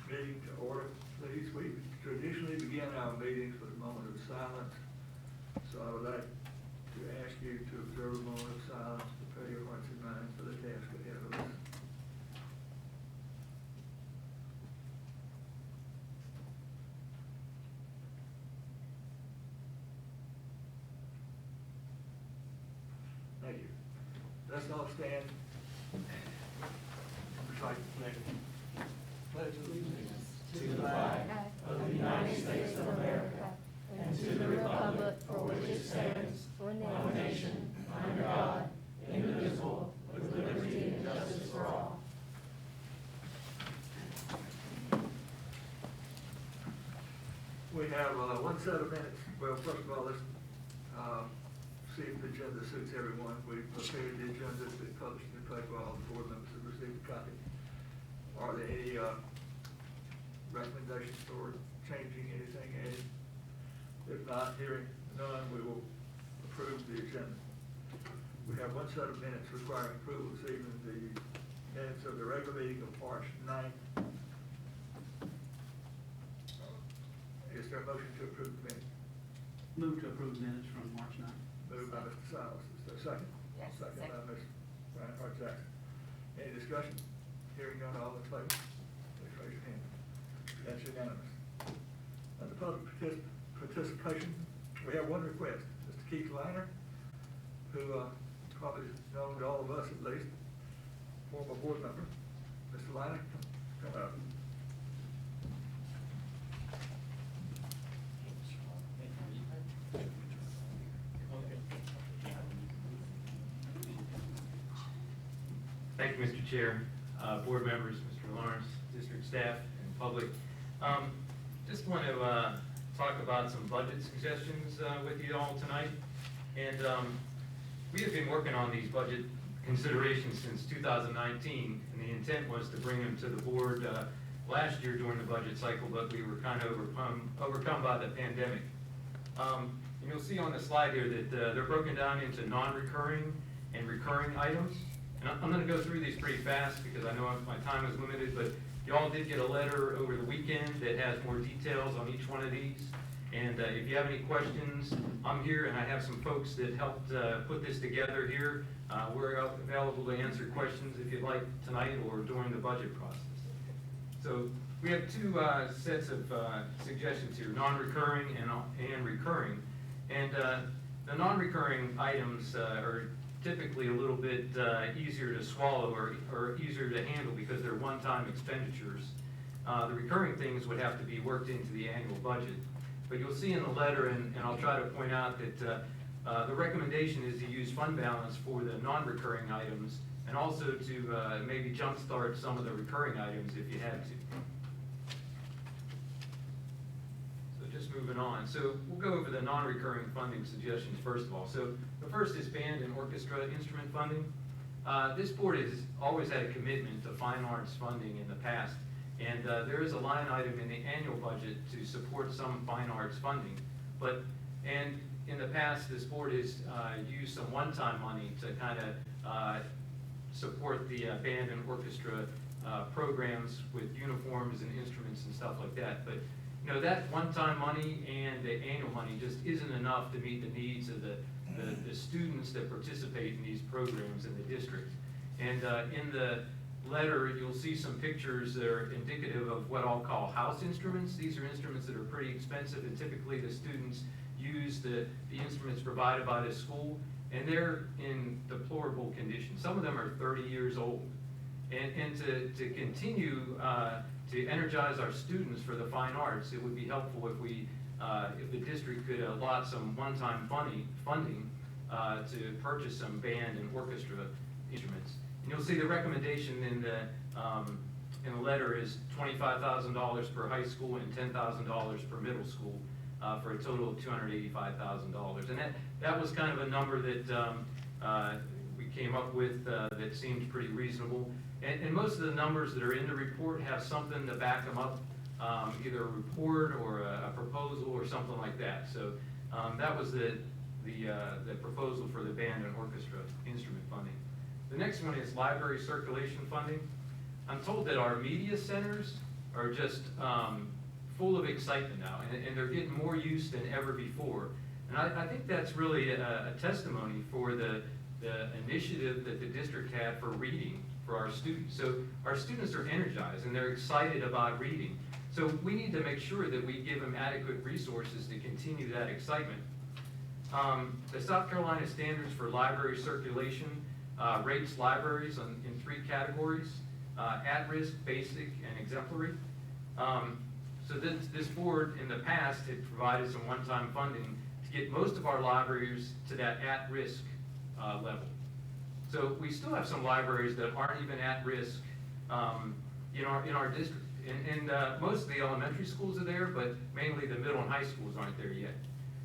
Meeting to order, please. We traditionally begin our meetings with a moment of silence. So I would like to ask you to observe a moment of silence, prepare your hearts and minds for the task ahead of us. Thank you. Let's all stand. Recite the pledge. Pledge allegiance to the flag of the United States of America and to the republic for which it stands, one nation, under God, indivisible, with liberty and justice for all. We have one set of minutes. Well, first of all, let's see if the agenda suits everyone. We prepared the agenda to be published in the paper. All the board members have received a copy. Are there any recommendations for changing anything added? If not, hearing none, we will approve the agenda. We have one set of minutes requiring approval this evening, the minutes of the regular meeting of March 9th. Is there a motion to approve the minutes? Move to approve minutes from March 9th. Moved by Mr. Silas. Is there a second? Yes, Second by second. Ms. Reinhardt Jackson. Any discussion? Hearing none, all in favor? Please raise your hand. That's unanimous. Under public participation, we have one request. Mr. Keith Liner, who probably is known to all of us at least, former board member. Mr. Liner, come up. Thank you, Mr. Chair, board members, Mr. Lawrence, district staff, and public. Just want to talk about some budget suggestions with you all tonight. And we have been working on these budget considerations since 2019, and the intent was to bring them to the board last year during the budget cycle, but we were kind of overcome by the pandemic. And you'll see on the slide here that they're broken down into non-recurring and recurring items. And I'm going to go through these pretty fast because I know my time is limited, but you all did get a letter over the weekend that has more details on each one of these. And if you have any questions, I'm here, and I have some folks that helped put this together here. We're available to answer questions if you'd like tonight or during the budget process. So we have two sets of suggestions here, non-recurring and recurring. And the non-recurring items are typically a little bit easier to swallow or easier to handle because they're one-time expenditures. The recurring things would have to be worked into the annual budget. But you'll see in the letter, and I'll try to point out that the recommendation is to use fund balance for the non-recurring items and also to maybe jumpstart some of the recurring items if you had to. Just moving on. So we'll go over the non-recurring funding suggestions first of all. So the first is band and orchestra instrument funding. This board has always had a commitment to fine arts funding in the past, and there is a line item in the annual budget to support some fine arts funding. And in the past, this board has used some one-time money to kind of support the band and orchestra programs with uniforms and instruments and stuff like that. But you know, that one-time money and the annual money just isn't enough to meet the needs of the students that participate in these programs in the district. And in the letter, you'll see some pictures that are indicative of what I'll call house instruments. These are instruments that are pretty expensive, and typically the students use the instruments provided by the school, and they're in deplorable condition. Some of them are 30 years old. And to continue to energize our students for the fine arts, it would be helpful if the district could allot some one-time funding to purchase some band and orchestra instruments. And you'll see the recommendation in the letter is $25,000 per high school and $10,000 per middle school for a total of $285,000. And that was kind of a number that we came up with that seemed pretty reasonable. And most of the numbers that are in the report have something to back them up, either a report or a proposal or something like that. So that was the proposal for the band and orchestra instrument funding. The next one is library circulation funding. I'm told that our media centers are just full of excitement now, and they're getting more use than ever before. And I think that's really a testimony for the initiative that the district had for reading for our students. So our students are energized and they're excited about reading. So we need to make sure that we give them adequate resources to continue that excitement. The South Carolina standards for library circulation rates libraries in 3 categories: at-risk, basic, and exemplary. So this board in the past had provided some one-time funding to get most of our libraries to that at-risk level. So we still have some libraries that aren't even at risk in our district. And most of the elementary schools are there, but mainly the middle and high schools aren't there yet.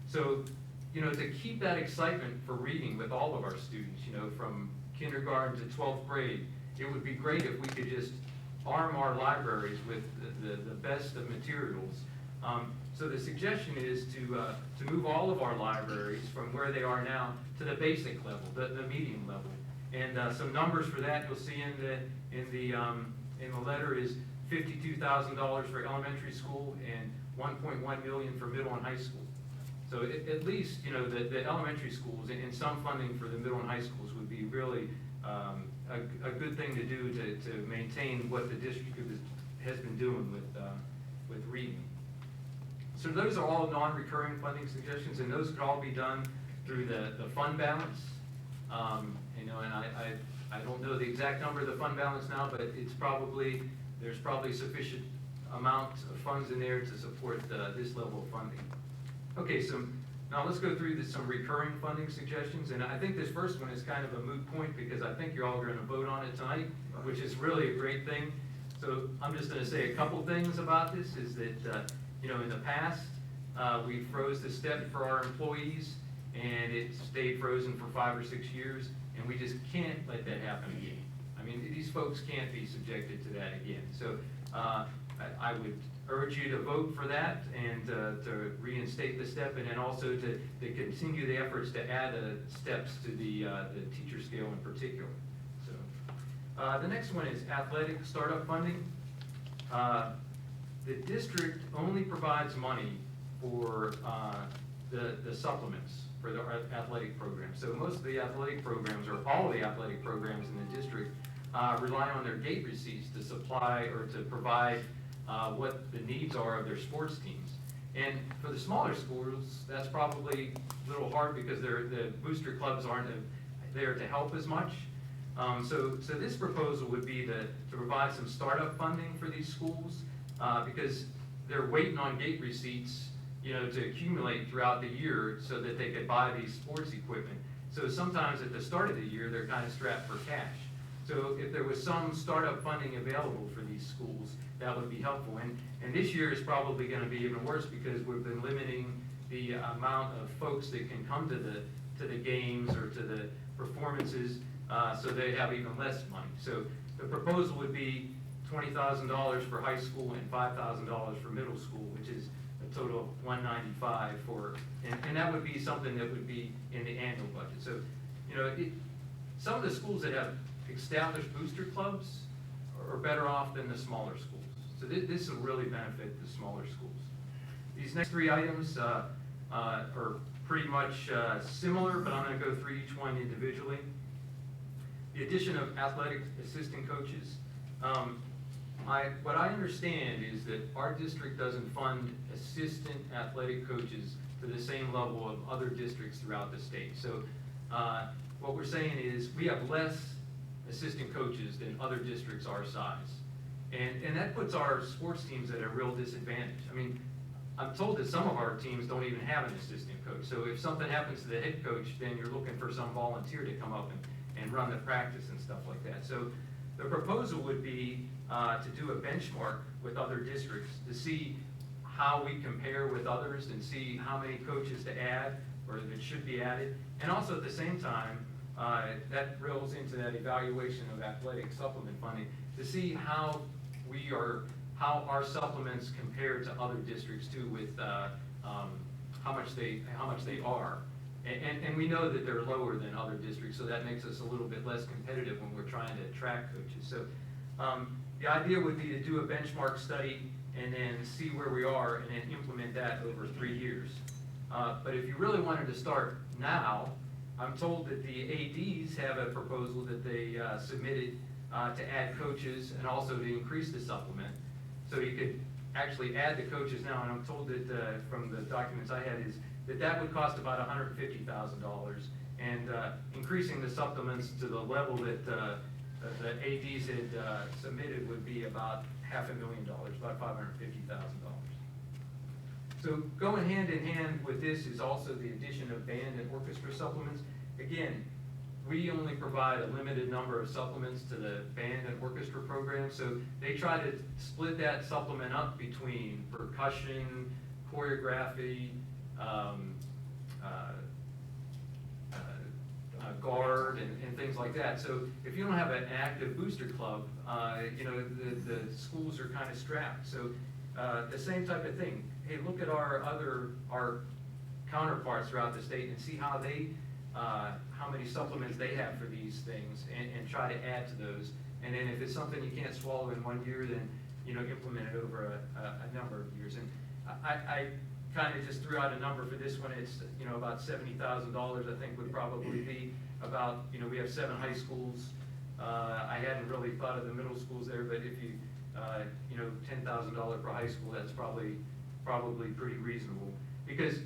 So, to keep that excitement for reading with all of our students, from kindergarten to 12th grade, it would be great if we could just arm our libraries with the best of materials. So the suggestion is to move all of our libraries from where they are now to the basic level, the medium level. And some numbers for that you'll see in the letter is $52,000 for elementary school and $1.1 million for middle and high school. So at least the elementary schools and some funding for the middle and high schools would be really a good thing to do to maintain what the district has been doing with reading. So those are all non-recurring funding suggestions, and those could all be done through the fund balance. And I don't know the exact number of the fund balance now, but there's probably sufficient amount of funds in there to support this level of funding. Okay, so now let's go through some recurring funding suggestions, and I think this first one is kind of a moot point because I think you're all going to vote on it tonight, which is really a great thing. So I'm just going to say a couple things about this, is that, in the past, we froze the step for our employees, and it stayed frozen for 5 or 6 years, and we just can't let that happen again. I mean, these folks can't be subjected to that again. So I would urge you to vote for that and to reinstate the step, and then also to continue the efforts to add steps to the teacher scale in particular. So the next one is athletic startup funding. The district only provides money for the supplements for the athletic program. So most of the athletic programs, or all of the athletic programs in the district, rely on their gate receipts to supply or to provide what the needs are of their sports teams. And for the smaller schools, that's probably a little hard because the booster clubs aren't there to help as much. So this proposal would be to provide some startup funding for these schools because they're waiting on gate receipts to accumulate throughout the year so that they could buy these sports equipment. So sometimes at the start of the year, they're kind of strapped for cash. So if there was some startup funding available for these schools, that would be helpful. And this year is probably going to be even worse because we've been limiting the amount of folks that can come to the games or to the performances, so they have even less money. So the proposal would be $20,000 for high school and $5,000 for middle school, which is a total of $195 for, and that would be something that would be in the annual budget. So, some of the schools that have established booster clubs are better off than the smaller schools. So this will really benefit the smaller schools. These next 3 items are pretty much similar, but I'm going to go through each one individually. The addition of athletic assistant coaches. What I understand is that our district doesn't fund assistant athletic coaches to the same level of other districts throughout the state. So what we're saying is we have less assistant coaches than other districts our size. And that puts our sports teams at a real disadvantage. I mean, I'm told that some of our teams don't even have an assistant coach. So if something happens to the head coach, then you're looking for some volunteer to come up and run the practice and stuff like that. So the proposal would be to do a benchmark with other districts to see how we compare with others and see how many coaches to add or that should be added. And also at the same time, that rolls into that evaluation of athletic supplement funding to see how our supplements compare to other districts too, with how much they are. And we know that they're lower than other districts, so that makes us a little bit less competitive when we're trying to attract coaches. So the idea would be to do a benchmark study and then see where we are and then implement that over 3 years. But if you really wanted to start now, I'm told that the ADs have a proposal that they submitted to add coaches and also to increase the supplement. So you could actually add the coaches now, and I'm told that from the documents I had is that would cost about $150,000, and increasing the supplements to the level that the ADs had submitted would be about $500,000, about $550,000. So going hand in hand with this is also the addition of band and orchestra supplements. Again, we only provide a limited number of supplements to the band and orchestra program, so they try to split that supplement up between percussion, choreography, guard, and things like that. So if you don't have an active booster club, the schools are kind of strapped. So the same type of thing. Hey, look at our counterparts throughout the state and see how many supplements they have for these things, and try to add to those. And then if it's something you can't swallow in 1 year, then implement it over a number of years. And I kind of just threw out a number for this one. It's about $70,000. I think would probably be about we have 7 high schools. I hadn't really thought of the middle schools there, but if you $10,000 per high school, that's probably pretty reasonable. Because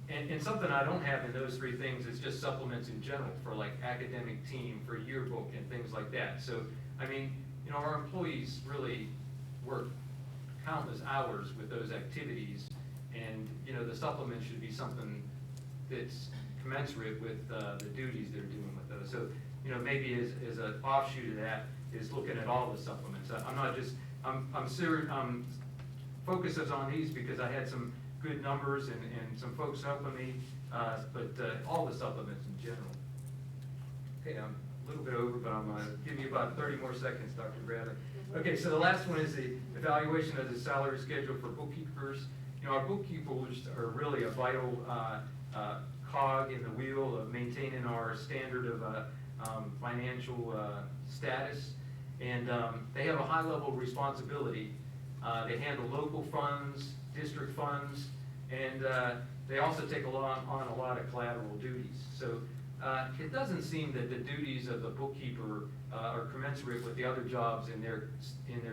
and something I don't have in those 3 things is just supplements in general for like academic team, for yearbook and things like that. So I mean, our employees really work countless hours with those activities, and the supplement should be something that's commensurate with the duties they're doing with those. So maybe as an offshoot of that is looking at all the supplements. I'm not just I'm serious. Focuses on these because I had some good numbers and some folks helping me, but all the supplements in general. Okay, I'm a little bit over, but I'm giving you about 30 more seconds, Dr. Bradley. Okay, so the last one is the evaluation of the salary schedule for bookkeepers. Our bookkeepers are really a vital cog in the wheel of maintaining our standard of financial status, and they have a high level of responsibility. They handle local funds, district funds, and they also take on a lot of collateral duties. So it doesn't seem that the duties of the bookkeeper are commensurate with the other jobs in their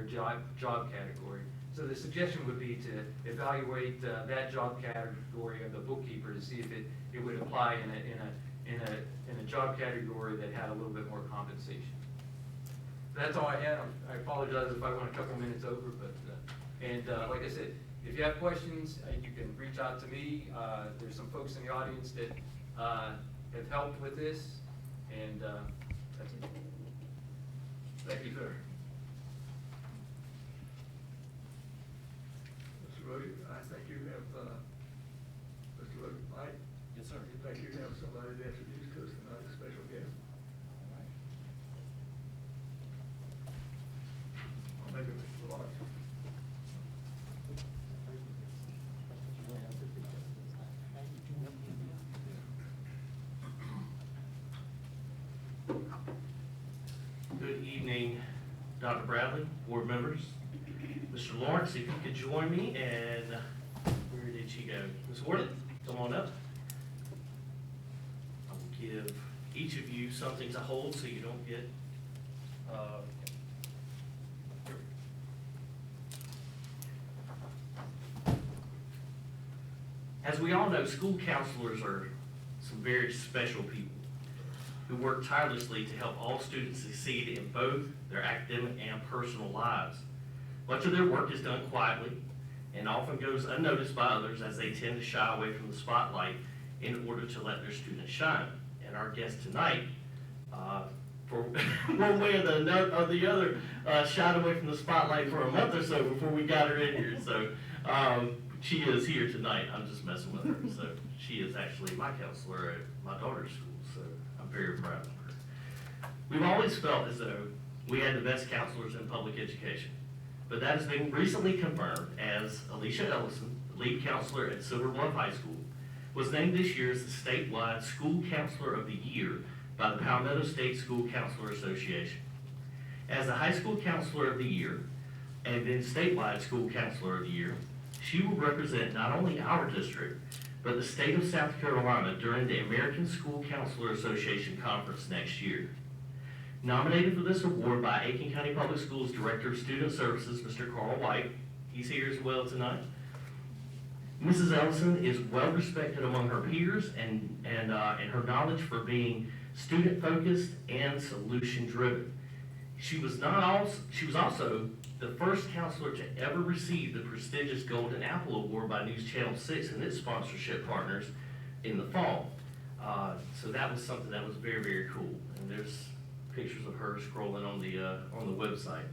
job category. So the suggestion would be to evaluate that job category of the bookkeeper to see if it would apply in a job category that had a little bit more compensation. That's all I had. I apologize if I went a couple minutes over, but like I said, if you have questions, you can reach out to me. There's some folks in the audience that have helped with this, and that's it. Thank you, sir. Mr. Rhodes, I think you have, Mr. Rhodes, Mike? Yes, sir. You think you have somebody to introduce to us tonight, a special guest? Or maybe Mr. Lawrence? Good evening, Dr. Bradley, board members. Mr. Lawrence, if you could join me, and where did she go? Ms. Warden, come on up. I will give each of you something to hold so you don't get, As we all know, school counselors are some very special people who work tirelessly to help all students succeed in both their academic and personal lives. Much of their work is done quietly and often goes unnoticed by others, as they tend to shy away from the spotlight in order to let their students shine. And our guest tonight, for one way or the other, shied away from the spotlight for a month or so before we got her in here. So she is here tonight. I'm just messing with her. So she is actually my counselor at my daughter's school. So I'm very proud of her. We've always felt as though we had the best counselors in public education, but that has been recently confirmed as Alicia Ellison, the lead counselor at Silver Bluff High School, was named this year as the statewide School Counselor of the Year by the Palmetto State School Counselor Association. As the High School Counselor of the Year and then Statewide School Counselor of the Year, she will represent not only our district, but the state of South Carolina during the American School Counselor Association Conference next year. Nominated for this award by Aiken County Public Schools Director of Student Services, Mr. Carl White. He's here as well tonight. Mrs. Ellison is well respected among her peers and her knowledge for being student focused and solution driven. She was also the first counselor to ever receive the prestigious Golden Apple Award by News Channel 6 and its sponsorship partners in the fall. So that was something that was very, very cool. And there's pictures of her scrolling on the website.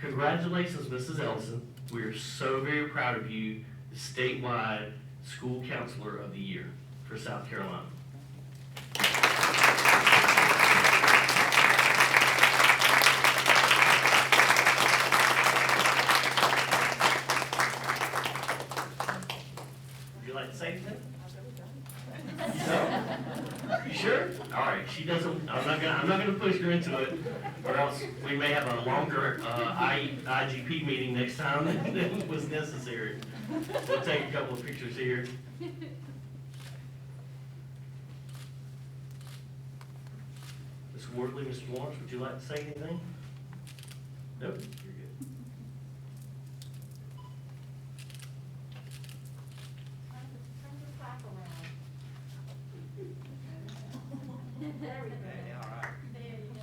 Congratulations, Mrs. Ellison. We are so very proud of you, the statewide School Counselor of the Year for South Carolina. Would you like to say anything? No? You sure? All right. She doesn't. I'm not gonna push her into it, or else we may have a longer IGP meeting next time than was necessary. We'll take a couple of pictures here. Ms. Wardley, Mr. Lawrence, would you like to say anything? Nope. You're good. There we go. All right. There you go.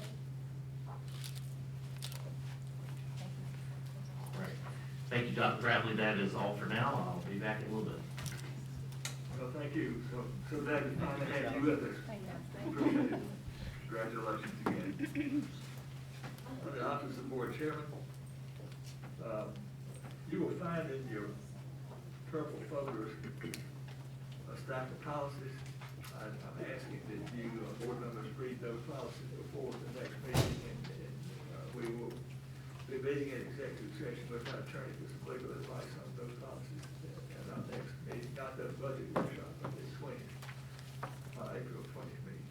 Right. Thank you, Dr. Bradley. That is all for now. I'll be back in a little bit. Well, thank you. So glad to finally have you with us. Appreciate it. Congratulations again. On the Office of Board Chairman, you will find in your purple folders a stack of policies. I'm asking that you, board members, read those policies before the next meeting, and we will be meeting in executive session with our attorney for some legal advice on those policies at our next meeting, not the budget workshop, but the 20th, April 20th meeting.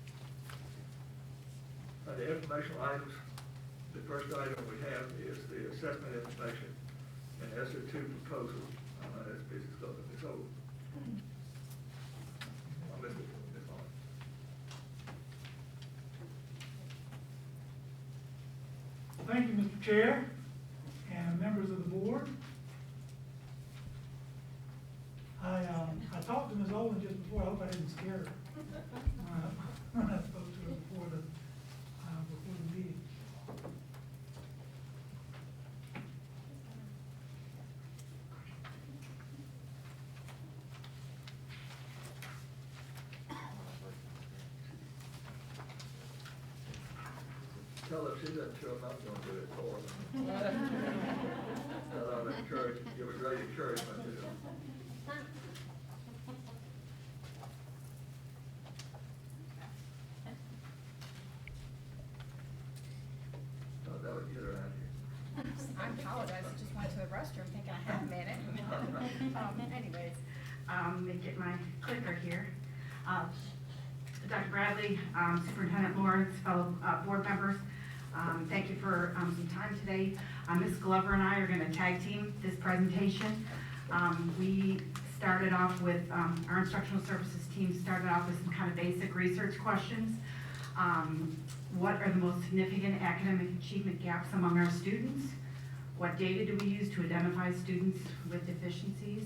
The informational items, the first item we have is the assessment information and Srt Proposal. That's business government. So, Thank you, Mr. Chair, and members of the board. I talked to Ms. Olin just before. I hope I didn't scare her when I spoke to her before the meeting. Tell her she doesn't show up, I'm going to do it for her. Tell her to give her great encouragement to them. Oh, that would get her out here. I apologize, I just went to the restroom thinking I had a minute. Anyways, let me get my clicker here. Dr. Bradley, Superintendent Lawrence, fellow board members, thank you for some time today. Ms. Glover and I are going to tag team this presentation. We started off with, our instructional services team started off with some kind of basic research questions. What are the most significant academic achievement gaps among our students? What data do we use to identify students with deficiencies?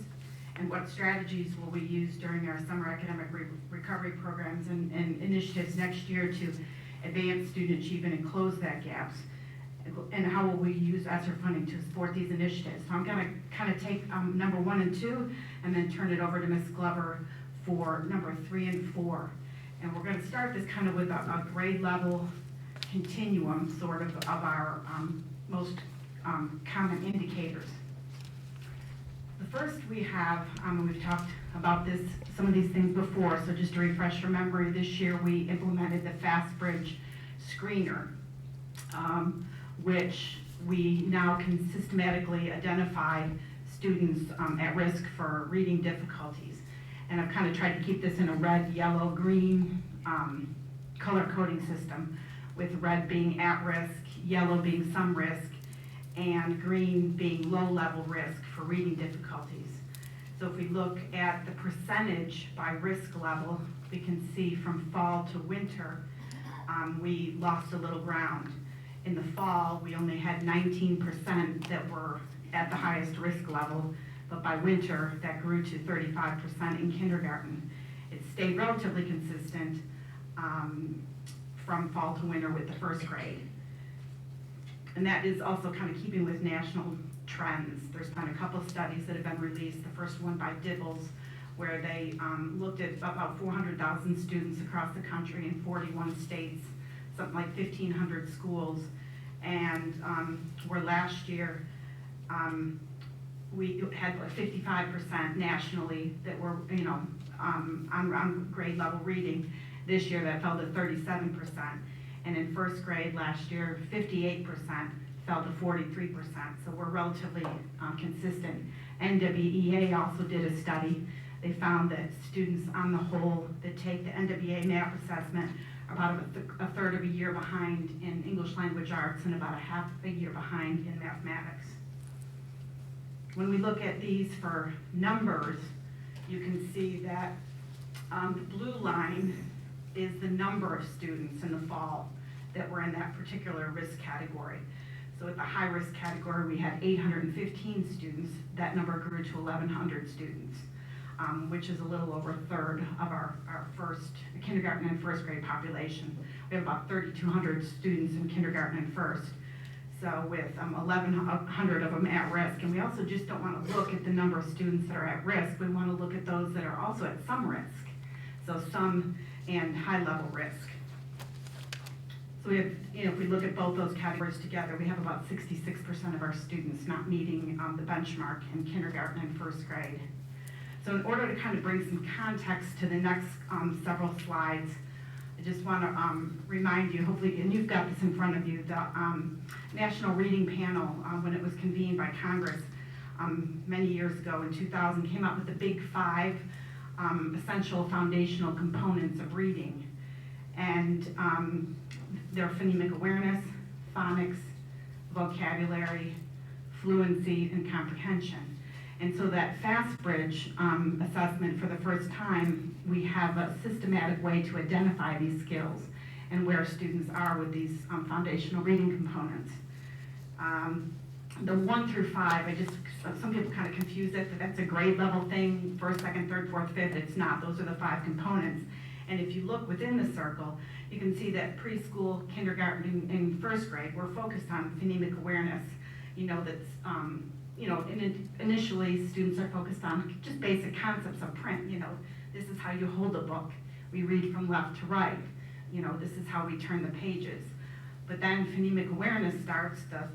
And what strategies will we use during our summer academic recovery programs and initiatives next year to advance student achievement and close that gaps? And how will we use ESSER funding to support these initiatives? So I'm going to kind of take number 1 and 2 and then turn it over to Ms. Glover for number 3 and 4. And we're going to start this kind of with a grade level continuum sort of our most common indicators. The first we have, we've talked about some of these things before, so just to refresh your memory, this year we implemented the Fastbridge Screener, which we now can systematically identify students at risk for reading difficulties. And I've kind of tried to keep this in a red, yellow, green color coding system, with red being at risk, yellow being some risk, and green being low-level risk for reading difficulties. So if we look at the percentage by risk level, we can see from fall to winter, we lost a little ground. In the fall, we only had 19% that were at the highest risk level, but by winter, that grew to 35% in kindergarten. It stayed relatively consistent from fall to winter with the first grade. And that is also kind of keeping with national trends. There's been a couple studies that have been released, the first one by Dibbles, where they looked at about 400,000 students across the country in 41 states, something like 1,500 schools. And where last year we had 55% nationally that were, on grade level reading. This year that fell to 37%. And in first grade last year, 58% fell to 43%. So we're relatively consistent. NWEA also did a study. They found that students on the whole that take the NWEA math assessment are about a third of a year behind in English language arts and about a half a year behind in mathematics. When we look at these for numbers, you can see that the blue line is the number of students in the fall that were in that particular risk category. So at the high risk category, we had 815 students. That number grew to 1,100 students, which is a little over a third of our first kindergarten and first grade population. We have about 3,200 students in kindergarten and first. So with 1,100 of them at risk. And we also just don't want to look at the number of students that are at risk. We want to look at those that are also at some risk. So some and high level risk. So we have, if we look at both those categories together, we have about 66% of our students not meeting the benchmark in kindergarten and first grade. So in order to kind of bring some context to the next several slides, I just want to remind you, hopefully, and you've got this in front of you, the National Reading Panel, when it was convened by Congress many years ago in 2000, came up with the big 5 essential foundational components of reading. And they're phonemic awareness, phonics, vocabulary, fluency, and comprehension. And so that Fastbridge assessment, for the first time, we have a systematic way to identify these skills and where students are with these foundational reading components. The 1 through 5, some people kind of confuse it, that that's a grade level thing, first, second, third, fourth, fifth. It's not. Those are the 5 components. And if you look within the circle, you can see that preschool, kindergarten, and first grade, we're focused on phonemic awareness. Initially students are focused on just basic concepts of print. This is how you hold a book. We read from left to right. This is how we turn the pages. But then phonemic awareness starts. That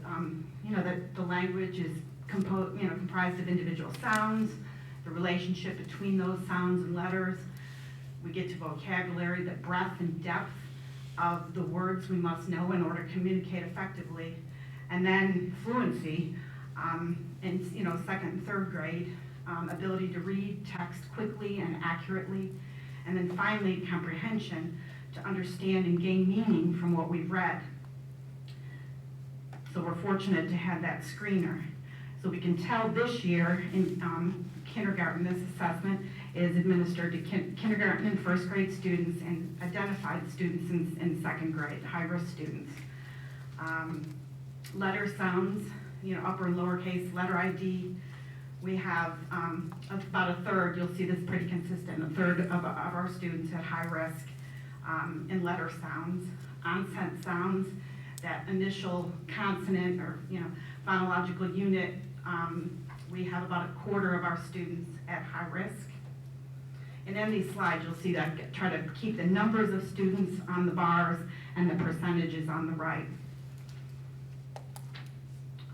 the language is comprised of individual sounds, the relationship between those sounds and letters. We get to vocabulary, the breadth and depth of the words we must know in order to communicate effectively. And then fluency, in second and third grade, ability to read text quickly and accurately. And then finally, comprehension, to understand and gain meaning from what we've read. So we're fortunate to have that screener. So we can tell this year in kindergarten, this assessment is administered to kindergarten and first grade students and identified students in second grade, high-risk students. Letter sounds, upper and lowercase letter ID. We have about a third, you'll see this pretty consistent, a third of our students at high risk in letter sounds. Onset sounds, that initial consonant or phonological unit, we have about a quarter of our students at high risk. And in these slides, you'll see that I try to keep the numbers of students on the bars and the percentages on the right.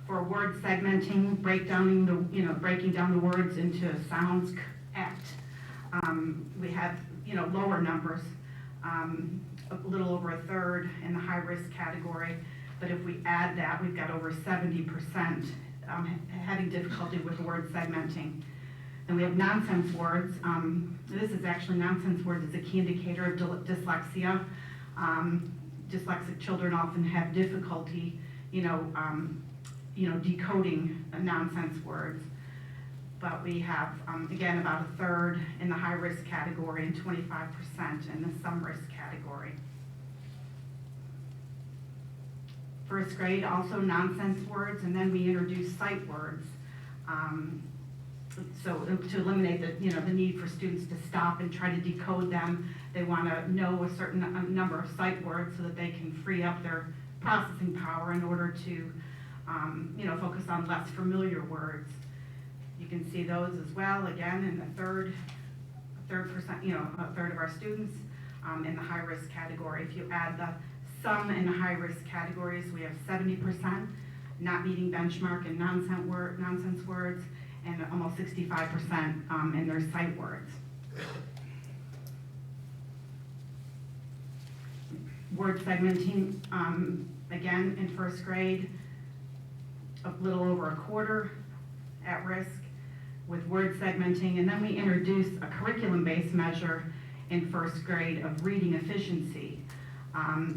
For word segmenting, breaking down the words into sounds act, we have lower numbers, a little over a third in the high risk category. But if we add that, we've got over 70% having difficulty with word segmenting. And we have nonsense words. This is actually nonsense words is a key indicator of dyslexia. dyslexic children often have difficulty, decoding nonsense words. But we have, again, about a third in the high-risk category and 25% in the some-risk category. First grade, also nonsense words, and then we introduce sight words. So to eliminate the need for students to stop and try to decode them, they want to know a certain number of sight words so that they can free up their processing power in order to, focus on less familiar words. You can see those as well, again, in the a third of our students in the high-risk category. If you add the some and high-risk categories, we have 70% not meeting benchmark in nonsense words, and almost 65% in their sight words. Word segmenting, again, in first grade, a little over a quarter at risk with word segmenting, and then we introduce a curriculum-based measure in first grade of reading efficiency.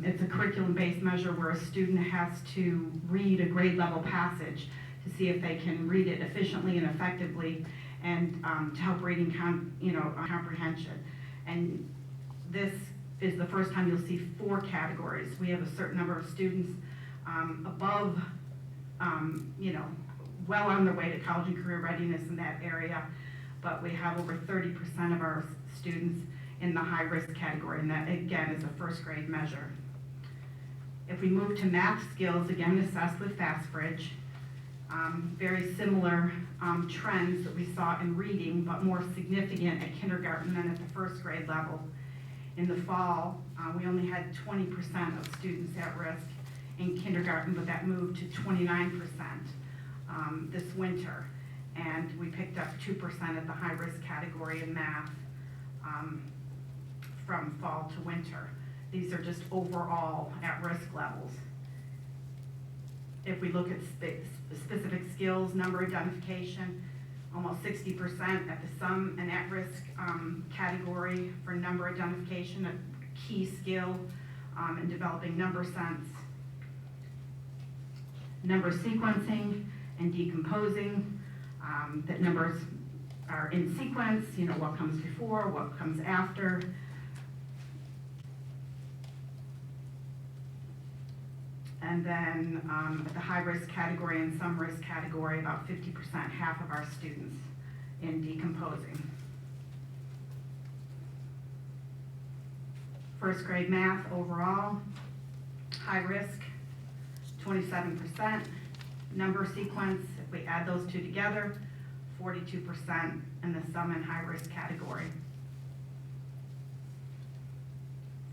It's a curriculum-based measure where a student has to read a grade level passage to see if they can read it efficiently and effectively, and to help reading comprehension. And this is the first time you'll see 4 categories. We have a certain number of students above, well on their way to college and career readiness in that area, but we have over 30% of our students in the high-risk category, and that, again, is a first grade measure. If we move to math skills, again, assessed with Fastbridge, very similar trends that we saw in reading, but more significant at kindergarten than at the first grade level. In the fall, we only had 20% of students at risk in kindergarten, but that moved to 29% this winter. And we picked up 2% at the high-risk category in math from fall to winter. These are just overall at-risk levels. If we look at specific skills, number identification, almost 60% at the some and at-risk category for number identification, a key skill in developing number sense. Number sequencing and decomposing, that numbers are in sequence, what comes before, what comes after. And then the high-risk category and some risk category, about 50%, half of our students in decomposing. First grade math overall, high risk, 27%. Number sequence, if we add those two together, 42% in the some and high risk category.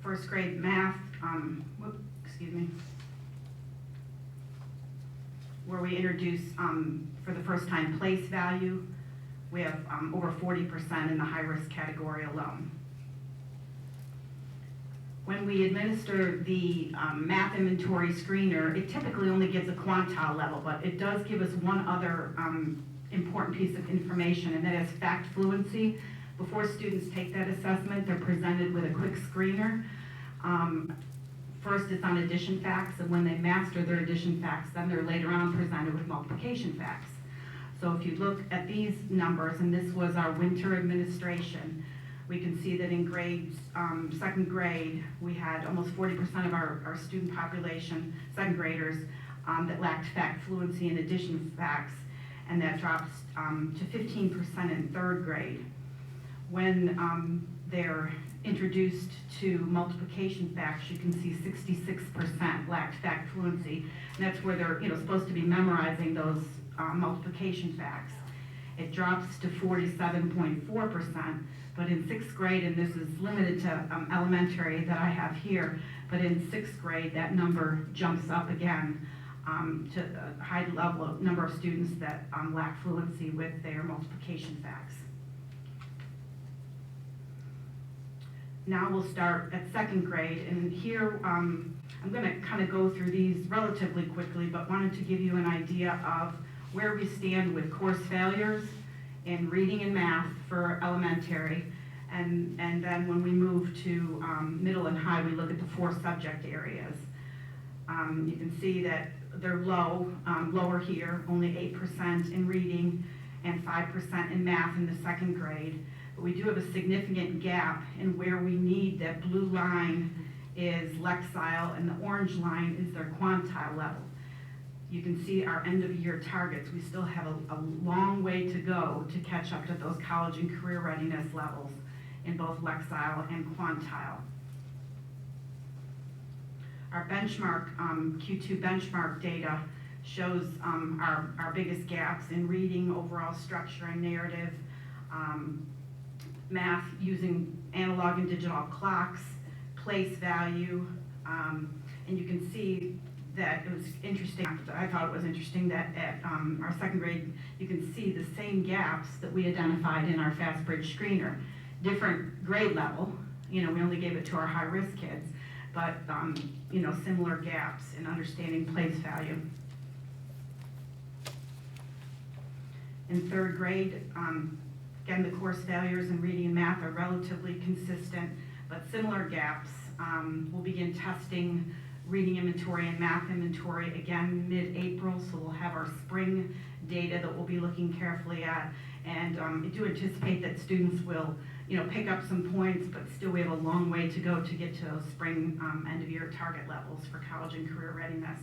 First grade math, where we introduce, for the first time, place value. We have over 40% in the high-risk category alone. When we administer the math inventory screener, it typically only gives a quantile level, but it does give us one other important piece of information, and that is fact fluency. Before students take that assessment, they're presented with a quick screener. First, it's on addition facts, and when they master their addition facts, then they're later on presented with multiplication facts. So if you look at these numbers, and this was our winter administration, we can see that in grades, second grade, we had almost 40% of our student population, second graders, that lacked fact fluency and addition facts, and that drops to 15% in third grade. When they're introduced to multiplication facts, you can see 66% lacked fact fluency, and that's where they're supposed to be memorizing those multiplication facts. It drops to 47.4%, but in sixth grade, and this is limited to elementary that I have here, but in sixth grade, that number jumps up again to a high level number of students that lack fluency with their multiplication facts. Now we'll start at second grade, and here I'm going to kind of go through these relatively quickly, but wanted to give you an idea of where we stand with course failures in reading and math for elementary, And then when we move to middle and high, we look at the 4 subject areas. You can see that they're lower here, only 8% in reading and 5% in math in the 2nd grade. But we do have a significant gap in where we need that blue line is Lexile and the orange line is their quantile level. You can see our end of year targets. We still have a long way to go to catch up to those college and career readiness levels in both Lexile and quantile. Our benchmark, Q2 benchmark data shows our biggest gaps in reading, overall structure and narrative, math using analog and digital clocks, place value, and you can see that it was interesting, I thought it was interesting that at our 2nd grade, you can see the same gaps that we identified in our Fastbridge Screener. Different grade level, we only gave it to our high-risk kids, but similar gaps in understanding place value. In 3rd grade, again, the course failures in reading and math are relatively consistent, but similar gaps. We'll begin testing reading inventory and math inventory again mid-April, so we'll have our spring data that we'll be looking carefully at. And I do anticipate that students will pick up some points, but still we have a long way to go to get to those spring end of year target levels for college and career readiness.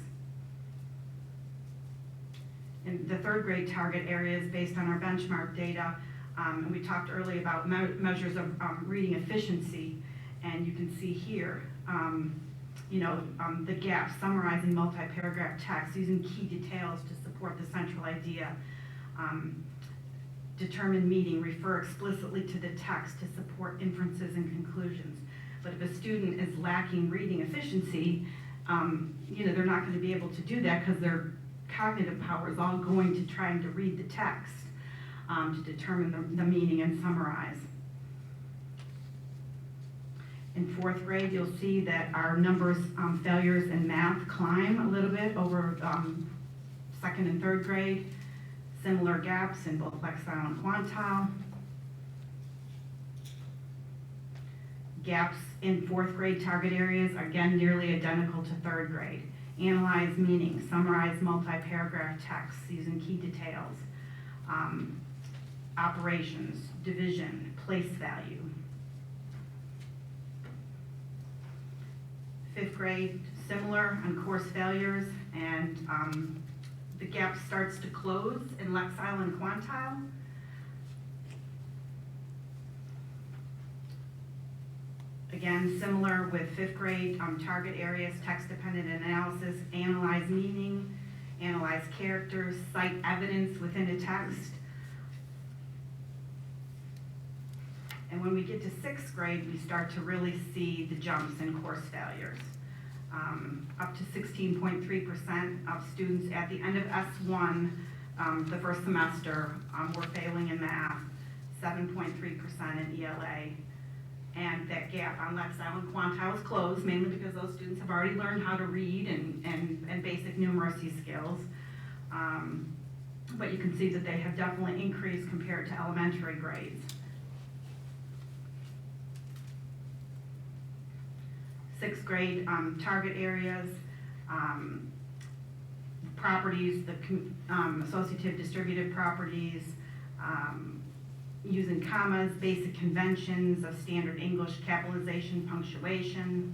In the 3rd grade target areas based on our benchmark data, and we talked earlier about measures of reading efficiency, and you can see here, the gaps summarizing multi-paragraph text using key details to support the central idea. Determine meaning, refer explicitly to the text to support inferences and conclusions. But if a student is lacking reading efficiency, they're not going to be able to do that because their cognitive power is all going to trying to read the text to determine the meaning and summarize. In 4th grade, you'll see that our numbers, failures in math climb a little bit over 2nd and 3rd grade. Similar gaps in both Lexile and quantile. Gaps in 4th grade target areas, again, nearly identical to 3rd grade. Analyze meaning, summarize multi-paragraph text using key details. Operations, division, place value. 5th grade, similar on course failures, and the gap starts to close in Lexile and quantile. Again, similar with 5th grade, target areas, text-dependent analysis, analyze meaning, analyze characters, cite evidence within a text. And when we get to 6th grade, we start to really see the jumps in course failures. Up to 16.3% of students at the end of S1, the first semester, were failing in math, 7.3% in ELA. And that gap on Lexile and quantile is closed, mainly because those students have already learned how to read and basic numeracy skills. But you can see that they have definitely increased compared to elementary grades. 6th grade target areas, properties, the associative distributive properties, using commas, basic conventions of standard English, capitalization, punctuation.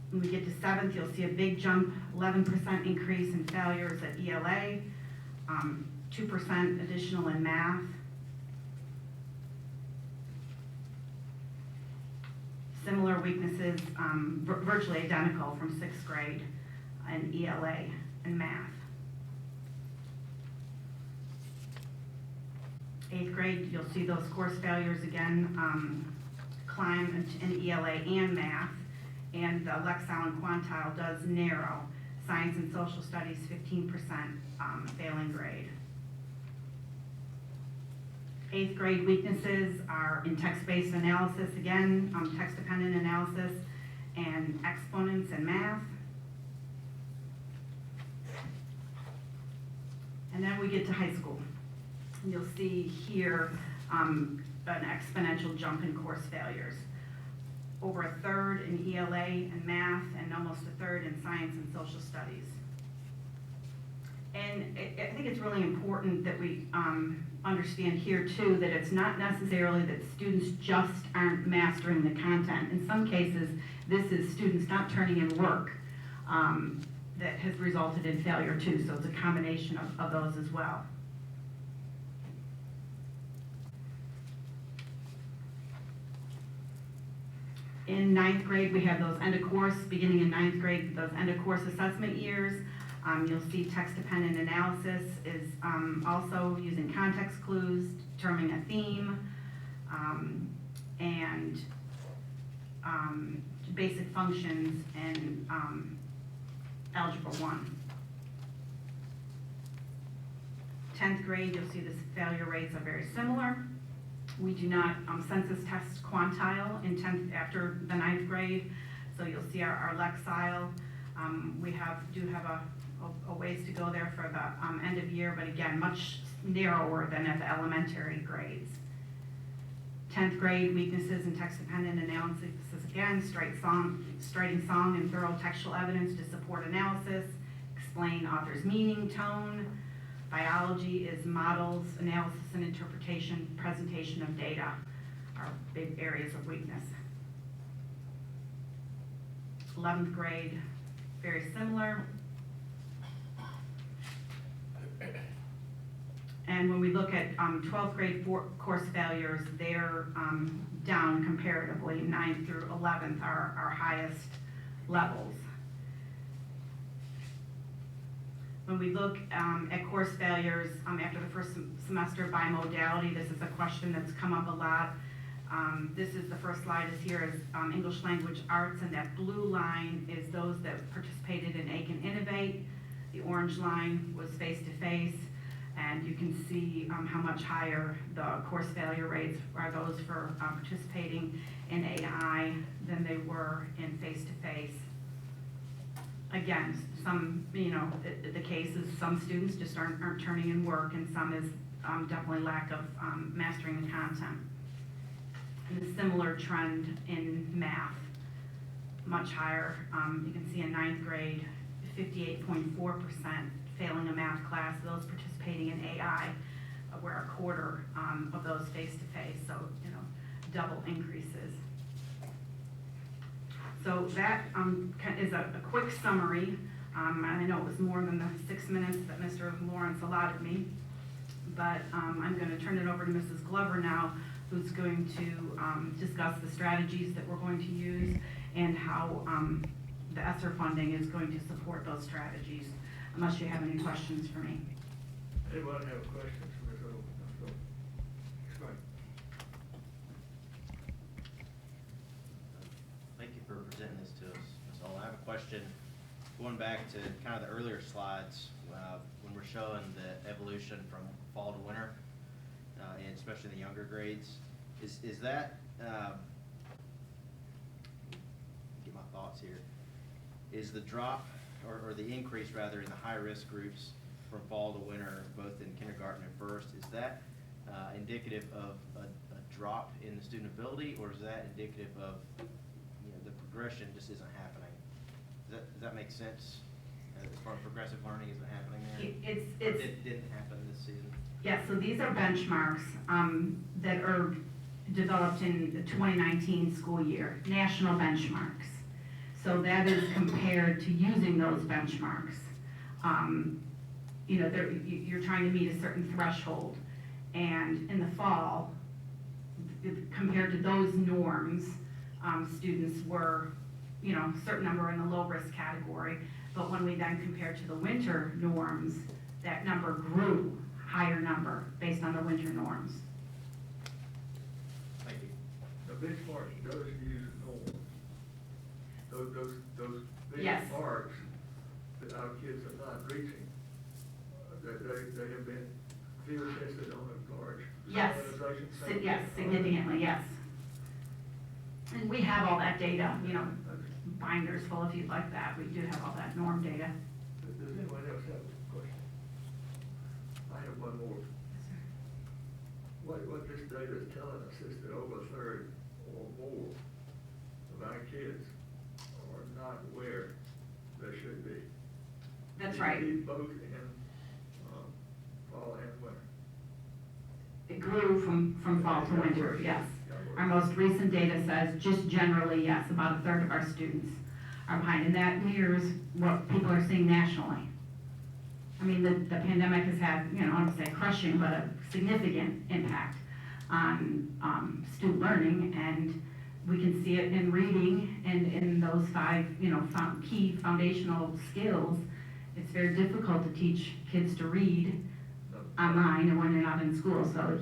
When we get to 7th, you'll see a big jump, 11% increase in failures at ELA, 2% additional in math. Similar weaknesses, virtually identical from 6th grade in ELA and math. 8th grade, you'll see those course failures again climb in ELA and math, and Lexile and quantile does narrow. Science and social studies, 15% failing grade. 8th grade weaknesses are in text-based analysis, again, text-dependent analysis, and exponents and math. And then we get to high school. You'll see here an exponential jump in course failures. Over a third in ELA and math, and almost a third in science and social studies. And I think it's really important that we understand here too that it's not necessarily that students just aren't mastering the content. In some cases, this is students not turning in work that has resulted in failure too. So it's a combination of those as well. In ninth grade, we have those end of course, beginning in ninth grade, those end of course assessment years. You'll see text-dependent analysis is also using context clues, determining a theme, and basic functions in Algebra 1. 10th grade, you'll see the failure rates are very similar. We do not census test quantile in 10th after the 9th grade, so you'll see our Lexile. We do have a ways to go there for the end of year, but again, much narrower than at the elementary grades. 10th grade, weaknesses in text-dependent analysis, again, striking song and thorough textual evidence to support analysis, explain author's meaning, tone. Biology is models, analysis and interpretation, presentation of data are big areas of weakness. 11th grade, very similar. And when we look at 12th grade course failures, they're down comparatively. 9th through 11th are our highest levels. When we look at course failures after the first semester by modality, this is a question that's come up a lot. This is the first slide is here is English language arts, and that blue line is those that participated in Aiken Innovate. The orange line was face-to-face, and you can see how much higher the course failure rates are those for participating in AI than they were in face-to-face. Again, some, the case is some students just aren't turning in work, and some is definitely lack of mastering the content. And a similar trend in math, much higher. You can see in 9th grade, 58.4% failing a math class. Those participating in AI were a quarter of those face-to-face, so double increases. So that is a quick summary. And I know it was more than the 6 minutes that Mr. Lawrence allotted me, but I'm going to turn it over to Mrs. Glover now, who's going to discuss the strategies that we're going to use and how the ESSER funding is going to support those strategies, unless you have any questions for me. Anybody have questions for Ms. Owen? Explain. Thank you for presenting this to us, Ms. Owen. I have a question going back to kind of the earlier slides when we're showing the evolution from fall to winter, and especially the younger grades. Is that, get my thoughts here, is the drop or the increase rather in the high-risk groups from fall to winter, both in kindergarten and first, is that indicative of a drop in the student ability, or is that indicative of the progression just isn't happening? Does that make sense? As far as progressive learning isn't happening there? It didn't happen this season? Yeah, so these are benchmarks that are developed in the 2019 school year, national benchmarks. So that is compared to using those benchmarks. You're trying to meet a certain threshold. And in the fall, compared to those norms, students were, a certain number in the low risk category. But when we then compared to the winter norms, that number grew, higher number based on the winter norms. Thank you. The benchmark does use norms. Those Yes. benchmarks that our kids are not reaching, they have been field tested on a large Yes. organization. Yes, significantly, yes. And we have all that data, binders full if you'd like that. We do have all that norm data. Does anyone else have a question? I have one more. What this data is telling us is that over a third or more of our kids are not where they should be. That's right. Both in fall and winter. It grew from fall to winter, yes. Our most recent data says, just generally, yes, about a third of our students are behind, and that mirrors what people are seeing nationally. I mean, the pandemic has had, I don't want to say crushing, but a significant impact on student learning, and we can see it in reading and in those 5, key foundational skills. It's very difficult to teach kids to read online and when they're not in school, so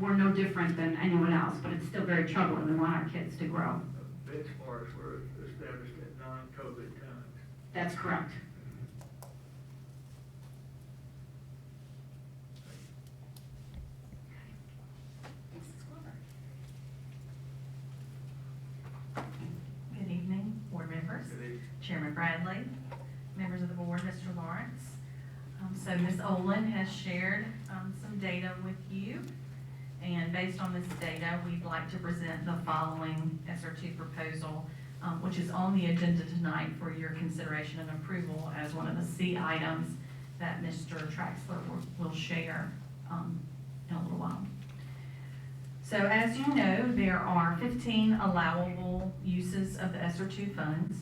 we're no different than anyone else, but it's still very troubling. We want our kids to grow. Benchmarks were established at non-COVID times. That's correct. Good evening, board members, Good evening. Chairman Bradley, members of the board, Mr. Lawrence. So Ms. Olin has shared some data with you, and based on this data, we'd like to present the following Srt proposal, which is on the agenda tonight for your consideration and approval as one of the C items that Mr. Traxler will share in a little while. So as you know, there are 15 allowable uses of the Srt funds.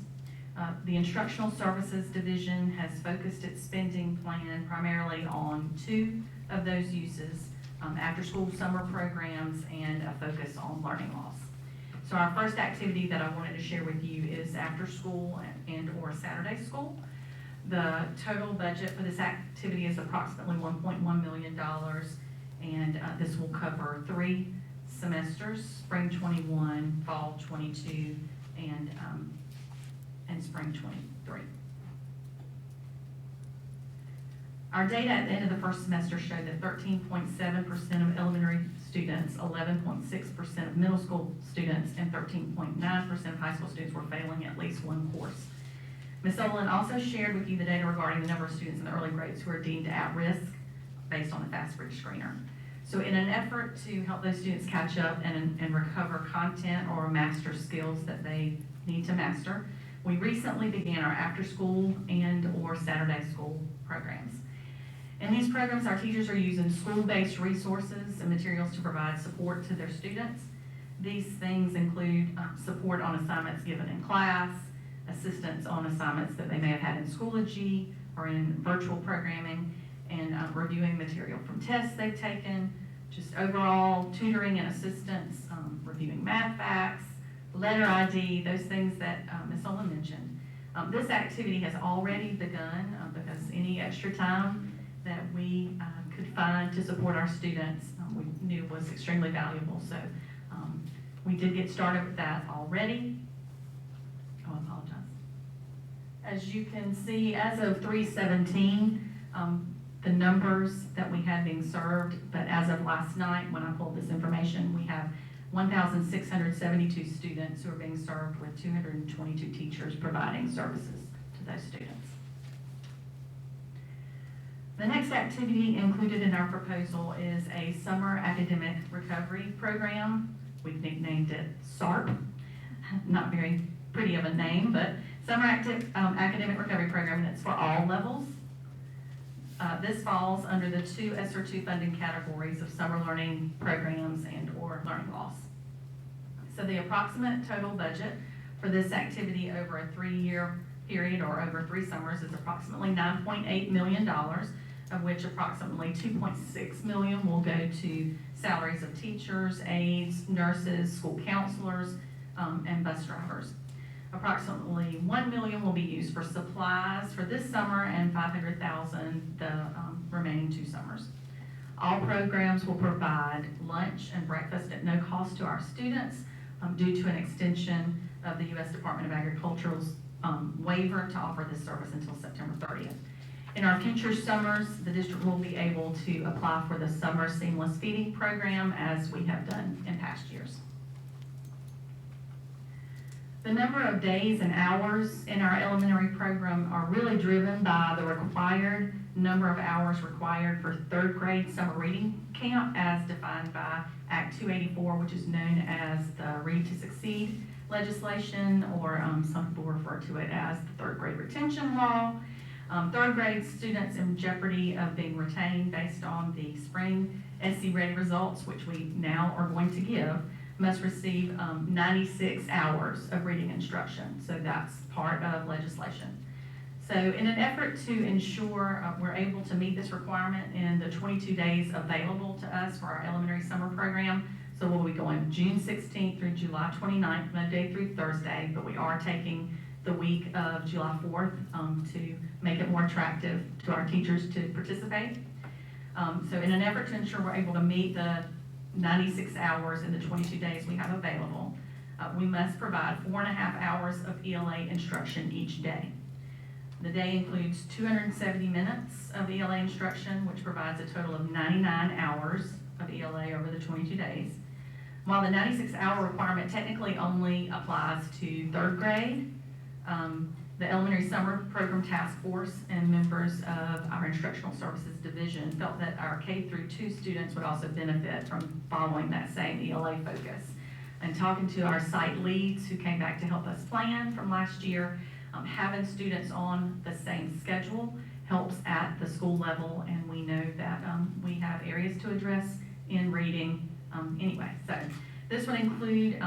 The Instructional Services Division has focused its spending plan primarily on 2 of those uses, after-school summer programs and a focus on learning loss. So our first activity that I wanted to share with you is after-school and or Saturday school. The total budget for this activity is approximately $1.1 million, and this will cover 3 semesters, spring 21, fall 22, and spring 23. Our data at the end of the first semester showed that 13.7% of elementary students, 11.6% of middle school students, and 13.9% of high school students were failing at least one course. Ms. Olin also shared with you the data regarding the number of students in the early grades who are deemed at risk based on the Fastbridge Screener. So in an effort to help those students catch up and recover content or master skills that they need to master, we recently began our after-school and or Saturday school programs. In these programs, our teachers are using school-based resources and materials to provide support to their students. These things include support on assignments given in class, assistance on assignments that they may have had in Schoology or in virtual programming, and reviewing material from tests they've taken, just overall tutoring and assistance, reviewing math facts, letter ID, those things that Ms. Olin mentioned. This activity has already begun because any extra time that we could find to support our students we knew was extremely valuable. So we did get started with that already. Oh, I apologize. As you can see, as of 3/17, the numbers that we had being served, but as of last night when I pulled this information, we have 1,672 students who are being served with 222 teachers providing services to those students. The next activity included in our proposal is a summer academic recovery program. We've nicknamed it SRT. Not very pretty of a name, but Summer Academic Recovery Program, and it's for all levels. This falls under the 2 Srt funding categories of summer learning programs and or learning loss. So the approximate total budget for this activity over a 3-year period or over 3 summers is approximately $9.8 million, of which approximately $2.6 million will go to salaries of teachers, aides, nurses, school counselors, and bus drivers. Approximately $1 million will be used for supplies for this summer and $500,000 the remaining 2 summers. All programs will provide lunch and breakfast at no cost to our students due to an extension of the U.S. Department of Agriculture's waiver to offer this service until September 30th. In our future summers, the district will be able to apply for the Summer Seamless Feeding Program as we have done in past years. The number of days and hours in our elementary program are really driven by the required number of hours required for third grade summer reading camp as defined by Act 284, which is known as the Read to Succeed legislation, or some people refer to it as the third grade retention law. Third grade students in jeopardy of being retained based on the spring SC Ready results, which we now are going to give, must receive 96 hours of reading instruction. So that's part of legislation. So in an effort to ensure we're able to meet this requirement in the 22 days available to us for our elementary summer program, so we'll be going June 16th through July 29th, Monday through Thursday, but we are taking the week of July 4th to make it more attractive to our teachers to participate. So in an effort to ensure we're able to meet the 96 hours in the 22 days we have available, we must provide 4.5 hours of ELA instruction each day. The day includes 270 minutes of ELA instruction, which provides a total of 99 hours of ELA over the 22 days. While the 96-hour requirement technically only applies to third grade, the Elementary Summer Program Task Force and members of our Instructional Services Division felt that our K-2 students would also benefit from following that same ELA focus. And talking to our site leads who came back to help us plan from last year, having students on the same schedule helps at the school level, and we know that we have areas to address in reading anyway. So this would include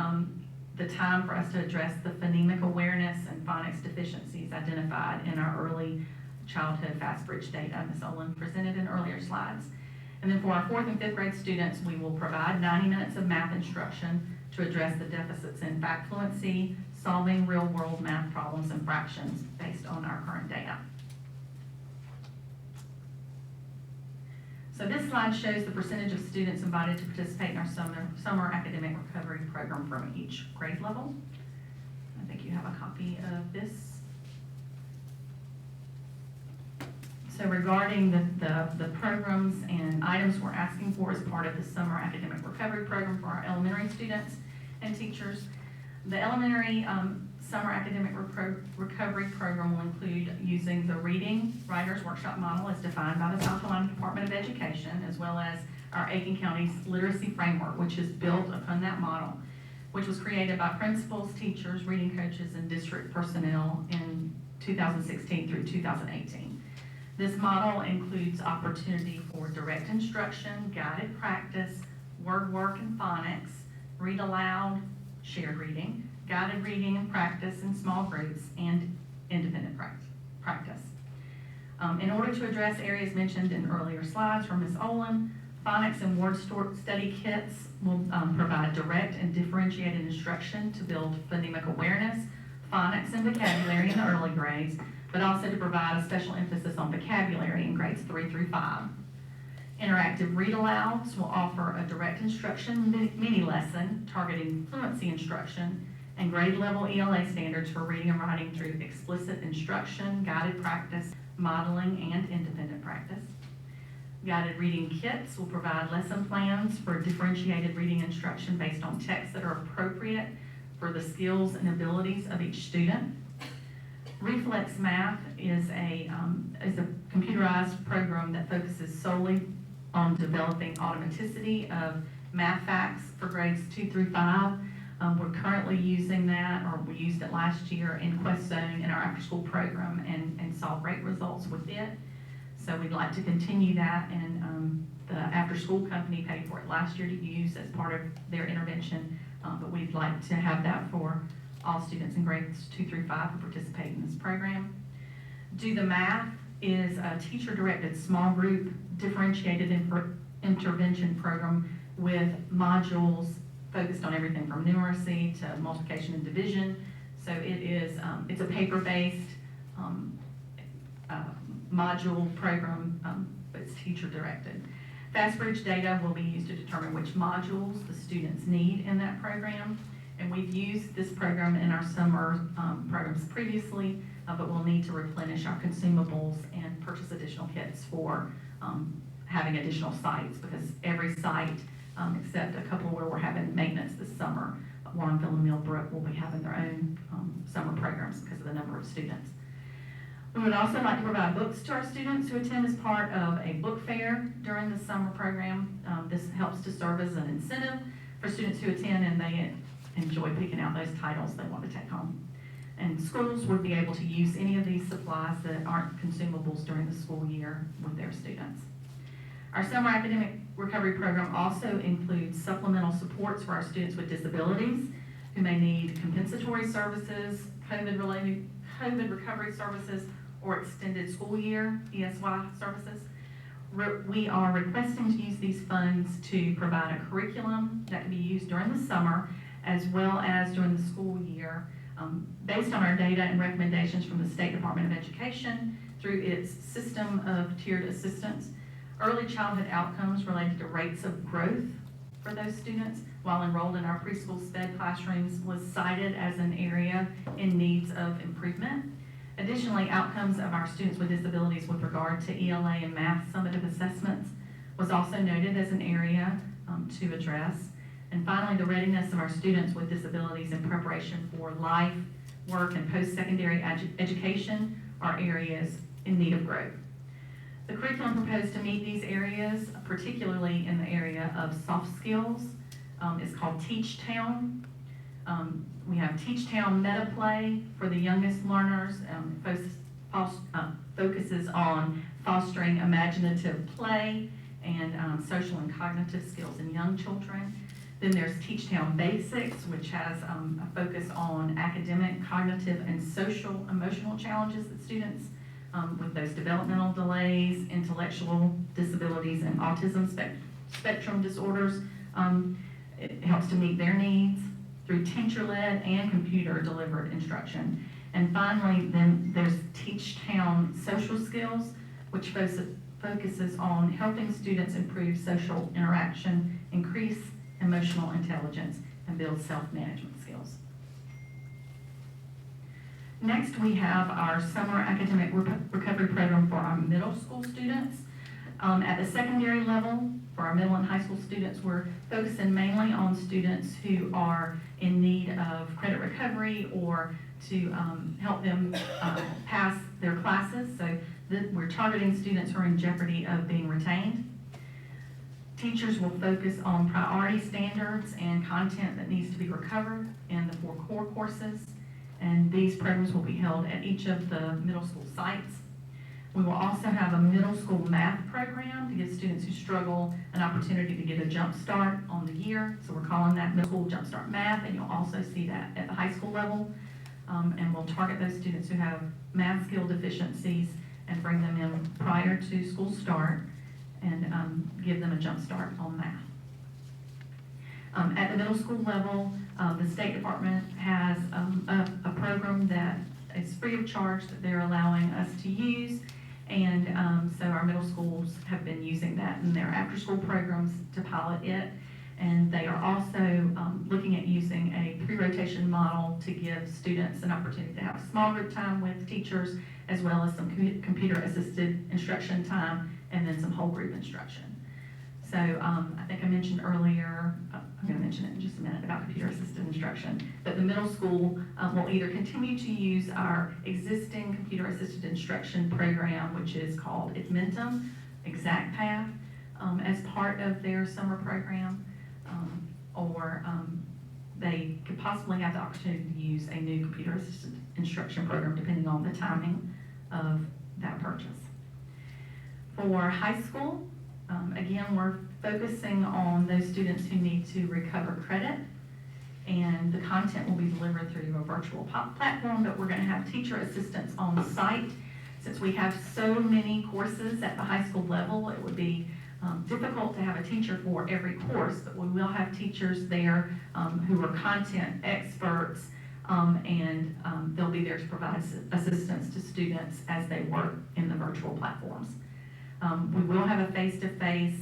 the time for us to address the phonemic awareness and phonics deficiencies identified in our early childhood Fastbridge data Ms. Olin presented in earlier slides. And then for our 4th and 5th grade students, we will provide 90 minutes of math instruction to address the deficits in fact fluency, solving real-world math problems and fractions based on our current data. So this slide shows the percentage of students invited to participate in our summer academic recovery program from each grade level. I think you have a copy of this. So regarding the programs and items we're asking for as part of the summer academic recovery program for our elementary students and teachers, the elementary summer academic recovery program will include using the Reading Writers Workshop model as defined by the South Carolina Department of Education, as well as our Aiken County's literacy framework, which is built upon that model, which was created by principals, teachers, reading coaches, and district personnel in 2016 through 2018. This model includes opportunity for direct instruction, guided practice, word work and phonics, read aloud, shared reading, guided reading and practice in small groups, and independent practice. In order to address areas mentioned in earlier slides from Ms. Olin, phonics and word study kits will provide direct and differentiated instruction to build phonemic awareness, phonics and vocabulary in the early grades, but also to provide a special emphasis on vocabulary in grades 3 through 5. Interactive read-alouds will offer a direct instruction mini lesson targeting fluency instruction and grade-level ELA standards for reading and writing through explicit instruction, guided practice, modeling, and independent practice. Guided reading kits will provide lesson plans for differentiated reading instruction based on texts that are appropriate for the skills and abilities of each student. Reflex Math is a computerized program that focuses solely on developing automaticity of math facts for grades 2 through 5. We're currently using that, or we used it last year in Quest Zone in our after-school program and saw great results with it. So we'd like to continue that, and the after-school company paid for it last year to use as part of their intervention, but we'd like to have that for all students in grades 2 through 5 who participate in this program. Do the Math is a teacher-directed small group differentiated intervention program with modules focused on everything from numeracy to multiplication and division. So it is, it's a paper-based module program, but it's teacher-directed. Fastbridge data will be used to determine which modules the students need in that program. And we've used this program in our summer programs previously, but we'll need to replenish our consumables and purchase additional kits for having additional sites, because every site, except a couple where we're having maintenance this summer, Warrenville and Millbrook will be having their own summer programs because of the number of students. We would also like to provide books to our students who attend as part of a book fair during the summer program. This helps to serve as an incentive for students who attend, and they enjoy picking out those titles they want to take home. And schools would be able to use any of these supplies that aren't consumables during the school year with their students. Our summer academic recovery program also includes supplemental supports for our students with disabilities who may need compensatory services, COVID recovery services, or extended school year ESY services. We are requesting to use these funds to provide a curriculum that can be used during the summer as well as during the school year, based on our data and recommendations from the State Department of Education through its system of tiered assistance. Early childhood outcomes related to rates of growth for those students while enrolled in our preschool SPED classrooms was cited as an area in needs of improvement. Additionally, outcomes of our students with disabilities with regard to ELA and math summative assessments was also noted as an area to address. And finally, the readiness of our students with disabilities in preparation for life, work, and post-secondary education are areas in need of growth. The curriculum proposed to meet these areas, particularly in the area of soft skills, is called Teach Town. We have Teach Town Meta Play for the youngest learners, focuses on fostering imaginative play and social and cognitive skills in young children. Then there's Teach Town Basics, which has a focus on academic, cognitive, and social emotional challenges that students with those developmental delays, intellectual disabilities, and autism spectrum disorders. It helps to meet their needs through teacher-led and computer-delivered instruction. And finally, then there's Teach Town Social Skills, which focuses on helping students improve social interaction, increase emotional intelligence, and build self-management skills. Next, we have our summer academic recovery program for our middle school students. At the secondary level, for our middle and high school students, we're focusing mainly on students who are in need of credit recovery or to help them pass their classes. So we're targeting students who are in jeopardy of being retained. Teachers will focus on priority standards and content that needs to be recovered in the 4 core courses. And these programs will be held at each of the middle school sites. We will also have a middle school math program to give students who struggle an opportunity to get a jump start on the year. So we're calling that middle school jump start math, and you'll also see that at the high school level. And we'll target those students who have math skill deficiencies and bring them in prior to school start and give them a jump start on math. At the middle school level, the State Department has a program that is free of charge that they're allowing us to use. And so our middle schools have been using that in their after-school programs to pilot it. And they are also looking at using a pre-rotation model to give students an opportunity to have small group time with teachers, as well as some computer-assisted instruction time, and then some whole group instruction. So I think I mentioned earlier, I'm going to mention it in just a minute about computer-assisted instruction, but the middle school will either continue to use our existing computer-assisted instruction program, which is called Admentum, Exact Path, as part of their summer program, or they could possibly have the opportunity to use a new computer-assisted instruction program depending on the timing of that purchase. For high school, again, we're focusing on those students who need to recover credit, and the content will be delivered through a virtual platform, but we're going to have teacher assistants on site. Since we have so many courses at the high school level, it would be difficult to have a teacher for every course, but we will have teachers there who are content experts, and they'll be there to provide assistance to students as they work in the virtual platforms. We will have a face-to-face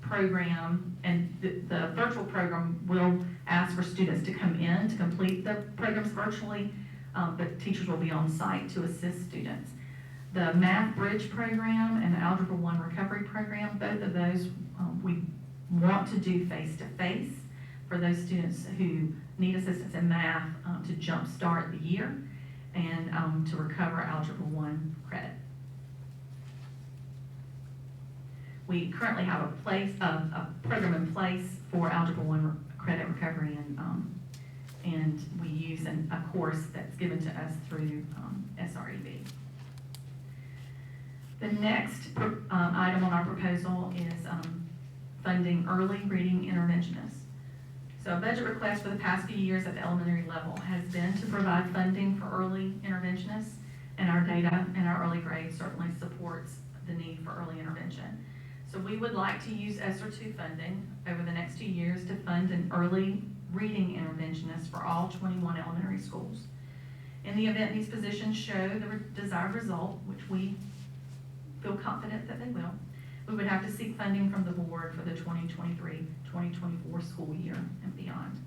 program, and the virtual program will ask for students to come in to complete the programs virtually, but teachers will be on site to assist students. The Math Bridge program and the Algebra 1 Recovery program, both of those we want to do face-to-face for those students who need assistance in math to jumpstart the year. and to recover Algebra 1 credit. We currently have a program in place for Algebra 1 credit recovery, and we use a course that's given to us through SREB. The next item on our proposal is funding early reading interventionists. So a budget request for the past few years at the elementary level has been to provide funding for early interventionists, and our data and our early grade certainly supports the need for early intervention. So we would like to use ESSER II funding over the next 2 years to fund an early reading interventionist for all 21 elementary schools. In the event these positions show the desired result, which we feel confident that they will, we would have to seek funding from the board for the 2023-2024 school year and beyond.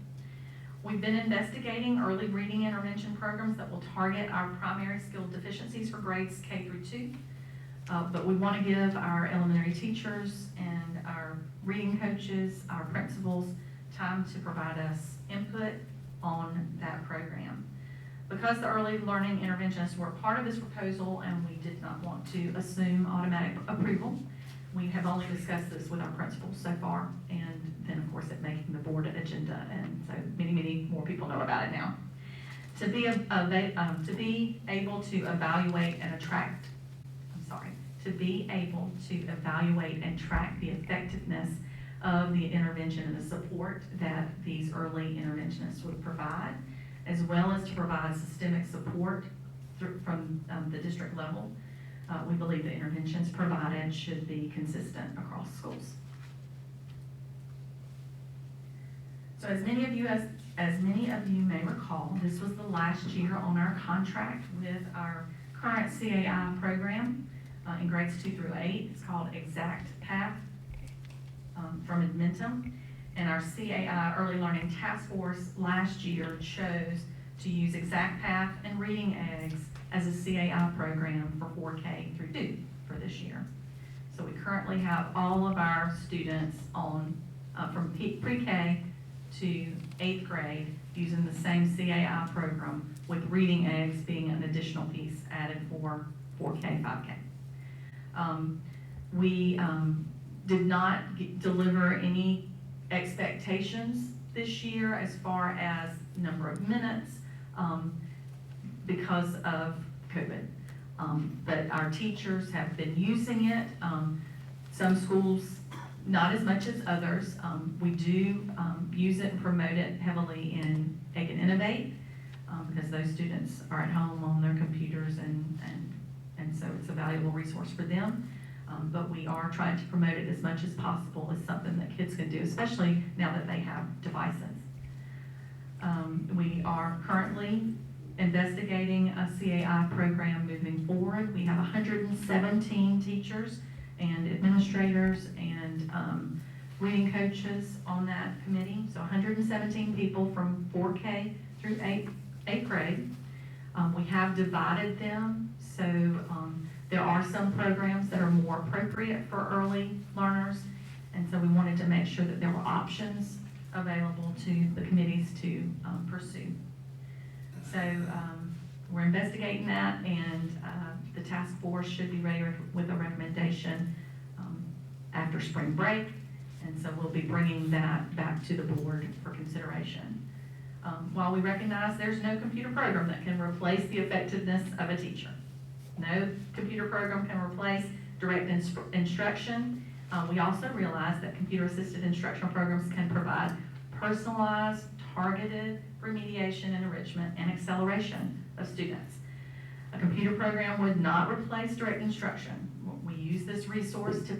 We've been investigating early reading intervention programs that will target our primary skill deficiencies for grades K through 2. But we want to give our elementary teachers and our reading coaches, our principals, time to provide us input on that program. Because the early learning interventionists were part of this proposal and we did not want to assume automatic approval, we have only discussed this with our principals so far, and then of course it making the board agenda, and so many more people know about it now. To be able to evaluate and track the effectiveness of the intervention and the support that these early interventionists would provide, as well as to provide systemic support from the district level. We believe the interventions provided should be consistent across schools. So as many of you may recall, this was the last year on our contract with our current CAI program in grades 2 through 8. It's called Exact Path from Admentum. And our CAI Early Learning Task Force last year chose to use Exact Path and Reading Eggs as a CAI program for 4K through 2 for this year. So we currently have all of our students on from pre-K to 8th grade using the same CAI program, with Reading Eggs being an additional piece added for 4K, 5K. We did not deliver any expectations this year as far as number of minutes because of COVID. But our teachers have been using it. Some schools, not as much as others. We do use it and promote it heavily in Aiken Innovate because those students are at home on their computers, and so it's a valuable resource for them. But we are trying to promote it as much as possible as something that kids can do, especially now that they have devices. We are currently investigating a CAI program moving forward. We have 117 teachers and administrators and reading coaches on that committee. So 117 people from 4K through 8th grade. We have divided them, so there are some programs that are more appropriate for early learners, and so we wanted to make sure that there were options available to the committees to pursue. So we're investigating that, and the task force should be ready with a recommendation after spring break, and so we'll be bringing that back to the board for consideration. While we recognize there's no computer program that can replace the effectiveness of a teacher. No computer program can replace direct instruction. We also realize that computer-assisted instructional programs can provide personalized, targeted remediation and enrichment and acceleration of students. A computer program would not replace direct instruction. We use this resource to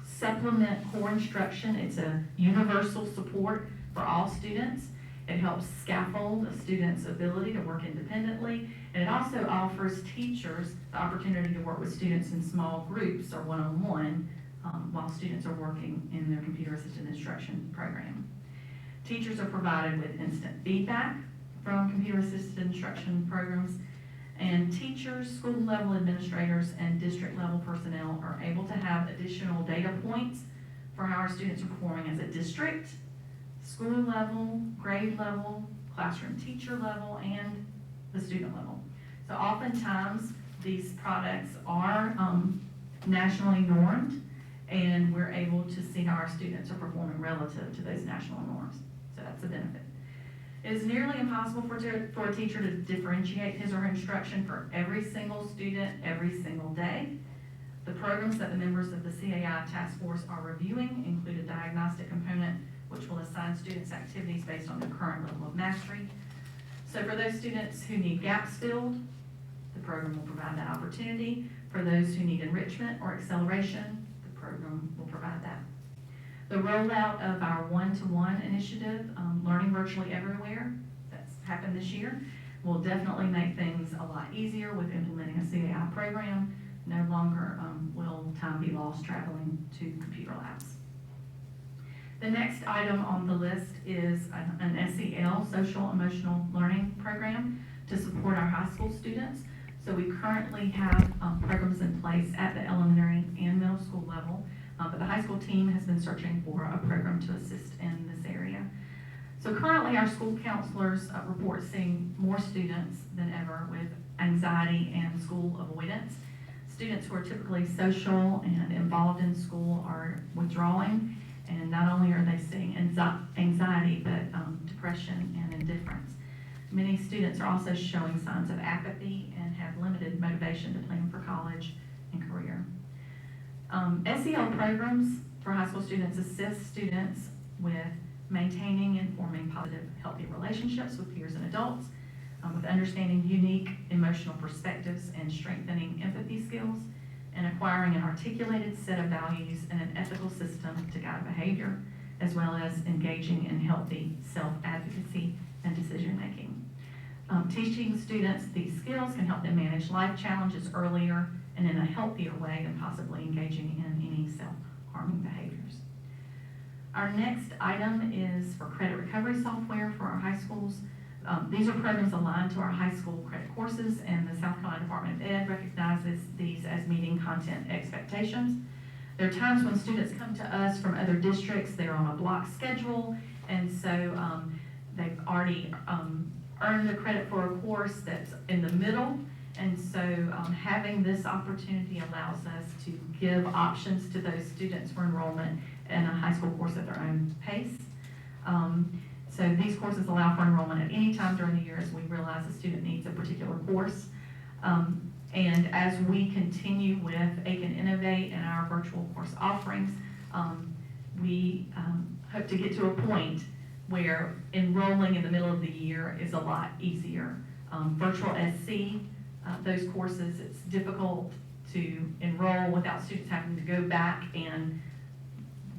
supplement core instruction. It's a universal support for all students. It helps scaffold a student's ability to work independently, and it also offers teachers the opportunity to work with students in small groups or one-on-one while students are working in their computer-assisted instruction program. Teachers are provided with instant feedback from computer-assisted instruction programs, and teachers, school-level administrators, and district-level personnel are able to have additional data points for how our students are performing as a district, school level, grade level, classroom teacher level, and the student level. So oftentimes, these products are nationally normed, and we're able to see how our students are performing relative to those national norms. So that's a benefit. It is nearly impossible for a teacher to differentiate his or her instruction for every single student every single day. The programs that the members of the CAI task force are reviewing include a diagnostic component which will assign students activities based on their current level of mastery. So for those students who need gaps filled, the program will provide that opportunity. For those who need enrichment or acceleration, the program will provide that. The rollout of our one-to-one initiative, Learning Virtually Everywhere, that's happened this year, will definitely make things a lot easier with implementing a CAI program. No longer will time be lost traveling to computer labs. The next item on the list is an SEL, Social Emotional Learning Program, to support our high school students. So we currently have programs in place at the elementary and middle school level, but the high school team has been searching for a program to assist in this area. So currently our school counselors report seeing more students than ever with anxiety and school avoidance. Students who are typically social and involved in school are withdrawing, and not only are they seeing anxiety, but depression and indifference. Many students are also showing signs of apathy and have limited motivation to plan for college and career. SEL programs for high school students assist students with maintaining and forming positive, healthy relationships with peers and adults, with understanding unique emotional perspectives and strengthening empathy skills, and acquiring an articulated set of values and an ethical system to guide behavior, as well as engaging in healthy self-advocacy and decision-making. Teaching students these skills can help them manage life challenges earlier and in a healthier way than possibly engaging in any self-harming behaviors. Our next item is for credit recovery software for our high schools. These are programs aligned to our high school credit courses, and the South Carolina Department of Ed recognizes these as meeting content expectations. There are times when students come to us from other districts, they're on a block schedule, and so they've already earned the credit for a course that's in the middle, and so having this opportunity allows us to give options to those students for enrollment in a high school course at their own pace. So these courses allow for enrollment at any time during the year as we realize the student needs a particular course. And as we continue with Aiken Innovate and our virtual course offerings, we hope to get to a point where enrolling in the middle of the year is a lot easier. Virtual SC, those courses, it's difficult to enroll without students having to go back and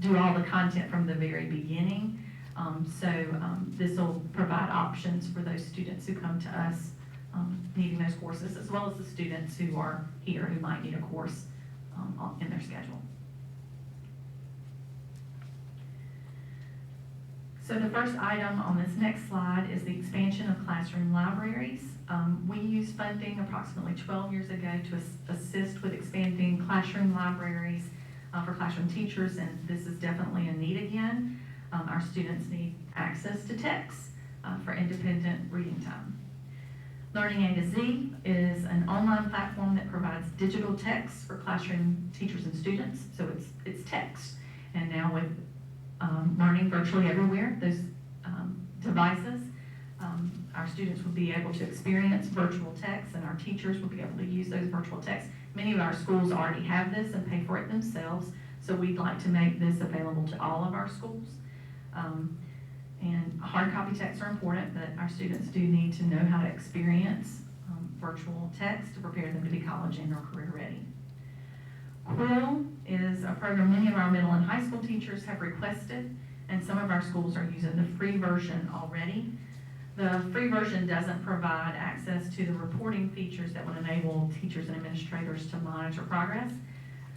do all the content from the very beginning. This will provide options for those students who come to us needing those courses, as well as the students who are here who might need a course in their schedule. So the first item on this next slide is the expansion of classroom libraries. We used funding approximately 12 years ago to assist with expanding classroom libraries for classroom teachers, and this is definitely a need again. Our students need access to texts for independent reading time. Learning A to Z is an online platform that provides digital texts for classroom teachers and students, so it's text. And now with Learning Virtually Everywhere, those devices, our students will be able to experience virtual text, and our teachers will be able to use those virtual texts. Many of our schools already have this and pay for it themselves, so we'd like to make this available to all of our schools. And hard copy texts are important, but our students do need to know how to experience virtual text to prepare them to be college and or career ready. Quill is a program many of our middle and high school teachers have requested, and some of our schools are using the free version already. The free version doesn't provide access to the reporting features that would enable teachers and administrators to monitor progress.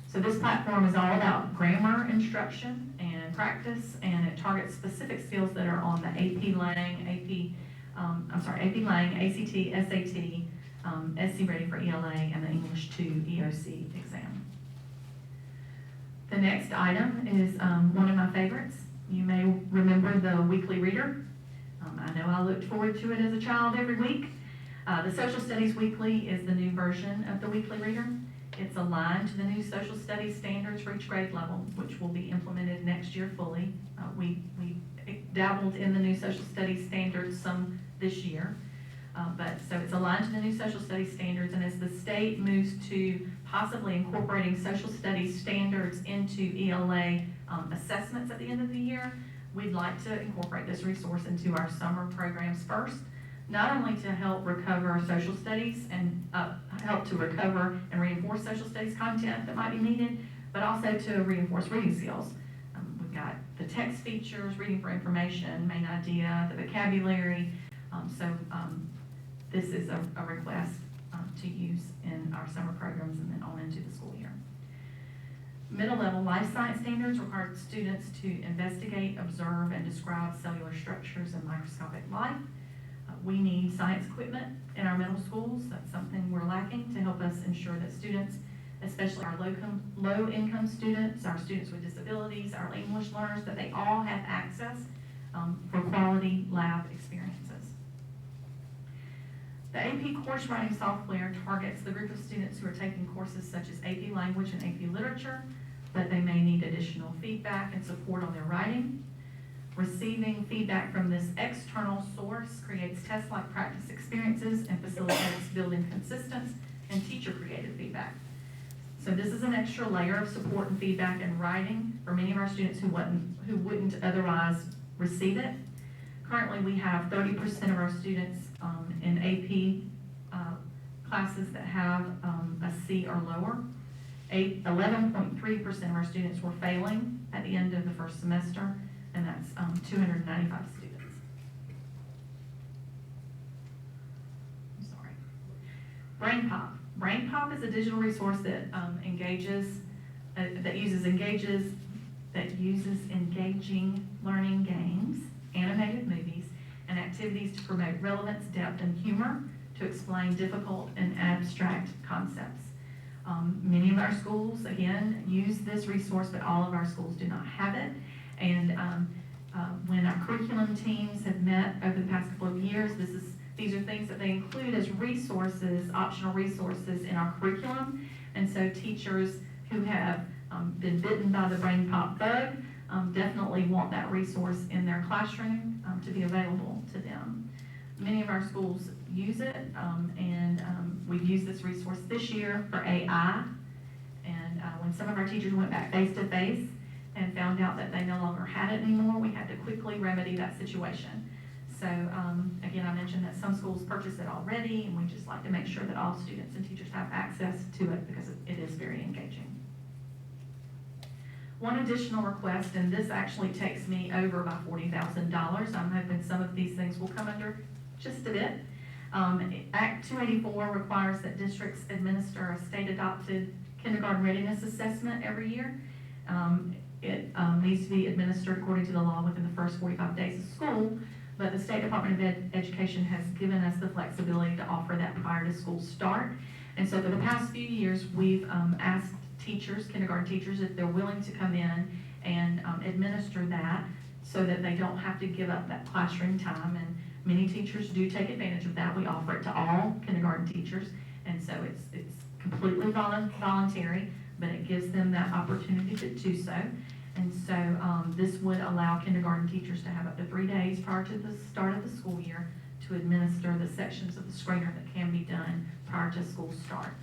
So this platform is all about grammar instruction and practice, and it targets specific skills that are on the AP Lang, ACT, SAT, SC Ready for ELA, and the English 2 EOC exam. The next item is one of my favorites. You may remember the weekly reader. I know I looked forward to it as a child every week. The Social Studies Weekly is the new version of the weekly reader. It's aligned to the new social studies standards for each grade level, which will be implemented next year fully. We dabbled in the new social studies standards some this year. So it's aligned to the new social studies standards, and as the state moves to possibly incorporating social studies standards into ELA assessments at the end of the year, we'd like to incorporate this resource into our summer programs first, not only to help recover social studies and help to recover and reinforce social studies content that might be needed, but also to reinforce reading skills. We've got the text features, reading for information, main idea, the vocabulary. This is a request to use in our summer programs and then on into the school year. Middle level life science standards require students to investigate, observe, and describe cellular structures in microscopic life. We need science equipment in our middle schools. That's something we're lacking to help us ensure that students, especially our low-income students, our students with disabilities, our English learners, that they all have access for quality lab experiences. The AP course writing software targets the group of students who are taking courses such as AP Language and AP Literature, but they may need additional feedback and support on their writing. Receiving feedback from this external source creates test-like practice experiences and facilitates building consistent and teacher-created feedback. So this is an extra layer of support and feedback in writing for many of our students who wouldn't otherwise receive it. Currently, we have 30% of our students in AP classes that have a C or lower. 11.3% of our students were failing at the end of the first semester, and that's 295 students. I'm sorry. Brainpop. Brainpop is a digital resource that uses engaging learning games, animated movies, and activities to promote relevance, depth, and humor to explain difficult and abstract concepts. Many of our schools, again, use this resource, but all of our schools do not have it. And when our curriculum teams have met over the past couple of years, these are things that they include as resources, optional resources in our curriculum. And so teachers who have been bitten by the Brainpop bug definitely want that resource in their classroom to be available to them. Many of our schools use it, and we've used this resource this year for AI. And when some of our teachers went back face-to-face and found out that they no longer had it anymore, we had to quickly remedy that situation. So again, I mentioned that some schools purchase it already, and we just like to make sure that all students and teachers have access to it because it is very engaging. One additional request, and this actually takes me over by $40,000. I'm hoping some of these things will come under just a bit. Act 284 requires that districts administer a state-adopted kindergarten readiness assessment every year. It needs to be administered according to the law within the first 45 days of school, but the State Department of Education has given us the flexibility to offer that prior to school start. And so for the past few years, we've asked teachers, kindergarten teachers, if they're willing to come in and administer that so that they don't have to give up that classroom time. And many teachers do take advantage of that. We offer it to all kindergarten teachers, and so it's completely voluntary, but it gives them that opportunity to do so. And so this would allow kindergarten teachers to have up to 3 days prior to the start of the school year to administer the sections of the screener that can be done prior to school start.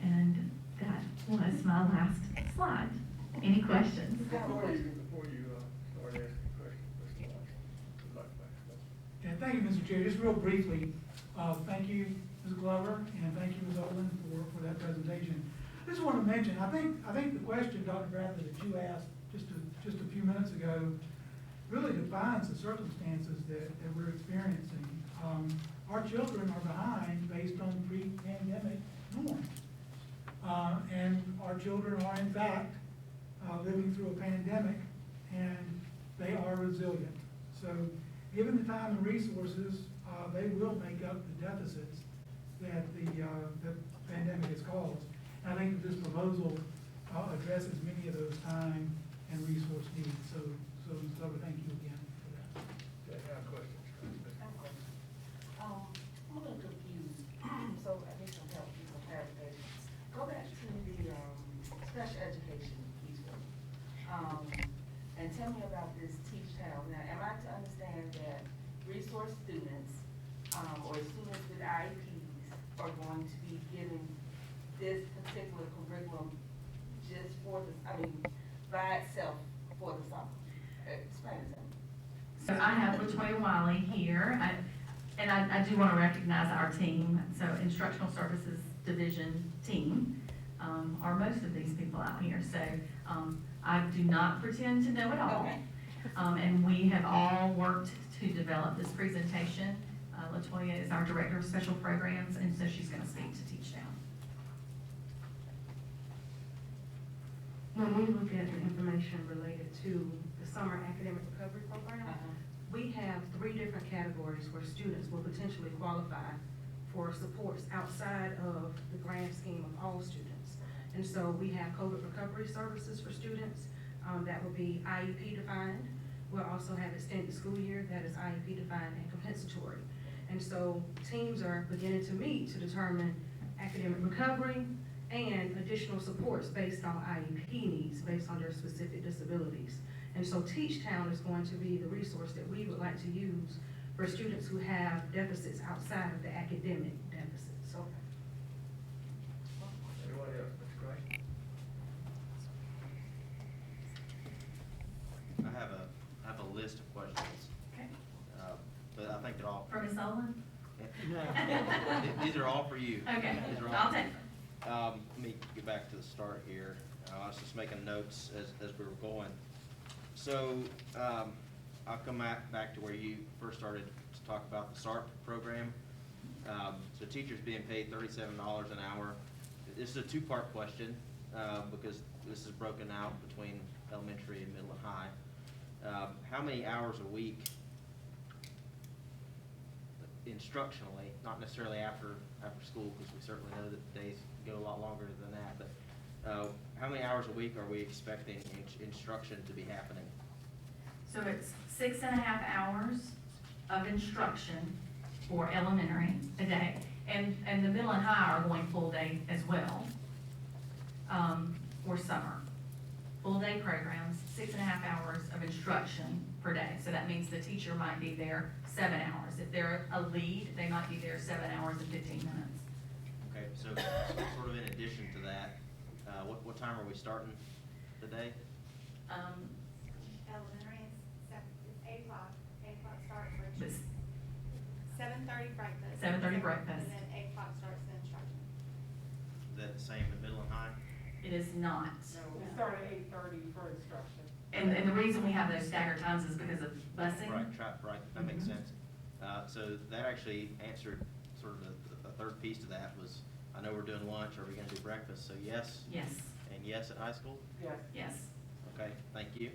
And that was my last slide. Any questions? Before you start asking questions, Mr. Lloyd. Yeah, thank you, Mr. Chair. Just real briefly, thank you, Ms. Glover, and thank you, Ms. Olin, for that presentation. I just want to mention, I think the question, Dr. Bradley, that you asked just a few minutes ago really defines the circumstances that we're experiencing. Our children are behind based on pre-pandemic norms. And our children are, in fact, living through a pandemic, and they are resilient. So given the time and resources, they will make up the deficits that the pandemic has caused. And I think that this proposal addresses many of those time and resource needs. So Ms. Glover, thank you again for that. Okay, I have questions. And tell me about this Teach Town. Now, am I to understand that resource students, or students with IEPs are going to be getting this particular curriculum just for the, by itself for the summer? Explain it to me. So I have LaToya Wiley here, and I do want to recognize our team. So Instructional Services Division team are most of these people out here. So I do not pretend to know it all. Okay. And we have all worked to develop this presentation. LaToya is our Director of Special Programs, and so she's going to speak to Teach Down. When we look at the information related to the Summer Academic Recovery Program, we have 3 different categories where students will potentially qualify for supports outside of the grand scheme of all students. And so we have COVID recovery services for students, that will be IEP defined. We'll also have extended school year that is IEP defined and compensatory. And so teams are beginning to meet to determine academic recovery and additional supports based on IEP needs, based on their specific disabilities. And so Teach Town is going to be the resource that we would like to use for students who have deficits outside of the academic deficits. So, Anybody else, Mr. Gray? I have a list of questions, Okay. but I think they're all. For Ms. Sullivan? These are all for you. Okay, These are all I'll for take you. them. Let me get back to the start here. I was just making notes as we were going. So, I'll come back to where you first started to talk about the Srt program. So teachers being paid $37 an hour. This is a 2-part question, because this is broken out between elementary and middle and high. How many hours a week instructionally, not necessarily after school, because we certainly know that the days go a lot longer than that, but how many hours a week are we expecting instruction to be happening? So it's 6.5 hours of instruction for elementary a day, and the middle and high are going full day as well, for summer. Full day programs, 6.5 hours of instruction per day. So that means the teacher might be there 7 hours. If they're a lead, they might be there 7 hours and 15 minutes. Okay, so sort of in addition to that, what time are we starting the day? Elementary is 8 o'clock. 8 o'clock start for But 7:30 breakfast. 7:30 breakfast. And then 8 o'clock starts the instruction. Is that the same in middle and high? It is not. We start at 8:30 for instruction. And the reason we have those staggered times is because of busing. Right, that makes sense. So that actually answered sort of the third piece to that was, I know we're doing lunch, are we gonna do breakfast? So yes? Yes, And yes at high school? Yes. yes. Okay, thank you.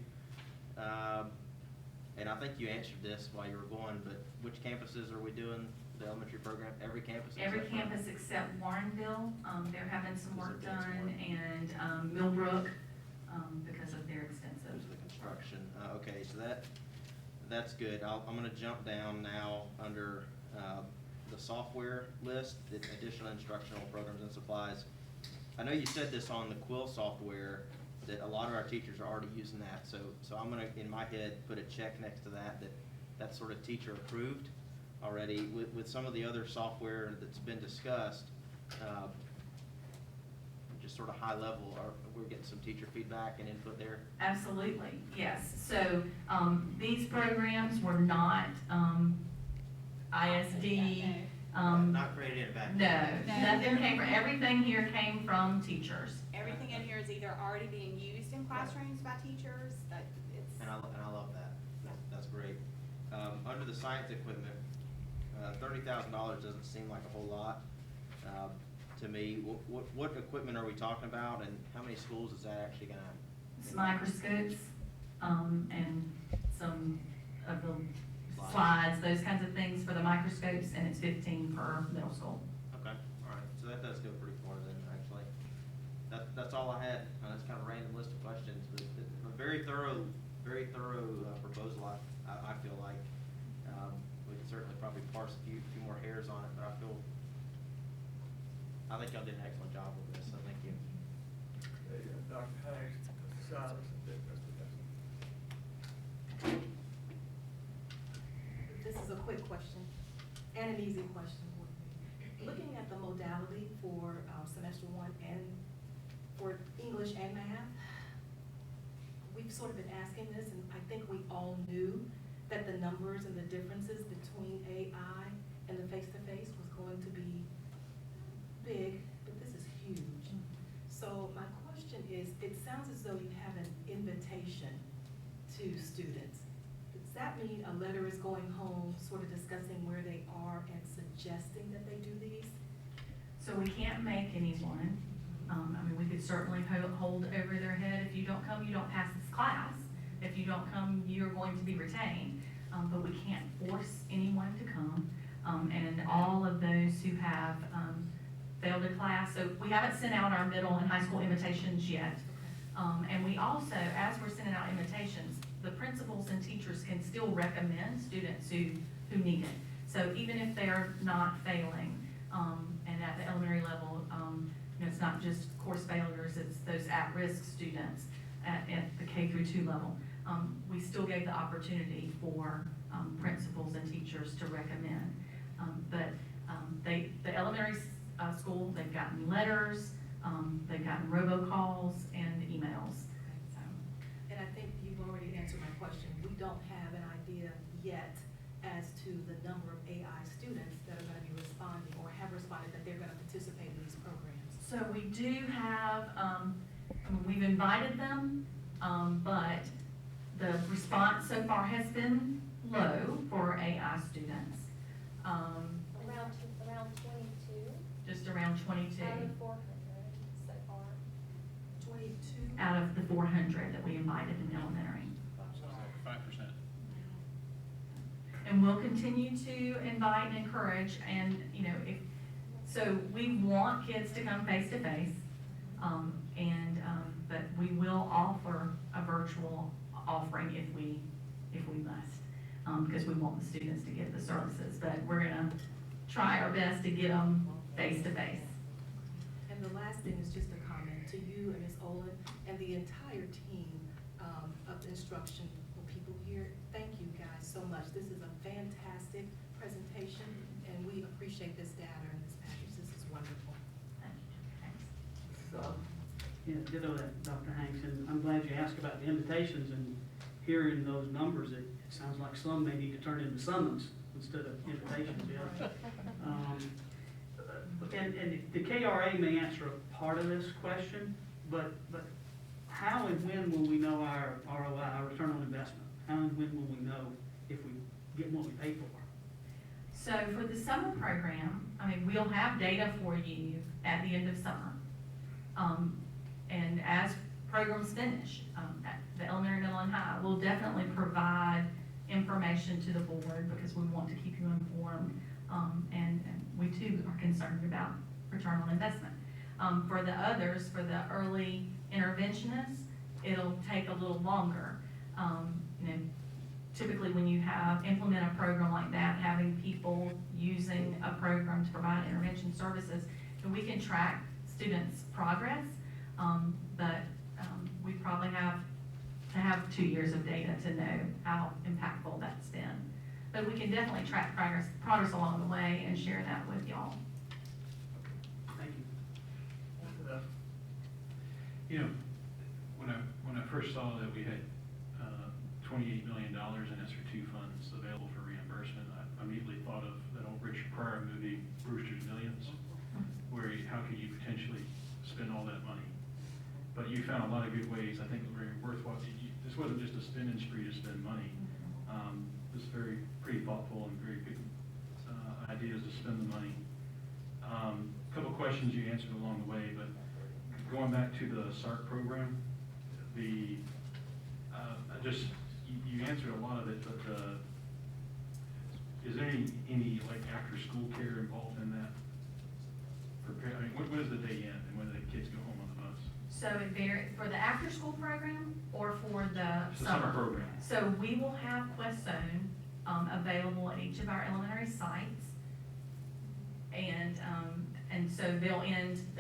And I think you answered this while you were going, but which campuses are we doing the elementary program? Every campus? Every except for- campus except Warrenville, they're having some work Because of done, Densmore. and Millbrook, because of their extensive. Because of the construction. Okay, so that's good. I'm gonna jump down now under the software list, the additional instructional programs and supplies. I know you said this on the Quill software, that a lot of our teachers are already using that, so I'm gonna, in my head, put a check next to that's sort of teacher approved already. With some of the other software that's been discussed, just sort of high level, we're getting some teacher feedback and input there? Absolutely, yes. So, these programs were not, ISD, Not created in a vacuum? no, nothing came from, everything here came from teachers. Everything in here is either already being used in classrooms by teachers, that it's. And I love that. That's great. Under the science equipment, $30,000 doesn't seem like a whole lot to me. What equipment are we talking about, and how many schools is that actually gonna? It's microscopes, and some of the slides, those kinds of things for the microscopes, and it's 15 per middle school. Okay, all right. So that does go pretty far then, actually. That's all I had. That's kind of a random list of questions, but a very thorough proposal. I feel like we can certainly probably parse a few more hairs on it, but I think y'all did an excellent job with this, so thank you. Dr. Hayes, Mr. Silas, and Mr. a quick question and an easy question. Looking at the modality for semester 1 and for English and math, we've sort of been asking this, and I think we all knew that the numbers and the differences between AI and the face-to-face was going to be big, but this is huge. So my question is, it sounds as though you have an invitation to students. Does that mean a letter is going home, sort of discussing where they are and suggesting that they do these? So we can't make anyone. I mean, we could certainly hold over their head, if you don't come, you don't pass this class. If you don't come, you're going to be retained. But we can't force anyone to come. And all of those who have failed a class, so we haven't sent out our middle and high school invitations yet. And we also, as we're sending out invitations, the principals and teachers can still recommend students who need it. So even if they're not failing, and at the elementary level, you know, it's not just course failures, it's those at-risk students at the K through 2 level. We still gave the opportunity for principals and teachers to recommend. But the elementary school, they've gotten letters, they've gotten robocalls and emails. So. And I think you've already answered my question. We don't have an idea yet as to the number of AI students that are going to be responding or have responded that they're going to participate in these programs. So we do have, we've invited them, but the response so far has been low for AI students. Around 22. Just around 22. Out of 400 so far. 22? Out of the 400 that we invited in elementary. 5%. And we'll continue to invite and encourage, and, you know, so we want kids to come face to face, but we will offer a virtual offering if we must, because we want the students to get the services, but we're gonna try our best to get them face to face. And the last thing is just a comment to you and Ms. Olin and the entire team of instruction people here. Thank you guys so much. This is a fantastic presentation, and we appreciate this data and this package. This is wonderful. Yeah, ditto that, Dr. Hanks, and I'm glad you asked about the invitations, and hearing those numbers, it sounds like some may need to turn into summons instead of invitations, yeah. And the KRA may answer a part of this question, but how and when will we know our ROI, our return on investment? How and when will we know if we get what we pay for? So for the summer program, I mean, we'll have data for you at the end of summer. And as programs finish, at the elementary, middle, and high, we'll definitely provide information to the board because we want to keep you informed. And we too are concerned about return on investment. For the others, for the early interventionists, it'll take a little longer. You know, typically when you implement a program like that, having people using a program to provide intervention services, and we can track students' progress, but we probably have to have 2 years of data to know how impactful that's been. But we can definitely track progress along the way and share that with y'all. Thank you. You know, when I first saw that we had $28 million in SR2 funds available for reimbursement, I immediately thought of that old Richard Pryor movie, Brewster's Millions, where how could you potentially spend all that money? But you found a lot of good ways, I think, very worthwhile. This wasn't just a spending spree to spend money. It was pretty thoughtful and very good ideas to spend the money. A couple of questions you answered along the way, but going back to the Srt program, you answered a lot of it, but is there any like after school care involved in that? I mean, when does the day end and when do the kids go home on the bus? So it varies for the after school program or for the Summer program. So we will have Quest Zone available at each of our elementary sites. And so they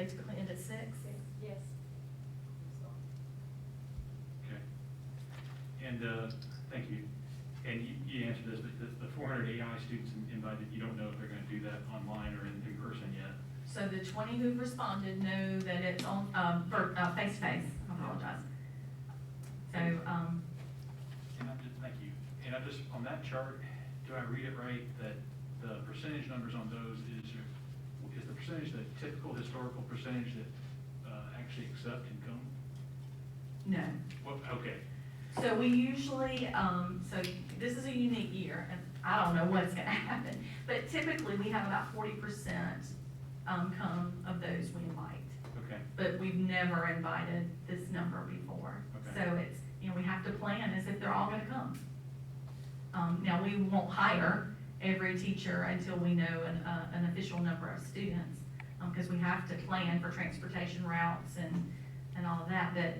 typically end at 6. Yes. Okay. And thank you. And you answered this, but the 400 AI students invited, you don't know if they're gonna do that online or in person yet? So the 20 who've responded know that it's on, for, face-to-face, I apologize. So, And I'm just, thank you. And I just, on that chart, do I read it right, that the percentage numbers on those is the percentage the typical historical percentage that actually accept and come? no. Well, okay. So we usually, so this is a unique year, and I don't know what's gonna happen, but typically we have about 40% come of those we invite. Okay. But we've never invited this number before. Okay. So it's, you know, we have to plan as if they're all gonna come. Now, we won't hire every teacher until we know an official number of students, because we have to plan for transportation routes and all of that, but,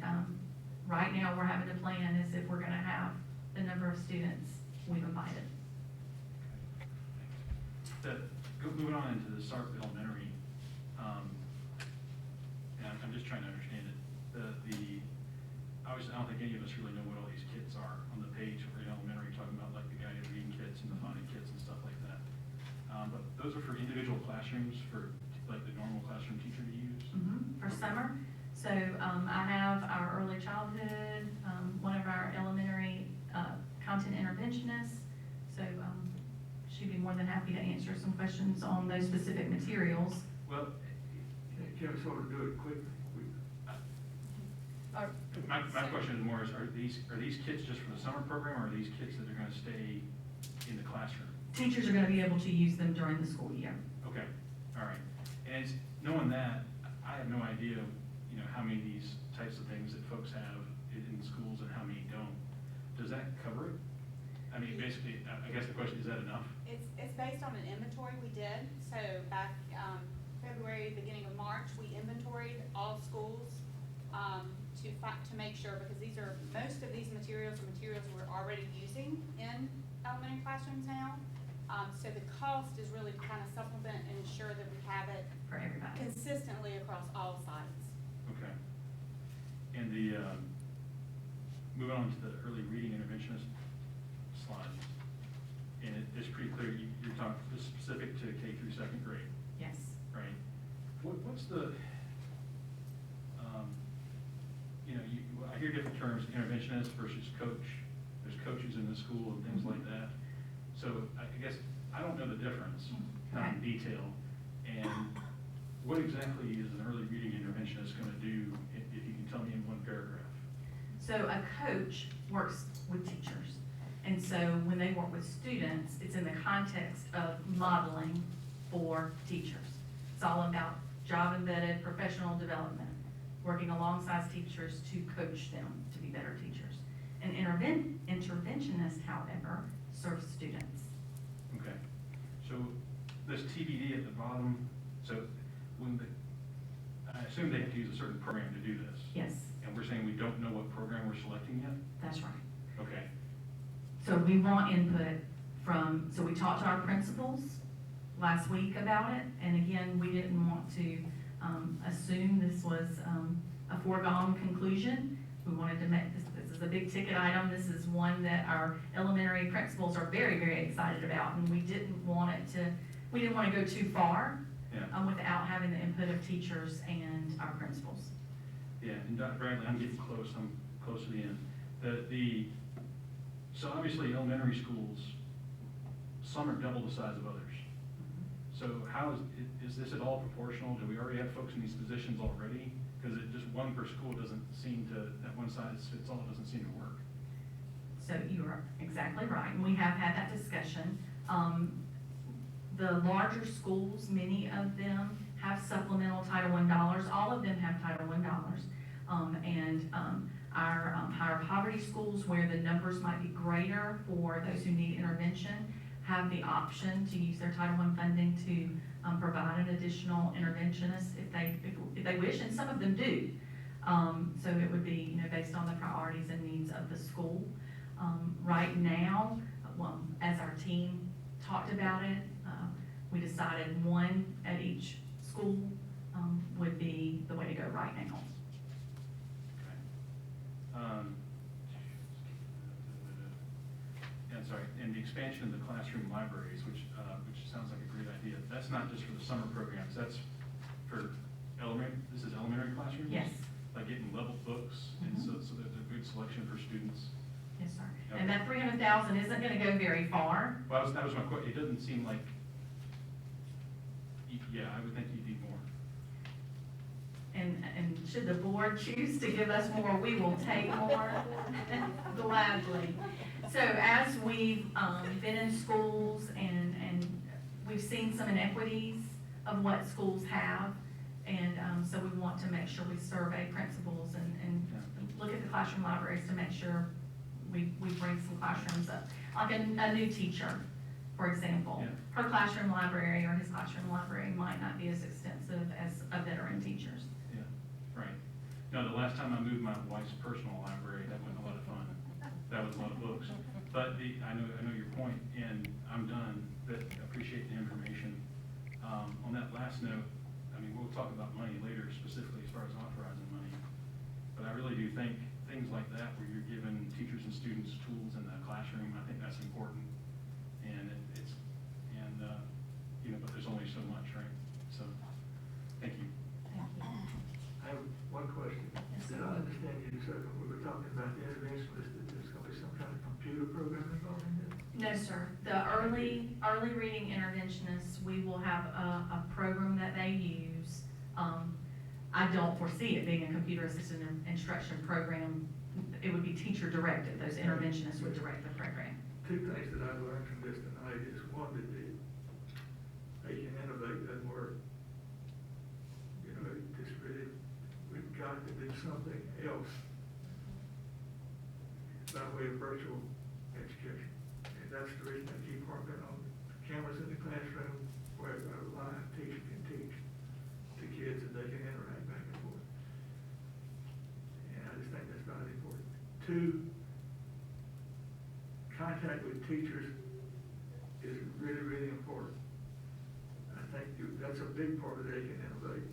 right now, we're having to plan as if we're gonna have the number of students we've invited. Moving on into the Srt Elementary, and I'm just trying to understand it. Obviously, I don't think any of us really know what all these kits are on the page for elementary, talking about like the guided reading kits and the phonics kits and stuff like that. But those are for individual classrooms, for like the normal classroom teacher to use? For summer, so, I have our early childhood, one of our elementary, content interventionists, so, she'd be more than happy to answer some questions on those specific materials. Well, Can we sort of do it quick? my question is more, are these kits just for the summer program, or are these kits that are gonna stay in the classroom? Teachers are gonna be able to use them during the school year. Okay, all right. And knowing that, I have no idea, you know, how many of these types of things that folks have in schools and how many don't. Does that cover it? I mean, basically, I guess the question, is that enough? It's based on an inventory we did. So back February, beginning of March, we inventoried all schools to make sure, because most of these materials are materials we're already using in elementary classrooms now. So the cost is really kind of supplement and ensure that we have it For everybody. consistently across all sites. Okay. And moving on to the early reading interventionist slide. And it's pretty clear, you're talking specific to K through second grade, Yes. right? What's the, you know, I hear different terms, interventionist versus coach. There's coaches in the school and things like that. So I guess, I don't know the difference, not in detail. And what exactly is an early reading interventionist gonna do, if you can tell me in one paragraph? So a coach works with teachers. And so when they work with students, it's in the context of modeling for teachers. It's all about job-embedded professional development, working alongside teachers to coach them to be better teachers. An interventionist, however, serves students. Okay, so this TBD at the bottom, so I assume they have to use a certain program to do this? Yes, And we're saying we don't know what program we're selecting yet? that's right. Okay, So we want input so we talked to our principals last week about it, and again, we didn't want to assume this was a foregone conclusion. We wanted to make, this is a big ticket item, this is one that our elementary principals are very, very excited about, and we didn't want to go too far without having the input of teachers and our principals. yeah, and Dr. Bradley, I'm getting close, I'm close to the end. So obviously elementary schools, some are double the size of others. So how is this at all proportional? Do we already have folks in these positions already? Because it just one per school doesn't seem to, that one size fits all doesn't seem to work. So you are exactly right, and we have had that discussion. The larger schools, many of them have supplemental Title I dollars. All of them have Title I dollars. Our higher poverty schools, where the numbers might be greater for those who need intervention, have the option to use their Title I funding to provide an additional interventionist if they wish, and some of them do. So it would be, you know, based on the priorities and needs of the school. Right now, as our team talked about it, we decided one at each school would be the way to go right now. Okay. And sorry, and the expansion of the classroom libraries, which sounds like a great idea. That's not just for the summer programs, that's for this is elementary classrooms? Yes. Like getting level books, and so there's a good selection for students. Yes, sir. Okay. And that 300,000 isn't gonna go very far. Well, that was my question, it doesn't seem like, yeah, I would think you'd need more. And should the board choose to give us more, we will take more gladly. So as we've been in schools and we've seen some inequities of what schools have, and so we want to make sure we survey principals and look at the classroom libraries to make sure we bring some classrooms up. Like a new teacher, for example, Yeah. her classroom library or his classroom library might not be as extensive as a veteran teacher's. Yeah, right. No, the last time I moved my wife's personal library, that wasn't a lot of fun. That was a lot of books. But I know your point, and I'm done, but appreciate the information. On that last note, I mean, we'll talk about money later, specifically as far as authorizing money. But I really do think things like that, where you're giving teachers and students tools in the classroom, I think that's important. And but there's only so much, right? So, thank you. Thank you. I have one question. Yes, Did sir. I understand you said when we were talking about the intervention list, that there's gonna be some kind of computer program involved in this? No, sir. The early reading interventionists, we will have a program that they use. I don't foresee it being a computer-assisted instruction program. It would be teacher-directed. Those interventionists would direct the program. Two things that I learned from this tonight is, one, that Aiken Innovate doesn't work. You know, it just really, we've got to do something else by way of virtual education. And that's the reason I keep harping on cameras in the classroom where a live teacher can teach to kids and they can interact back and forth. And I just think that's very important. Two, contact with teachers is really, really important. I think that's a big part of the Aiken Innovate.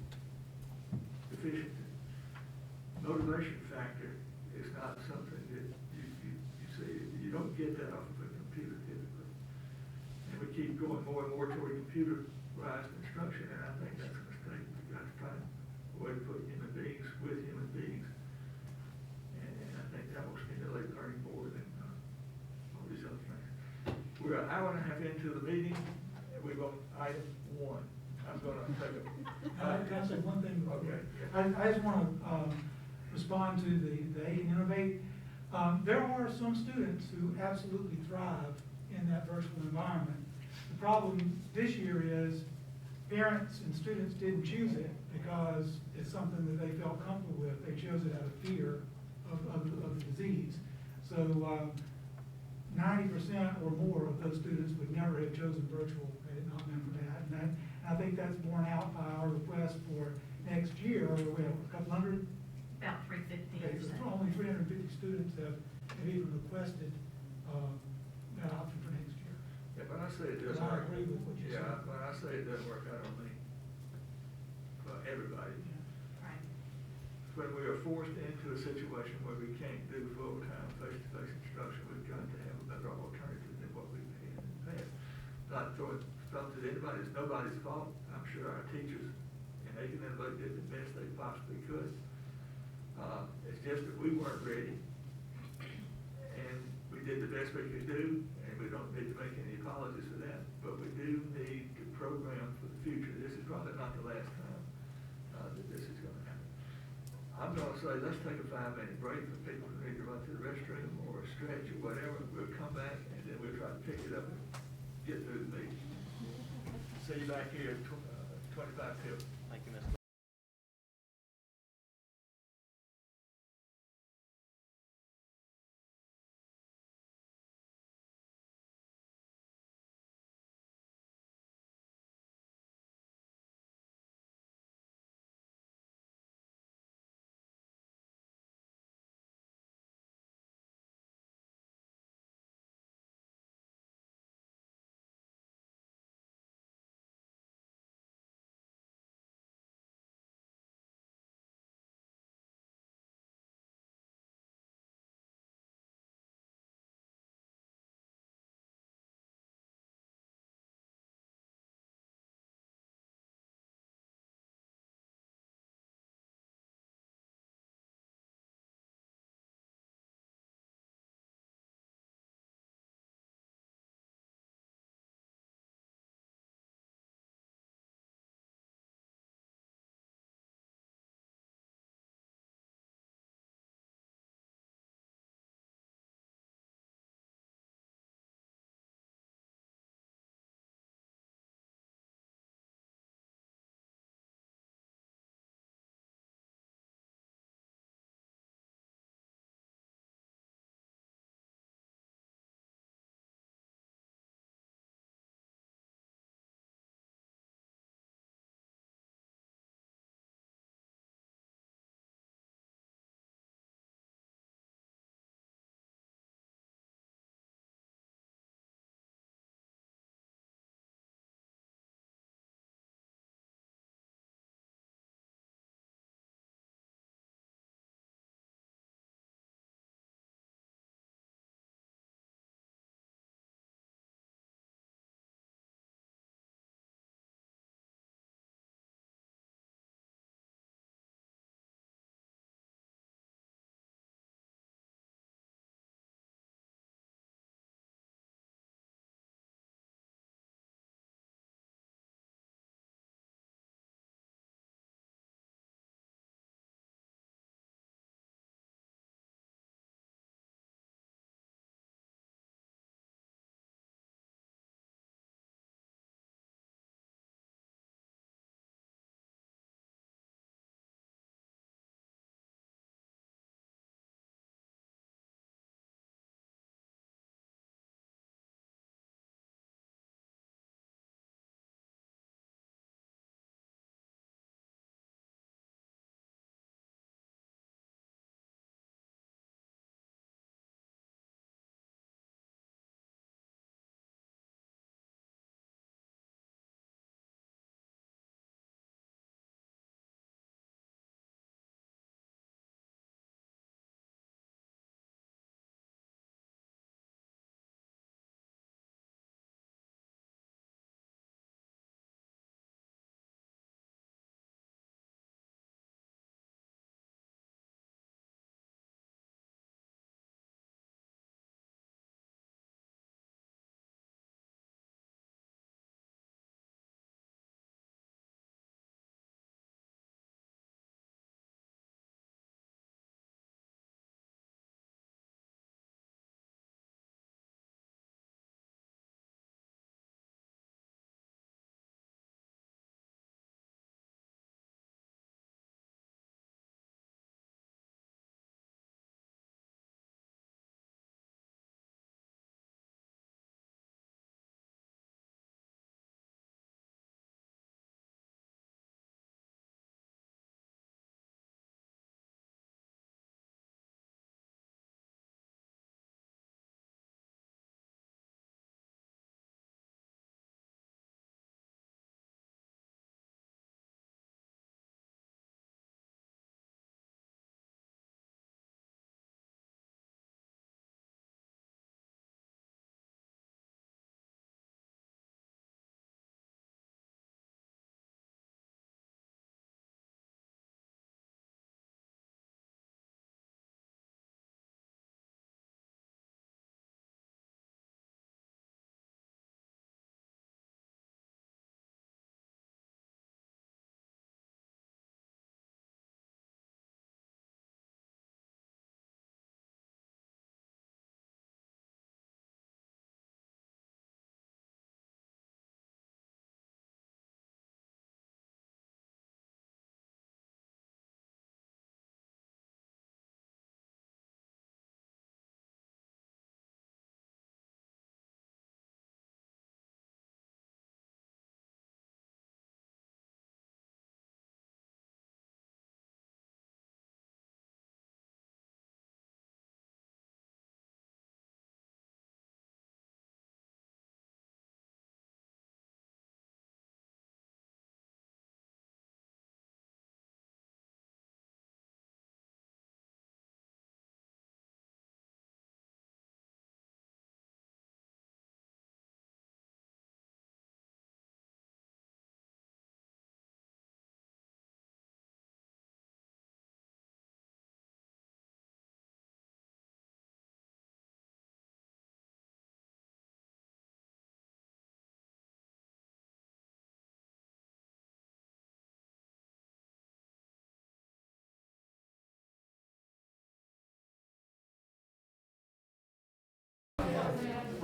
Efficiency. Motivation factor is not something that you see, you don't get that off of a computer typically. And we keep going more and more toward computerized instruction, and I think that's a mistake. We've got to find a way to put human beings with human beings. And I think that will stimulate learning more than all these other things. We're an hour and a half into the meeting, and we're on item 1. I'm gonna take a. Can I say one thing? Okay. I just want to respond to the Aiken Innovate. There are some students who absolutely thrive in that virtual environment. The problem this year is parents and students didn't choose it because it's something that they felt comfortable with. They chose it out of fear of the disease. So 90% or more of those students would never have chosen virtual had it not been for that. And I think that's borne out by our request for next year, where we have a couple hundred. About 350 Okay, or so so. only 350 students have even requested that option for next year. Yeah, but I say it Because doesn't I work. agree with what you said. Yeah, but I say it doesn't work out on me. For everybody. Right. When we are forced into a situation where we can't do full-time face-to-face instruction, we've got to have a better alternative than what we've had in the past. Not throwing stuff to anybody, it's nobody's fault. I'm sure our teachers and Aiken Innovate did the best they possibly could. It's just that we weren't ready. And we did the best we could do, and we don't need to make any apologies for that. But we do need to program for the future. This is probably not the last time that this is gonna happen. I'm gonna say, let's take a 5-minute break for people who need to run to the restroom or stretch or whatever. We'll come back and then we'll try to pick it up and get through the meeting. See you back here at 25 till.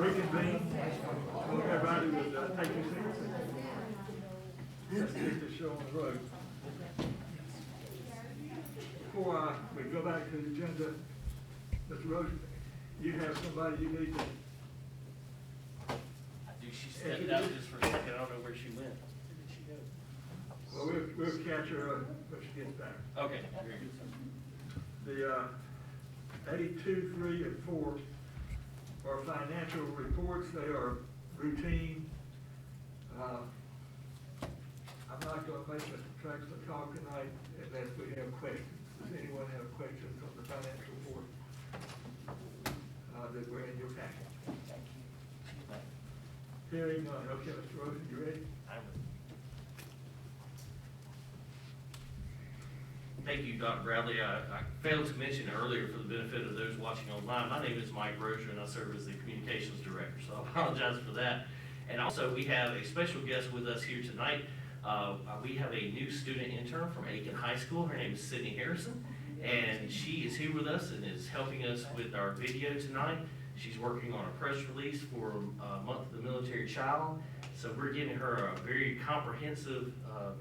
reconvene. Hope everybody would take your seats. Let's get this show on the road. Before we go back to the agenda, Mr. Rosen, you have somebody you need to. I do, she stepped out just for a second, I don't know where she went. Where did she go? Well, we'll catch her when she gets back. Okay, very good. The A2, 3, and 4 are financial reports. They are routine. I'm not going to make Mr. Traxler talk tonight unless we have questions. Does anyone have questions on the financial report that were in your packet? Hearing none. Okay, Mr. Rosen, you ready? I'm ready. Thank you, Dr. Bradley. I failed to mention earlier for the benefit of those watching online, my name is Mike Rozier and I serve as the Communications Director, so I apologize for that. And also, we have a special guest with us here tonight. We have a new student intern from Aiken High School. Her name is Sydney Harrison, and she is here with us and is helping us with our video tonight. She's working on a press release for Month of the Military Child, so we're giving her a very comprehensive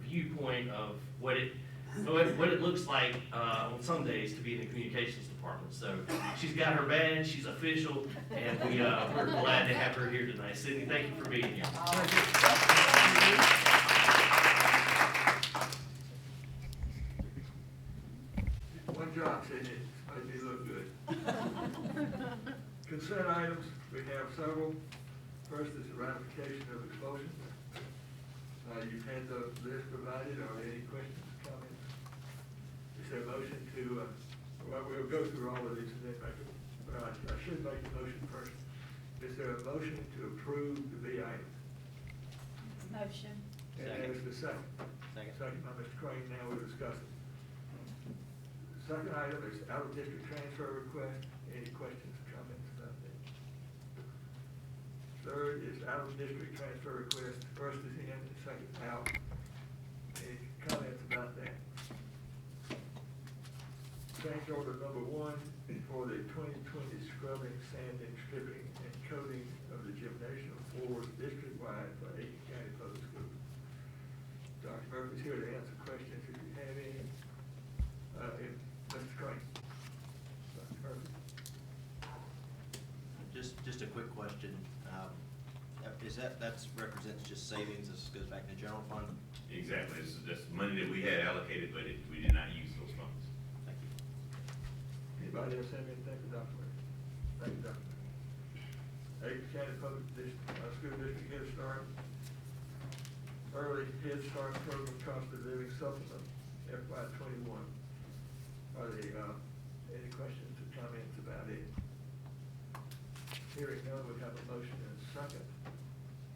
viewpoint of what it looks like on some days to be in the communications department. So she's got her badge, she's official, and we're glad to have her here tonight. Sydney, thank you for being here. One job, Sydney. Made me look good. Consent items, we have several. First is the ratification of expulsion. You've had the list provided. Are there any questions or comments? Is there a motion to, well, we'll go through all of these and then make it, but I should make the motion first. Is there a motion to approve the B items? Motion. And there's the second. Second. Second by Mr. Crane. Now we'll discuss it. Second item is out-of-district transfer request. Any questions or comments about that? Third is out-of-district transfer request. First is in, and second out. Any comments about that? Change order number 1 for the 2020 scrubbing, sanding, stripping, and coating of the gymnasium floors district-wide for Aiken County Public Schools. Dr. Murphy's here to answer questions if you have any. Mr. Crane. Dr. Murphy. Just a quick question. That's represents just savings, this goes back to the general fund? Exactly, this is just money that we had allocated, but we did not use those funds. Thank you. Anybody else have anything for Dr. Murphy? Thank you, Dr. Murphy. Aiken County Public School District Head Start, Early Head Start Program Cost of Living Supplement, FY 21. Are there any questions or comments about it? Hearing none, we have a motion and a second.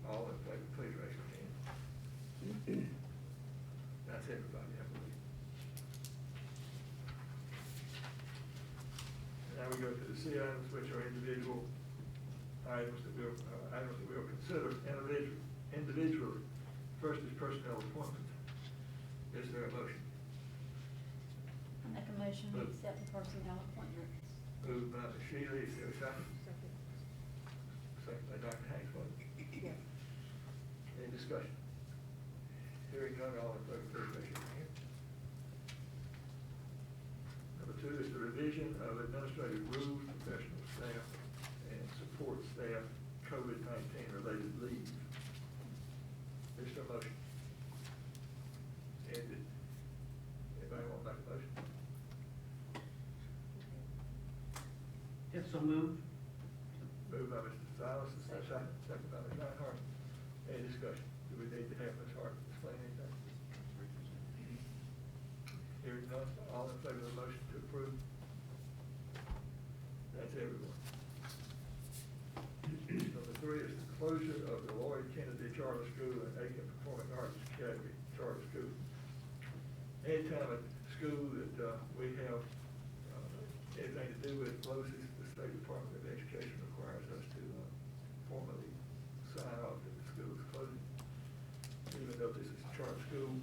All in favor, please raise your hand. That's everybody, I believe. Now we go to the C items, which are individual items that we'll consider individually. First is personnel appointments. Is there a motion? I make a motion to accept the personnel appointments. Moved by Ms. Shealy, is there a second? Second by Dr. Hanks, Yes. Any discussion? Hearing none, all in favor, please raise your hand. Number 2 is the revision of administrative rules, professional staff, and support staff COVID-19 related leave. Is there a motion? Anybody want to make a motion? Yes, so moved. Moved by Mr. Silas, is there a second? Second by Ms. Reinhardt. Any discussion? Do we need to have Ms. Hart explain anything? Hearing none, all in favor of the motion to approve? That's everyone. Number 3 is the closure of the Lloyd Kennedy Charter School and Aiken Performing Arts Academy Charter School. Anytime a school that we have anything to do with closes, the State Department of Education requires us to formally sign off that the school is closing. Even though this is a charter school,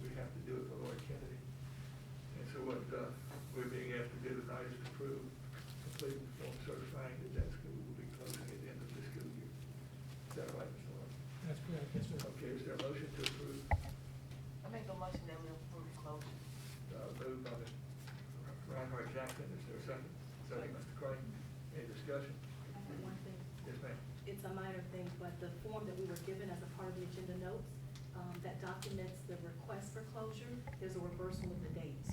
we have to do it for Lloyd Kennedy. And so what we're being asked to do tonight is to prove complete form certifying that that school will be closing at the end of this school it's a minor thing, but the form that we were given as a part of the agenda notes, that documents the request for closure, there's a reversal of the dates.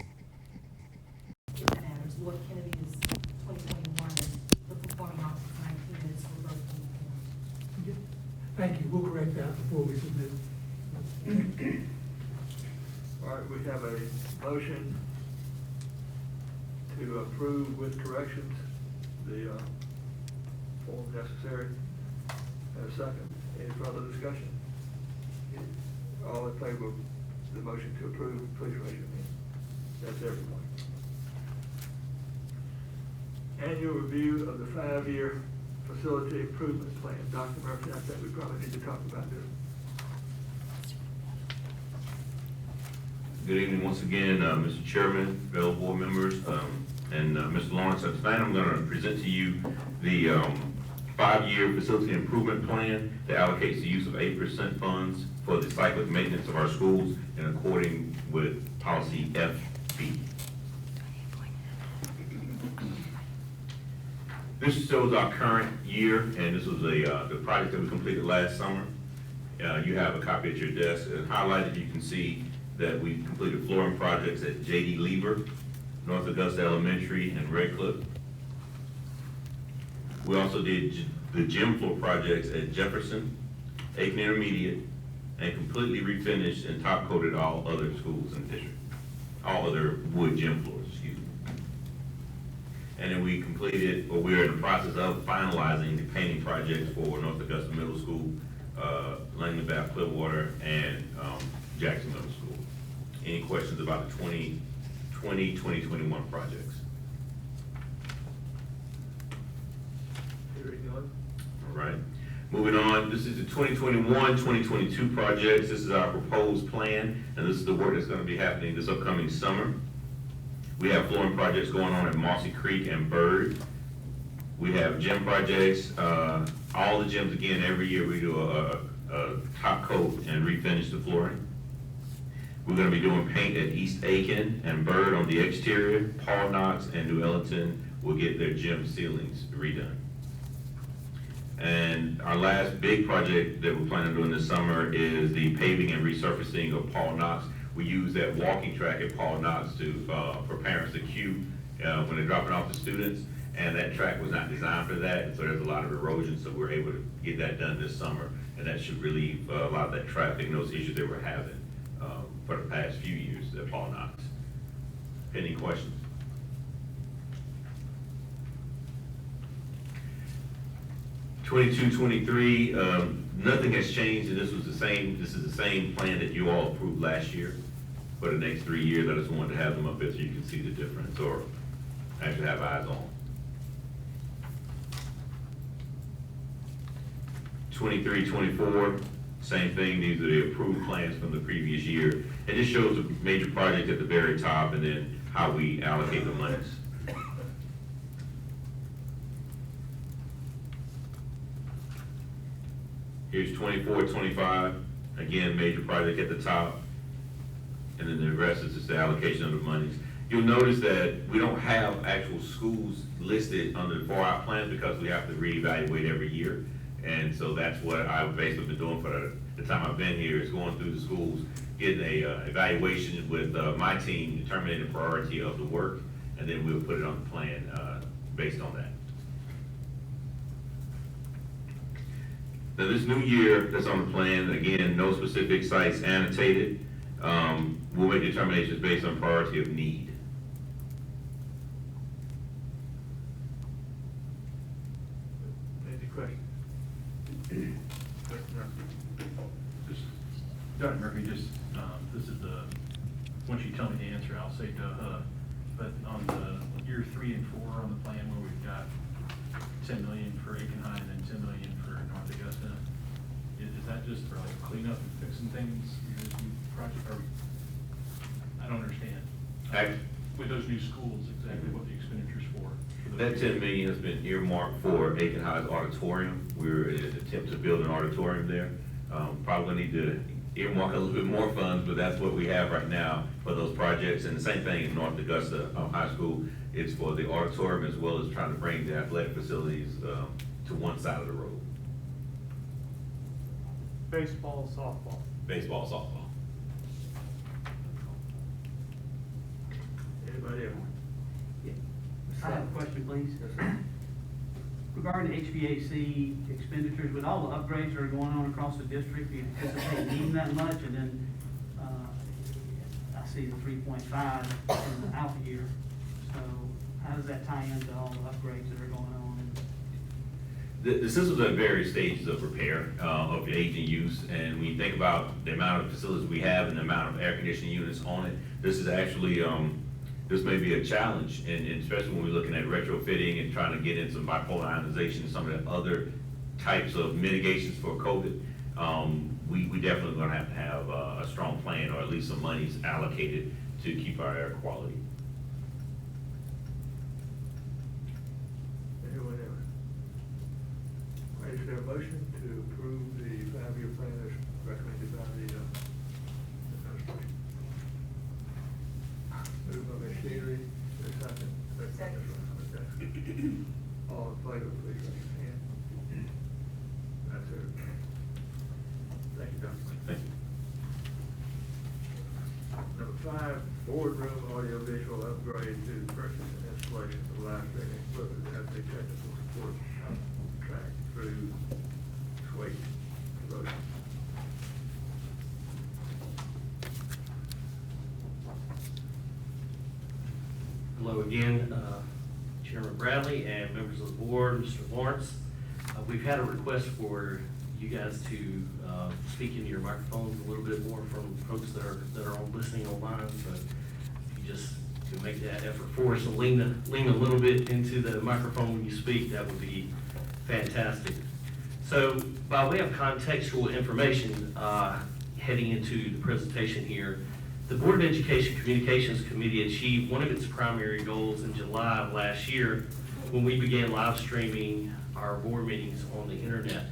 If it matters, Lloyd Kennedy is 2021, and the performing arts is 19, and it's reversed in the form. Thank you, we'll correct that before we submit. All right, we have a motion to approve with corrections the form necessary. And a second. Any further discussion? All in favor of the motion to approve, please raise your hand. That's everyone. Annual review of the 5-year facility improvement plan. Dr. Murphy, I think we probably need to talk about this. Good evening once again, Mr. Chairman, fellow board members, and Mr. Lawrence. Tonight I'm going to present to you the 5-year facility improvement plan that allocates the use of 8% funds for the cyclic maintenance of our schools in according with policy FB. This shows our current year, and this was the project that we completed last summer. You have a copy at your desk, and highlighted you can see that we completed flooring projects at J.D. Lever, North Augusta Elementary, and Red Cliff. We also did the gym floor projects at Jefferson, Aiken Intermediate, and completely refinished and top coated all other schools in the district, all other wood gym floors, excuse me. And then we completed, or we're in the process of finalizing the painting projects for North Augusta Middle School, Langley Bath, Clearwater, and Jackson Middle School. Any questions about the 2020-2021 projects? Hearing none. All right. Moving on, this is the 2021-2022 projects. This is our proposed plan, and this is the work that's going to be happening this upcoming summer. We have flooring projects going on at Mossy Creek and Bird. We have gym projects. All the gyms, again, every year we do a top coat and refinish the flooring. We're going to be doing paint at East Aiken and Bird on the exterior. Paul Knox and New Ellington will get their gym ceilings redone. And our last big project that we're planning on doing this summer is the paving and resurfacing of Paul Knox. We use that walking track at Paul Knox for parents to queue when they're dropping off the students, and that track was not designed for that, and so there's a lot of erosion, so we're able to get that done this summer, and that should relieve a lot of that traffic and those issues they were having for the past few years at Paul Knox. Any questions? '22-23, nothing has changed, and this is the same plan that you all approved last year for the next 3 years. I just wanted to have them up there so you can see the difference, or actually have eyes on. 23-24, same thing. These are the approved plans from the previous year. It just shows the major project at the very top and then how we allocate the monies. Here's 24-25, again, major project at the top. And then the rest is just the allocation of the monies. You'll notice that we don't have actual schools listed under the 4-out plans because we have to reevaluate every year. And so that's what I've basically been doing for the time I've been here, is going through the schools, getting a evaluation with my team, determining the priority of the work, and then we'll put it on the plan based on that. Now this new year that's on the plan, again, no specific sites annotated. We'll make determinations based on priority of need. Any questions? Dr. Murphy, this is once you tell me the answer, I'll say duh. But on the year 3 and 4 on the plan where we've got 10 million for Aiken High and then 10 million for North Augusta, is that just for like cleanup and fixing things? Project, or I don't understand. With those new schools, exactly what the expenditure's for. That 10 million has been earmarked for Aiken High's auditorium. We're in an attempt to build an auditorium there. Probably need to earmark a little bit more funds, but that's what we have right now for those projects. And the same thing in North Augusta High School. It's for the auditorium as well as trying to bring the athletic facilities to one side of the road. baseball, softball. Baseball, softball. Anybody else? I have a question, please. Regarding HVAC expenditures, with all the upgrades that are going on across the district, do you anticipate needing that much? And then, I see the 3.5 in the alpha year. So how does that tie into all the upgrades that are going on? The system's at various stages of repair, of aging use, and when you think about the amount of facilities we have and the amount of air conditioning units on it, this is actually, this may be a challenge, and especially when we're looking at retrofitting and trying to get into bipolar ionization and some of the other types of mitigations for COVID. We definitely gonna have to have a strong plan, or at least some monies allocated to keep our air quality. Anyone else? All right, is there a motion to approve the 5-year plan as recommended by the administration? Moved by Ms. Shealy, is there a second? Second. Okay. All in favor, please raise your hand. That's it. Thank you, Dr. Thank you. Number 5, boardroom audio-visual upgrade to purchase and installation of live streaming equipment as a technical support contract through Sway Proposal. Hello again, Chairman Bradley and members of the board, Mr. Lawrence. We've had a request for you guys to speak into your microphones a little bit more from folks that are on listening online. So if you just could make that effort for us and lean a little bit into the microphone when you speak, that would be fantastic. So by way of contextual information, heading into the presentation here, the Board of Education Communications Committee achieved one of its primary goals in July of last year when we began live streaming our board meetings on the internet.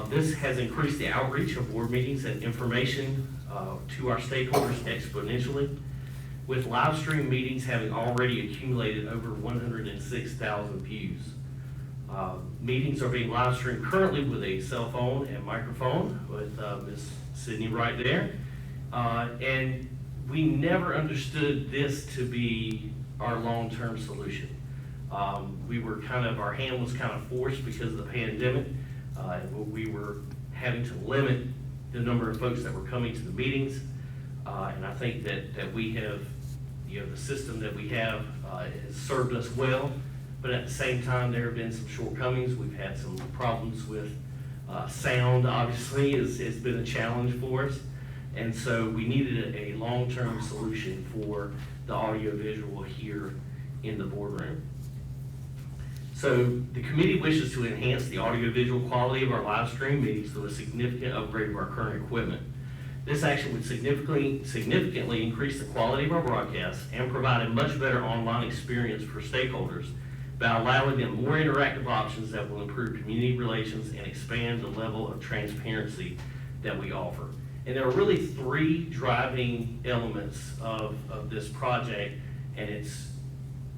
This has increased the outreach of board meetings and information to our stakeholders exponentially, with live stream meetings having already accumulated over 106,000 views. Meetings are being live streamed currently with a cell phone and microphone with Ms. Sydney right there. And we never understood this to be our long-term solution. Our hand was kind of forced because of the pandemic. We were having to limit the number of folks that were coming to the meetings. And I think that we have, the system that we have has served us well. But at the same time, there have been some shortcomings. We've had some problems with sound, obviously, has been a challenge for us. And so we needed a long-term solution for the audio-visual here in the boardroom. So the committee wishes to enhance the audio-visual quality of our live stream meetings through a significant upgrade of our current equipment. This action would significantly increase the quality of our broadcasts and provide a much better online experience for stakeholders by allowing them more interactive options that will improve community relations and expand the level of transparency that we offer. And there are really 3 driving elements of this project, and it's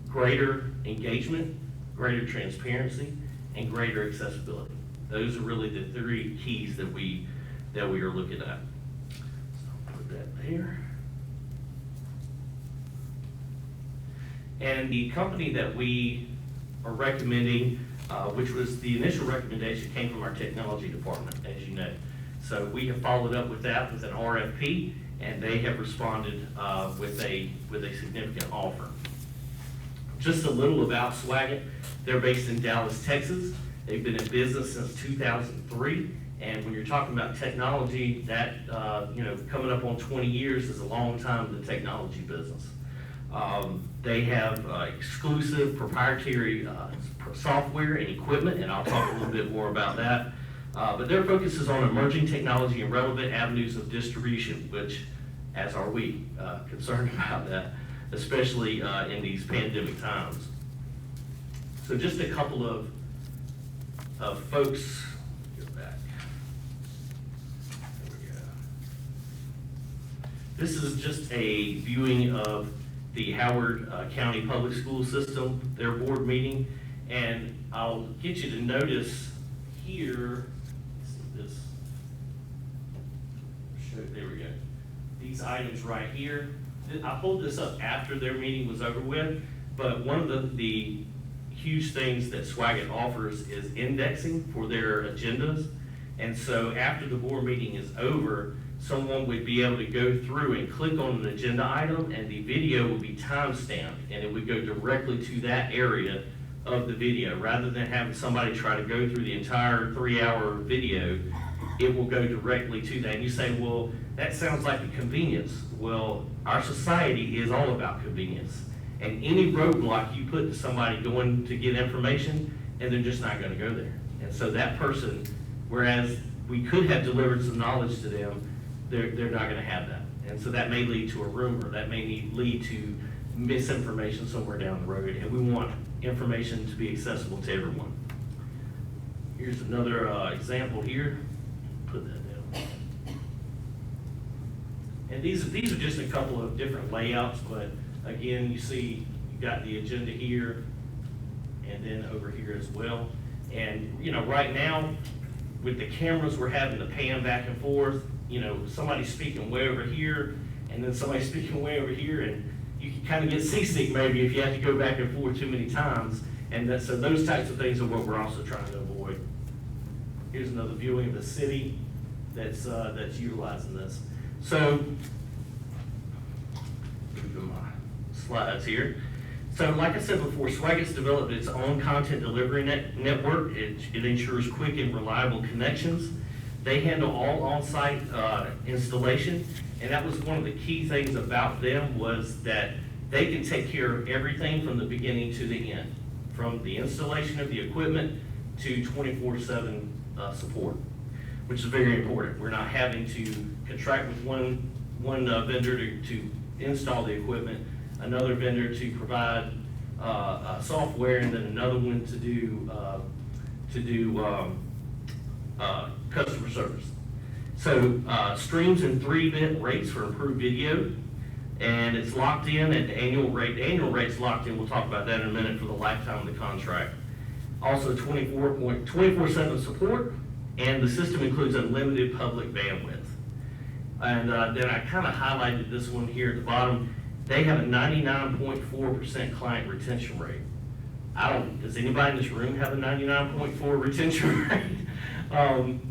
greater engagement, greater transparency, and greater accessibility. Those are really the 3 keys that we are looking at. So I'll put that there. And the company that we are recommending, which was the initial recommendation, came from our technology department, as you know. So we have followed up with that with an RFP, and they have responded with a significant offer. Just a little about Swaggart. They're based in Dallas, Texas. They've been in business since 2003. And when you're talking about technology, that coming up on 20 years is a long time in the technology business. They have exclusive proprietary software and equipment, and I'll talk a little bit more about that. But their focus is on emerging technology and relevant avenues of distribution, which, as are we, concerned about that, especially in these pandemic times. So just a couple of folks. Go back. There we go. This is just a viewing of the Howard County Public School System, their board meeting, and I'll get you to notice here. This So there we go. These items right here, I pulled this up after their meeting was over with, but one of the huge things that Swagat offers is indexing for their agendas. And so after the board meeting is over, someone would be able to go through and click on an agenda item, and the video would be timestamped, and it would go directly to that area of the video. Rather than having somebody try to go through the entire 3-hour video, it will go directly to that. And you say, well, that sounds like a convenience. Well, our society is all about convenience. And any roadblock you put to somebody going to get information, and they're just not gonna go there. And so that person, whereas we could have delivered some knowledge to them, they're not gonna have that. And so that may lead to a rumor, that may lead to misinformation somewhere down the road, and we want information to be accessible to everyone. Here's another example here. Put that down. And these are just a couple of different layouts, but again, you see you got the agenda here and then over here as well. And you know, right now with the cameras, we're having to pan back and forth. You know, somebody's speaking way over here and then somebody's speaking way over here, and you can kind of get seasick maybe if you have to go back and forth too many times. And so those types of things are what we're also trying to avoid. Here's another viewing of the city that's utilizing this. So, my slides here. So like I said before, Swagat's developed its own content delivery network. It ensures quick and reliable connections. They handle all on-site installation, and that was one of the key things about them, was that they can take care of everything from the beginning to the end, from the installation of the equipment to 24/7 support, which is very important. We're not having to contract with one vendor to install the equipment, another vendor to provide software, and then another one to do customer service. So streams in 3-bit rates for improved video, and it's locked in at the annual rate. The annual rate's locked in, we'll talk about that in a minute, for the lifetime of the contract. Also 24/7 support, and the system includes unlimited public bandwidth. And then I kind of highlighted this one here at the bottom. They have a 99.4% client retention rate. Does anybody in this room have a 99.4 retention rate?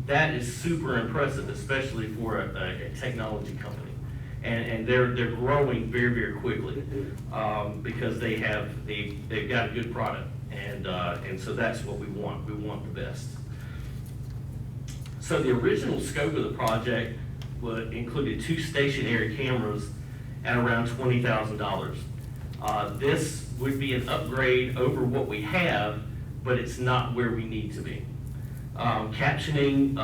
That is super impressive, especially for a technology company. And they're growing very, very quickly because they've got a good product. And so that's what we want. We want the best. So the original scope of the project included 2 stationary cameras at around $20,000. This would be an upgrade over what we have, but it's not where we need to be. Captioning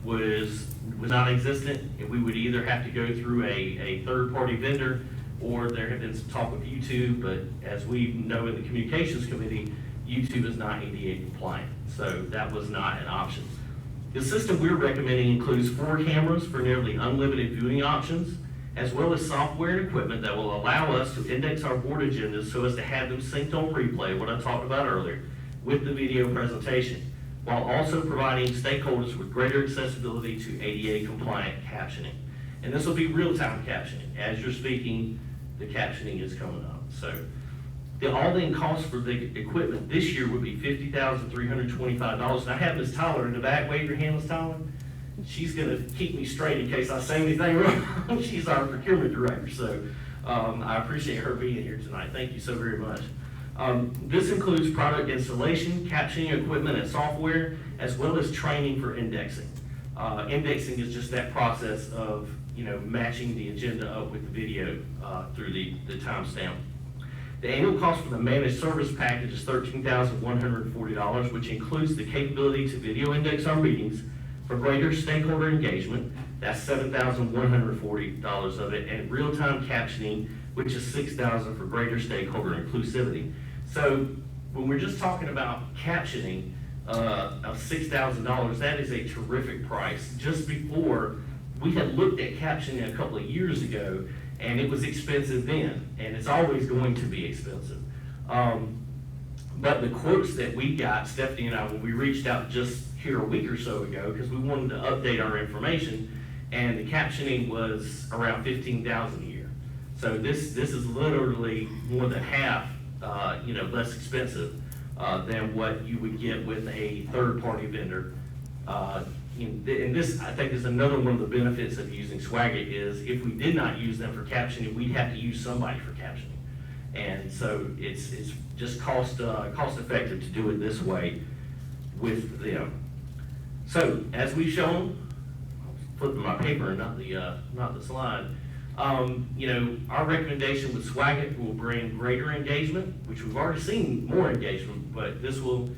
was non-existent, and we would either have to go through a third-party vendor, or there had been some talk with YouTube, but as we know in the communications committee, YouTube is not ADA compliant, so that was not an option. The system we're recommending includes 4 cameras for nearly unlimited viewing options, as well as software and equipment that will allow us to index our board agendas so as to have them synced on replay, what I talked about earlier, with the video presentation, while also providing stakeholders with greater accessibility to ADA compliant captioning. And this will be real-time captioning. As you're speaking, the captioning is coming up. So the all-in cost for the equipment this year would be $50,325. And I have Ms. Tyler in the back. Wave your hand, Ms. Tyler. She's gonna keep me straight in case I say anything wrong. She's our procurement director, so I appreciate her being here tonight. Thank you so very much. This includes product installation, captioning equipment and software, as well as training for indexing. Indexing is just that process of matching the agenda up with the video through the timestamp. The annual cost for the managed service package is $13,140, which includes the capability to video index our meetings for greater stakeholder engagement. That's $7,140 of it, and real-time captioning, which is $6,000 for greater stakeholder inclusivity. So when we're just talking about captioning of $6,000, that is a terrific price. Just before, we had looked at captioning a couple of years ago, and it was expensive then, and it's always going to be expensive. But the quotes that we got, Stephanie and I, when we reached out just here a week or so ago, because we wanted to update our information, and the captioning was around 15,000 a year. So this is literally more than half, less expensive than what you would get with a third-party vendor. And this, I think, is another one of the benefits of using Swagit is if we did not use them for captioning, we'd have to use somebody for captioning. And so it's just cost effective to do it this way with them. So as we've shown, flipping my paper and not the slide. Our recommendation with Swagit will bring greater engagement, which we've already seen more engagement, but this will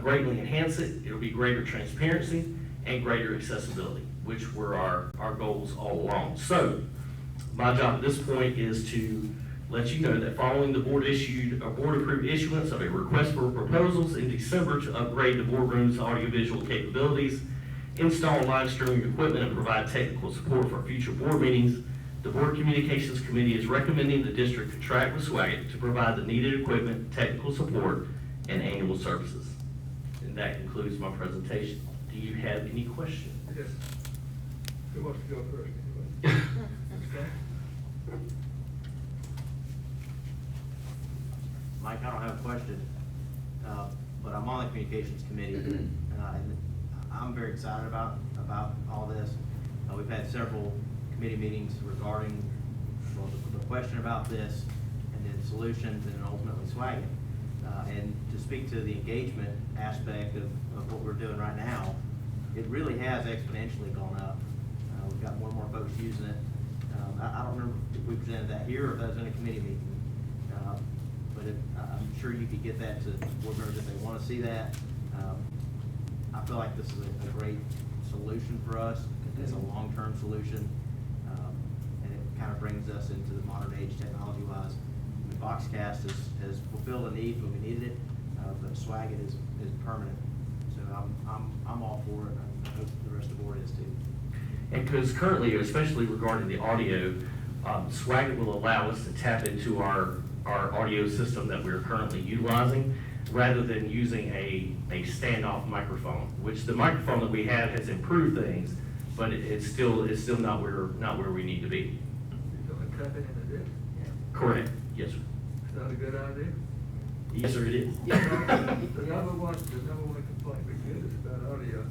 greatly enhance it. It'll be greater transparency and greater accessibility, which were our goals all along. So my job at this point is to let you know that following the board approved issuance of a request for proposals in December to upgrade the boardroom's audiovisual capabilities, install live streaming equipment, and provide technical support for future board meetings, the Board Communications Committee is recommending the district contract with Swagit to provide the needed equipment, technical support, and annual services. And that concludes my presentation. Do you have any questions? Yes. Who wants to go first? Anybody? Okay. Mike, I don't have a question, but I'm on the communications committee, and I'm very excited about all this. We've had several committee meetings regarding the question about this, and then solutions, and then ultimately Swagit. And to speak to the engagement aspect of what we're doing right now, it really has exponentially gone up. We've got more and more folks using it. I don't remember if we presented that here or if that was in a committee meeting. But I'm sure you could get that to board members if they want to see that. I feel like this is a great solution for us. It's a long-term solution, and it kind of brings us into the modern age technology-wise. The Boxcast has fulfilled a need when we needed it, but Swagit is permanent. So I'm all for it. I hope the rest of the board is too. And because currently, especially regarding the audio, Swagit will allow us to tap into our audio system that we're currently utilizing, rather than using a standoff microphone, which the microphone that we have has improved things, but it's still not where we need to be. You're going to tap it into this? Correct. Yes, sir. Is that a good idea? Yes, sir, it is. The number one complaint we get is about audio.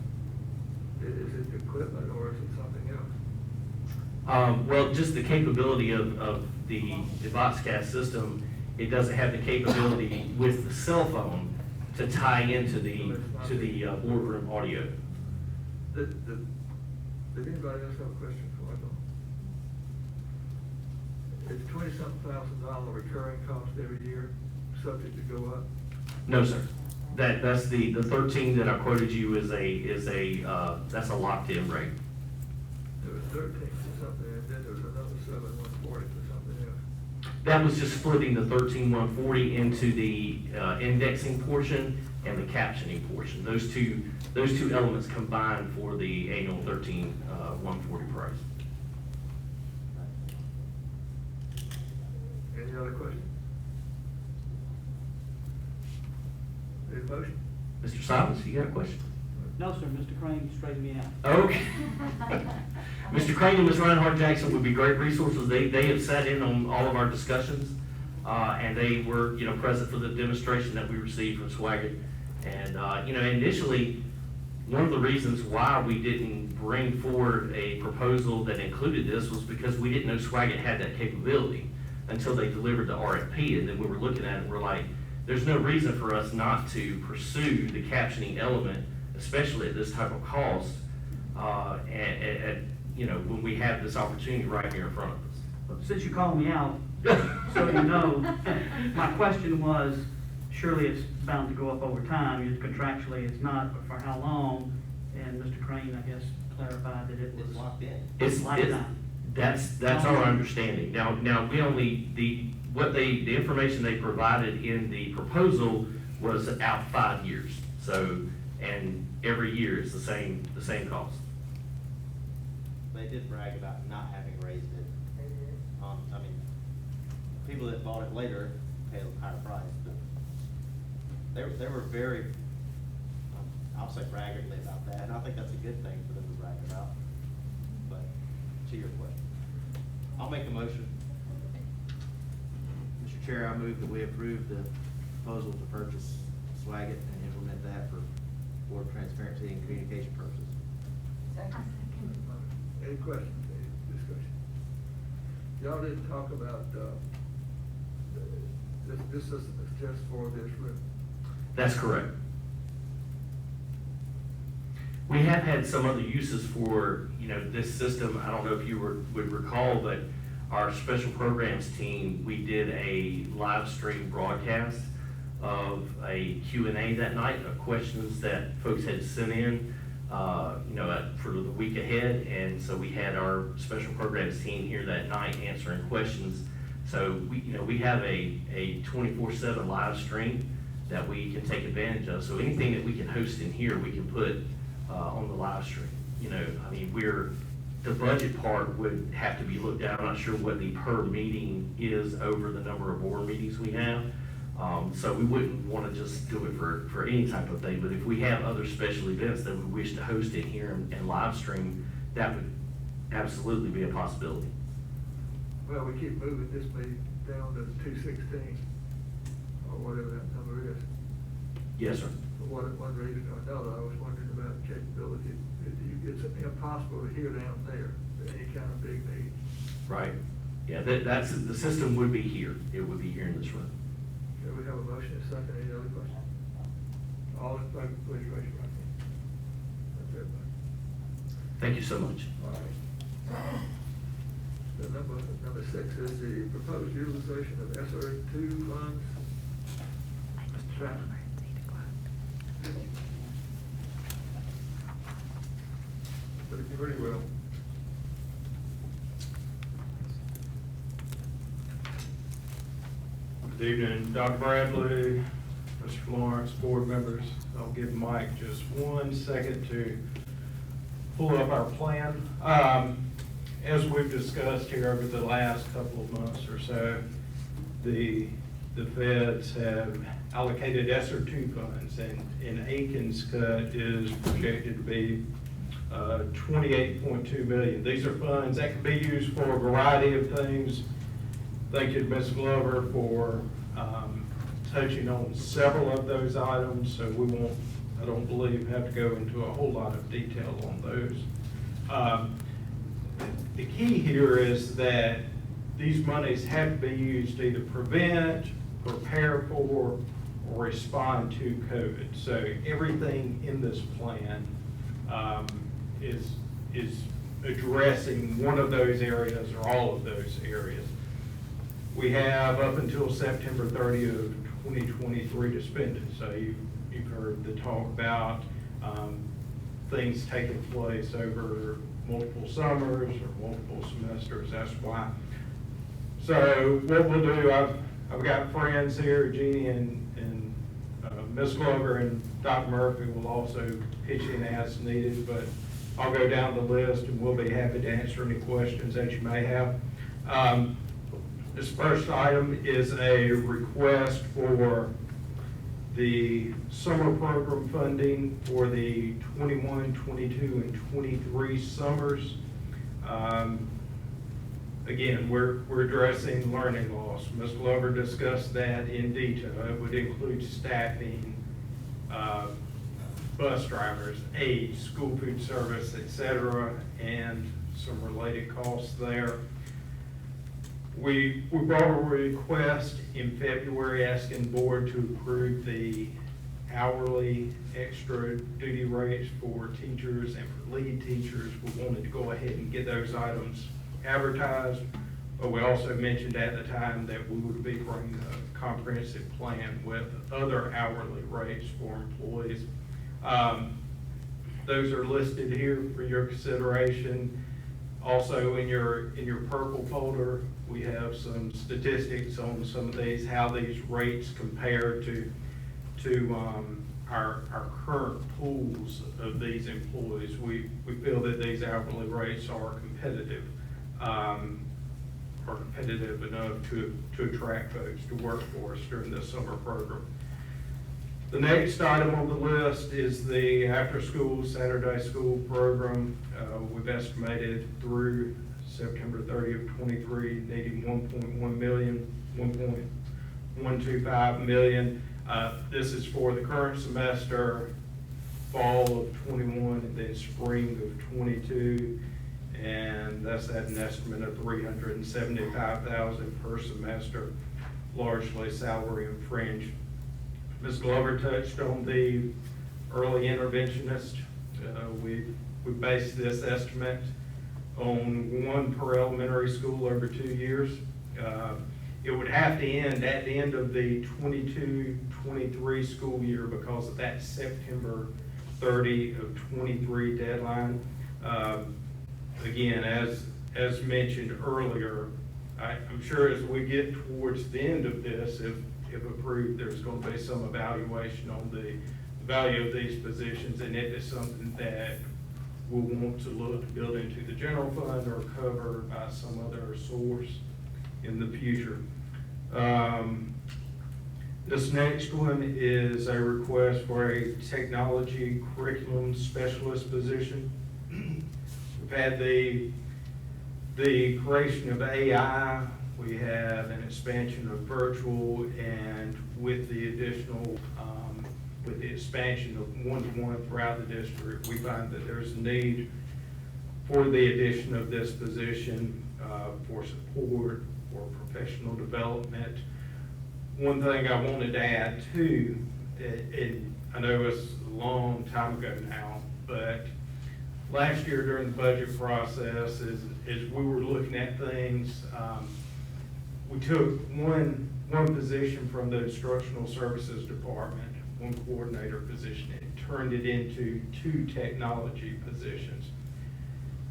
Is it the equipment or is it something else? Well, just the capability of the Boxcast system, it doesn't have the capability with the cell phone to tie into the boardroom audio. Did anybody else have a question for I It's $20-something thousand recurring cost every year, subject to go up? No, sir. That's the 13 that I quoted you is that's a locked-in rate. There was 13 for something, and then there was another 7,140 for something else. That was just splitting the 13,140 into the indexing portion and the captioning portion. Those two elements combined for the annual 13,140 price. Any other questions? Any motion? Mr. Simons, you got a question? No, sir, Mr. Crane straightened me out. Okay. Mr. Crane and Ms. Reinhardt Jackson would be great resources. They have sat in on all of our discussions, and they were, present for the demonstration that we received from Swagit. And, initially, one of the reasons why we didn't bring forward a proposal that included this was because we didn't know Swagit had that capability until they delivered the RFP. And then we were looking at it and we're like, there's no reason for us not to pursue the captioning element, especially at this type of cost, when we have this opportunity right here in front of us. But since you called me out, so you know, my question was, surely it's bound to go up over time, contractually it's not, but for how long? And Mr. Crane, I guess, clarified that it was. It's locked in. It's lifetime. That's our understanding. Now we only, the information they provided in the proposal was out 5 years. So, and every year is the same cost. They did brag about not having raised it. People that bought it later paid a higher price, but they were very, I'll say braggartly about that, and I think that's a good thing for them to brag about. But to your question. I'll make a motion. Mr. Chair, I move that we approve the proposal to purchase Swagat and implement that for board transparency and communication purposes. Second. Any questions, any discussion? Y'all didn't talk about, this system is just for this room. That's correct. We have had some other uses for, this system. I don't know if you would recall, but our special programs team, we did a live stream broadcast of a Q&A that night of questions that folks had sent in, for the week ahead. And so we had our special programs team here that night answering questions. So we have a 24/7 live stream that we can take advantage of. So anything that we can host in here, we can put on the live stream. The budget part would have to be looked at. I'm not sure what the per meeting is over the number of board meetings we have. So we wouldn't want to just do it for any type of thing. But if we have other special events that we wish to host in here and live stream, that would absolutely be a possibility. Well, we keep moving this meeting down to 216, or whatever that number is. Yes, sir. For one reason or another, I was wondering about the capability. It's impossible to hear down there, any kind of big meeting. Right. Yeah, that's, the system would be here. It would be here in this room. Okay, we have a motion, a second, any other questions? All in favor, please raise your right hand. That's everybody. Thank you so much. All right. The number 6 is the proposed utilization of SRA2 funds. Mr. Chapman. Pretty well. Good evening, Dr. Bradley, Mr. Florence, board members. I'll give Mike just 1 second to pull up our plan. As we've discussed here over the last couple of months or so, the feds have allocated SR2 funds, and Aiken's cut is projected to be 28.2 million. These are funds that can be used for a variety of things. Thank you to Ms. Glover for touching on several of those items, so we won't, I don't believe, have to go into a whole lot of detail on those. The key here is that these monies have to be used to either prevent, prepare for, or respond to COVID. So everything in this plan is addressing one of those areas or all of those areas. We have up until September 30th of 2023 to spend it. So you've heard the talk about things taking place over multiple summers or multiple semesters. That's why. So what we'll do, I've got friends here, Jeannie and Ms. Glover and Dr. Murphy will also pitch in as needed, but I'll go down the list and we'll be happy to answer any questions that you may have. This first item is a request for the summer program funding for the 21, 22, and 23 summers. Again, we're addressing learning loss. Ms. Glover discussed that in detail. It would include staffing, bus drivers, aides, school food service, etc., and some related costs there. We brought a request in February asking board to approve the hourly extra duty rates for teachers and for lead teachers. We wanted to go ahead and get those items advertised, but we also mentioned at the time that we would be bringing a comprehensive plan with other hourly rates for employees. Those are listed here for your consideration. Also in your purple folder, we have some statistics on some of these, how these rates compare to our current pools of these employees. We feel that these hourly rates are competitive enough to attract folks to work for us during this summer program. The next item on the list is the after-school Saturday school program. We've estimated through September 30 of 23, needing 1.1 million, 1.125 million. This is for the current semester, fall of 21, and then spring of 22. And that's at an estimate of $375,000 per semester, largely salary and fringe. Ms. Glover touched on the early interventionist. We based this estimate on one per elementary school over 2 years. It would have to end at the end of the 22-23 school year because of that September 30 of 23 deadline. Again, as mentioned earlier, I'm sure as we get towards the end of this, if approved, there's going to be some evaluation on the value of these positions, and if it's something that we'll want to look to build into the general fund or cover by some other source in the future. This next one is a request for a technology curriculum specialist position. We've had the creation of AI, we have an expansion of virtual, and with the additional, with the expansion of one-to-one throughout the district, we find that there's a need for the addition of this position for support, for professional development. One thing I wanted to add too, I know it's a long time ago now, but last year during the budget process, as we were looking at things, we took one position from the instructional services department, one coordinator position, and turned it into 2 technology positions.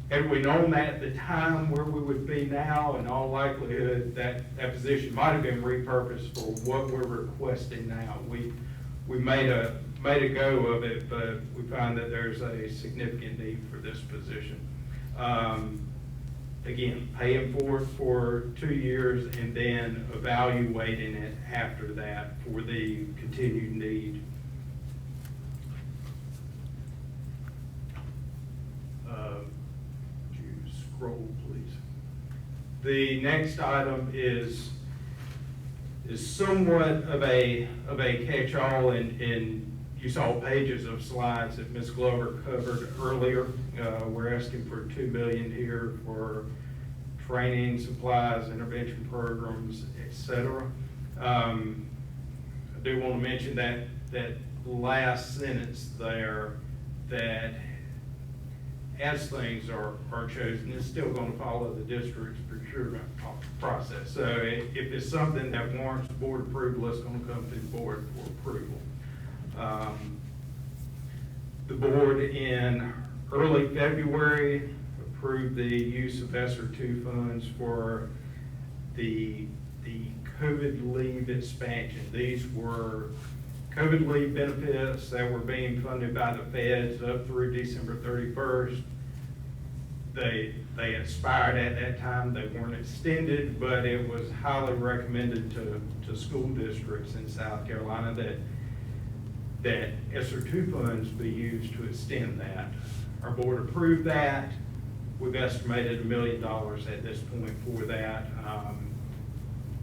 Had we known that at the time where we would be now, in all likelihood, that position might have been repurposed for what we're requesting now. We made a go of it, but we find that there's a significant need for this position. Again, paying for it for 2 years and then evaluating it after that for the continued need. Would you scroll, please? The next item is somewhat of a catch-all, and you saw pages of slides that Ms. Glover covered earlier. We're asking for $2 million here for training, supplies, intervention programs, etc. I do want to mention that last sentence there, that as things are chosen, it's still going to follow the district's procurement process. So if it's something that warrants board approval, it's going to come to the board for approval. The board in early February approved the use of Srt funds for the COVID leave expansion. These were COVID leave benefits that were being funded by the feds up through December 31st. They expired at that time. They weren't extended, but it was highly recommended to school districts in South Carolina that Srt funds be used to extend that. Our board approved that. We've estimated $1 million at this point for that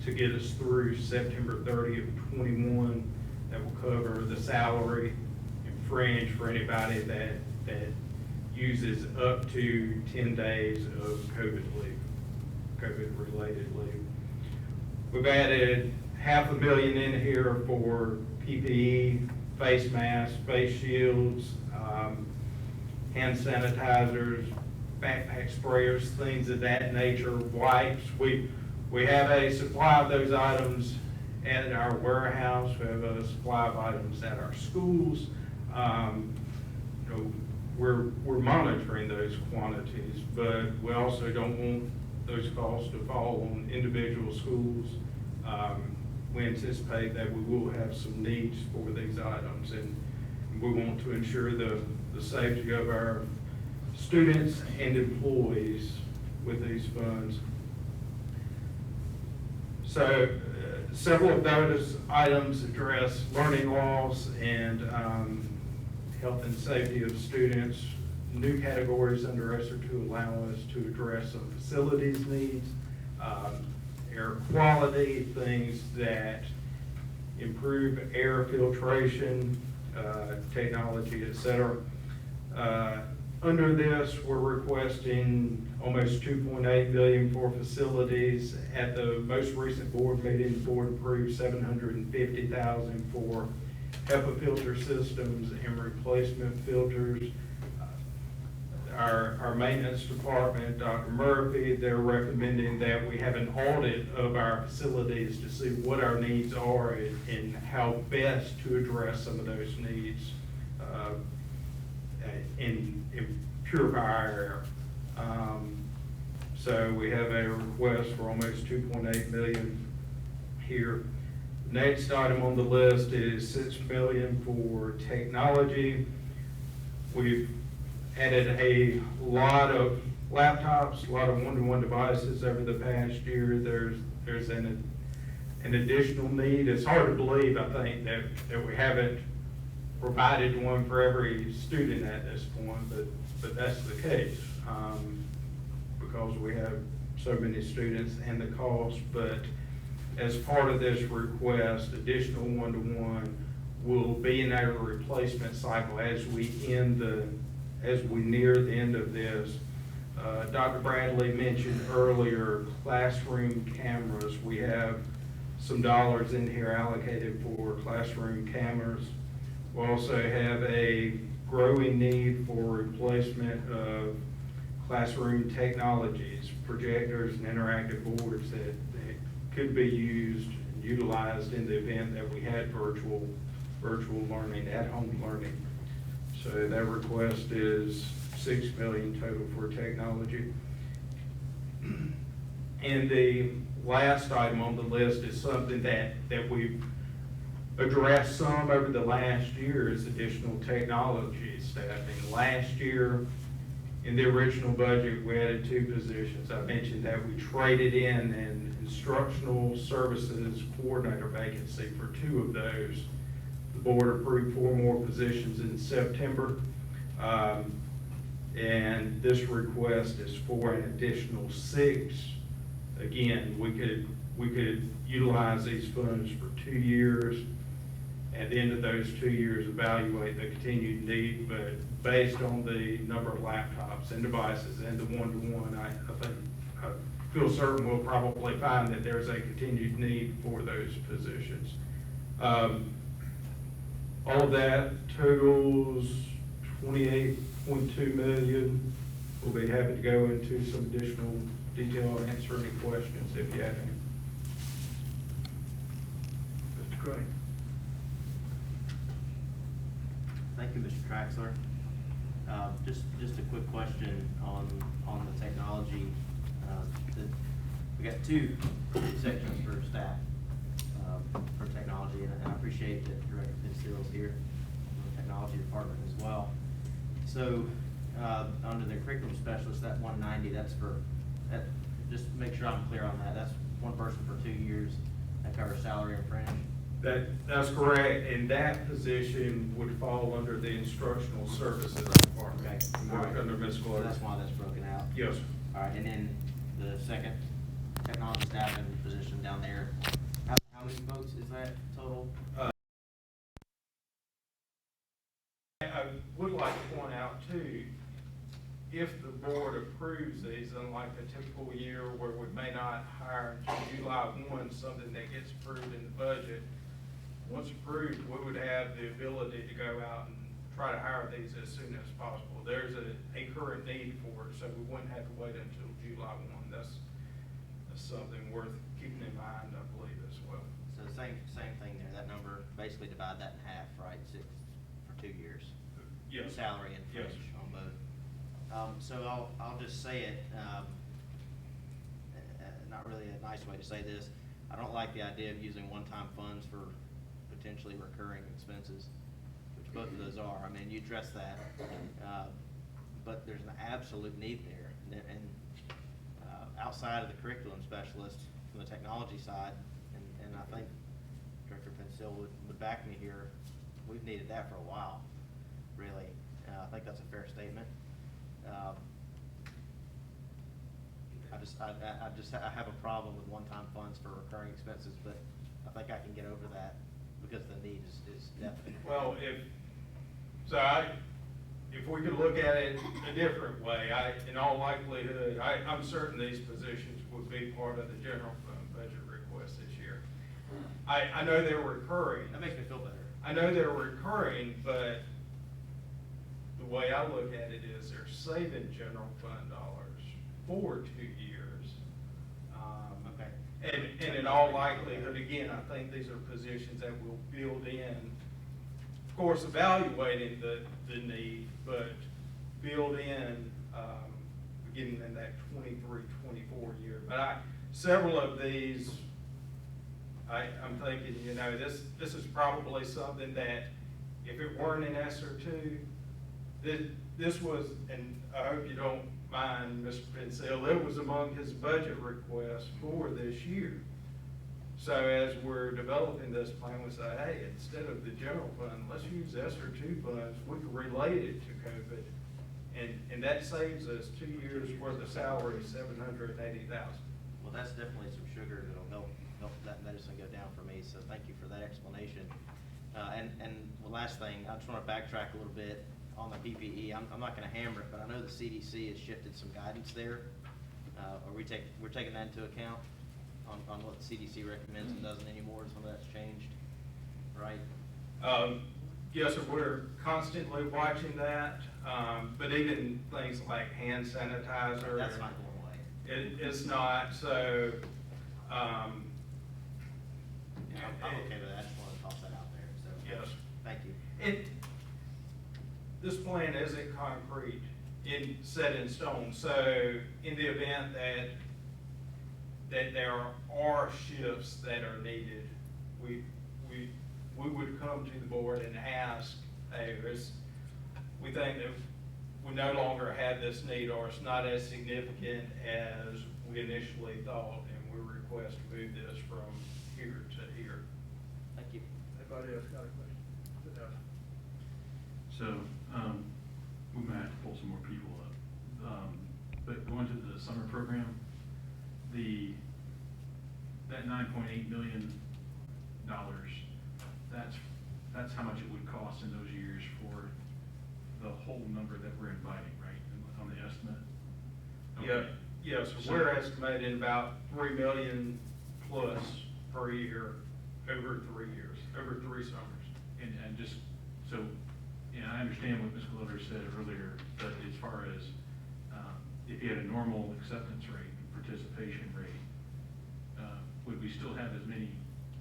to get us through September 30 of 21. That will cover the salary and fringe for anybody that uses up to 10 days of COVID leave, COVID-related leave. We've added $500,000 in here for PPE, face masks, face shields, hand sanitizers, backpack sprayers, things of that nature, wipes. We have a supply of those items at our warehouse. We have a supply of items at our schools. We're monitoring those quantities, but we also don't want those costs to fall on individual schools. We anticipate that we will have some needs for these items, and we want to ensure the safety of our students and employees with these funds. So several of those items address learning loss and health and safety of students new categories under ESSER to allow us to address some facilities needs, air quality, things that improve air filtration, technology, et cetera. Under this, we're requesting almost $2.8 million for facilities. At the most recent board meeting, the board approved $750,000 for HEPA filter systems and replacement filters. Our maintenance department, Dr. Murphy, they're recommending that we have an audit of our facilities to see what our needs are and how best to address some of those needs and purify our air. So we have a request for almost $2.8 million here. Next item on the list is $6 million for technology. We've added a lot of laptops, a lot of one-to-one devices over the past year. There's an additional need. It's hard to believe, I think, that we haven't provided one for every student at this point, but that's the case because we have so many students and the cost. But as part of this request, additional one-to-one will be in our replacement cycle as we near the end of this. Dr. Bradley mentioned earlier classroom cameras. We have some dollars in here allocated for classroom cameras. We also have a growing need for replacement of classroom technologies, projectors and interactive boards that could be used and utilized in the event that we had virtual learning, at-home learning. So that request is $6 million total for technology. And the last item on the list is something that we've addressed some over the last year is additional technology staffing. Last year, in the original budget, we added 2 positions. I mentioned that we traded in an instructional services coordinator vacancy for 2 of those. The board approved 4 more positions in September. And this request is for an additional 6. Again, we could utilize these funds for 2 years. At the end of those 2 years, evaluate the continued need, but based on the number of laptops and devices and the one-to-one, I feel certain we'll probably find that there's a continued need for those positions. All of that totals $28.2 million. We'll be happy to go into some additional detail and answer any questions if you have any. Mr. Gray. Thank you, Mr. Traxler. Just a quick question on the technology. We got 2 sections for staff for technology, and I appreciate that Director Fitzgerald's here from the technology department as well. So under the curriculum specialist, that 190, that's for just to make sure I'm clear on that. That's one person for 2 years. That covers salary and fringe. That's correct, and that position would fall under the instructional services department. Okay. Work under Ms. So Lloyd. that's why that's broken out. Yes. All right, and then the second technology staffing position down there, how many folks is that total? I would like to point out too, if the board approves these, unlike the typical year where we may not hire until July 1, something that gets approved in the budget, once approved, we would have the ability to go out and try to hire these as soon as possible. There's a current need for it, so we wouldn't have to wait until July 1. That's something worth keeping in mind, I believe, as well. So same thing there, that number, basically divide that in half, right, 6 for 2 years? Yes. Salary and fringe on both. So I'll just say it, not really a nice way to say this. I don't like the idea of using one-time funds for potentially recurring expenses, which both of those are. I mean, you address that, but there's an absolute need there. And outside of the curriculum specialist from the technology side, and I think Director Pensill would back me here, we've needed that for a while, really. I think that's a fair statement. I have a problem with one-time funds for recurring expenses, but I think I can get over that because the need is definite. Well, if we could look at it a different way, in all likelihood, I'm certain these positions would be part of the general fund budget request this year. I know they're recurring. That makes me feel better. I know they're recurring, but the way I look at it is they're saving general fund dollars for 2 years. Okay. And in all likelihood, again, I think these are positions that will build in, of course, evaluating the need, but build in, beginning in that 23-24 year. But several of these, I'm thinking, this is probably something that if it weren't in SR2, this was, and I hope you don't mind, Mr. Pencil, it was among his budget requests for this year. So as we're developing this plan, we say, hey, instead of the general fund, let's use SR2 funds. We can relate it to COVID. And that saves us 2 years worth of salary, $780,000. Well, that's definitely some sugar that'll help that medicine go down for me, so thank you for that explanation. And the last thing, I just want to backtrack a little bit on the PPE. I'm not going to hammer it, but I know the CDC has shifted some guidance there. We're taking that into account on what the CDC recommends and doesn't anymore. Some of that's changed, right? Yes, sir, we're constantly watching that, but even things like hand sanitizer. That's not going away. It's not, so, I'm okay with that. I just want to toss that out there, so. Yes. Thank you. This plan isn't concrete, set in stone, so in the event that there are shifts that are needed, we would come to the board and ask, hey, we think that we no longer have this need, or it's not as significant as we initially thought, and we request to move this from here to here. Thank you. Anybody else got a question? So, we might have to pull some more people up. But going to the summer program, that $9.8 million, that's how much it would cost in those years for the whole number that we're inviting, right, on the estimate? Okay. Yeah, yes, we're estimating about $3 million plus per year over 3 years, over 3 summers. And just, so, I understand what Ms. Glover said earlier, but as far as, if you had a normal acceptance rate, participation rate, would we still have as many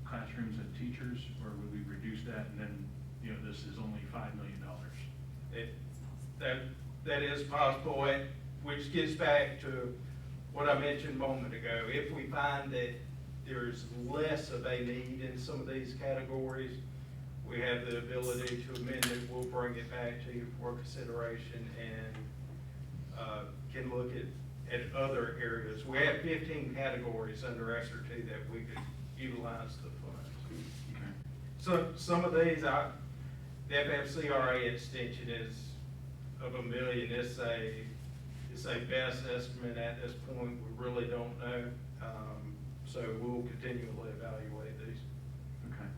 classrooms and teachers, or would we reduce that and then, this is only $5 million? That is possible, which gets back to what I mentioned a moment ago. If we find that there's less of a need in some of these categories, we have the ability to amend it. We'll bring it back to you for consideration and can look at other areas. We have 15 categories under SR2 that we could utilize the funds. Okay. So some of these, the FFCRA extension is of $1 million. It's a best estimate at this point. We really don't know. So we'll continually evaluate these. Okay.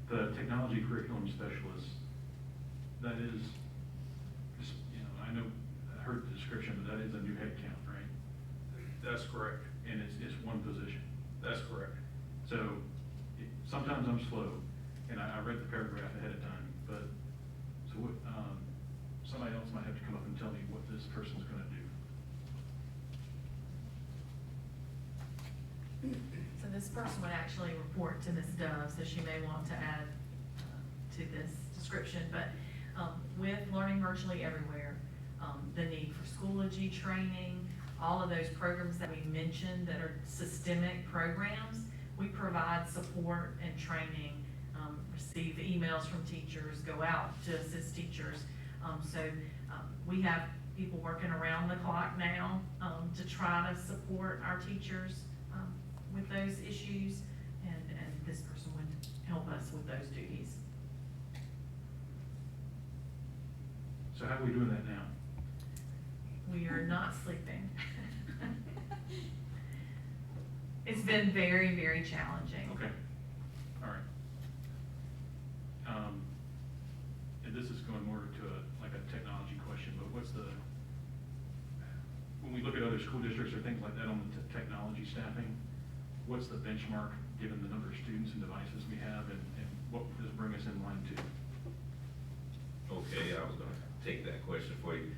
The technology curriculum specialist, that is, just, I heard the description, but that is a new head count, right? That's correct. And it's one position. That's correct. So sometimes I'm slow, and I read the paragraph ahead of time, but, so what, somebody else might have to come up and tell me what this person's gonna do. So this person would actually report to Ms. Dove, so she may want to add to this description, but with learning virtually everywhere, the need for Schoology training, all of those programs that we mentioned that are systemic programs, we provide support and training, receive emails from teachers, go out to assist teachers. We have people working around the clock now to try to support our teachers with those issues, and this person would help us with those duties. So how are we doing that now? We are not sleeping. It's been very, very challenging. Okay, all right. And this is going more to like a technology question, but when we look at other school districts or things like that on the technology staffing, what's the benchmark given the number of students and devices we have, and what does it bring us in line to? Okay, I was gonna take that question for you.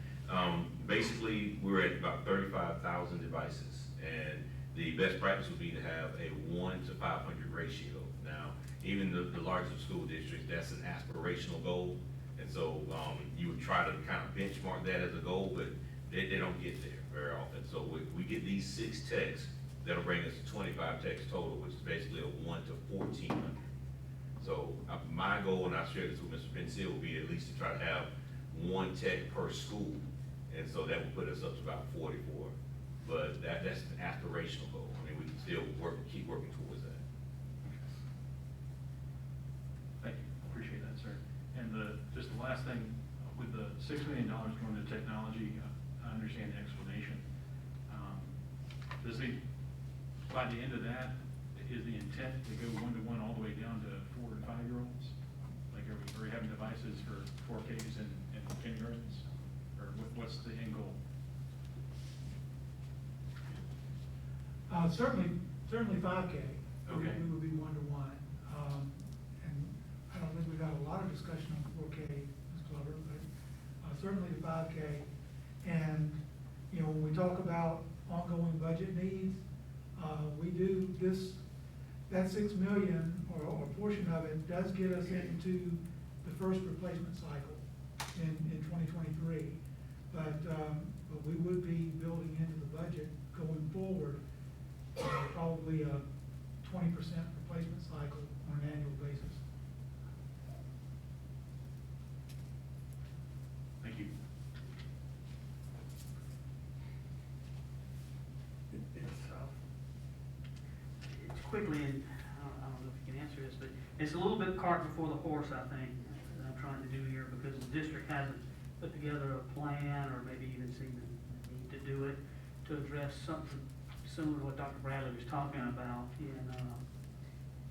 Basically, we're at about 35,000 devices, and the best practice would be to have a 1 to 500 ratio. Now, even the larger school districts, that's an aspirational goal, and so you would try to kind of benchmark that as a goal, but they don't get there very often. So we get these 6 techs, that'll bring us to 25 techs total, which is basically a 1 to 1,400. So my goal, and I shared this with Mr. Pensil, would be at least to try to have 1 tech per school. And so that would put us up to about 44. But that's an aspirational goal. I mean, we can still keep working towards that. Thank you, appreciate that, sir. And just the last thing, with the $6 million going to technology, I understand the explanation. By the end of that, is the intent to go 1-to-1 all the way down to 4 and 5-year-olds? Like, are we having devices for 4Ks and kindergartens? Or what's the end goal? Certainly 5K. Okay. We would be 1-to-1. And I don't think we've had a lot of discussion on 4K, Ms. Glover, but certainly the 5K. And, you know, when we talk about ongoing budget needs, we do this, that 6 million or a portion of it does get us into the first replacement cycle in 2023. But we would be building into the budget going forward, probably a 20% replacement cycle on an annual basis. Thank you. It's quickly, and I don't know if you can answer this, but it's a little bit cart before the horse, I think, that I'm trying to do here, because the district hasn't put together a plan, or maybe even seen the need to do it, to address something similar to what Dr. Bradley was talking about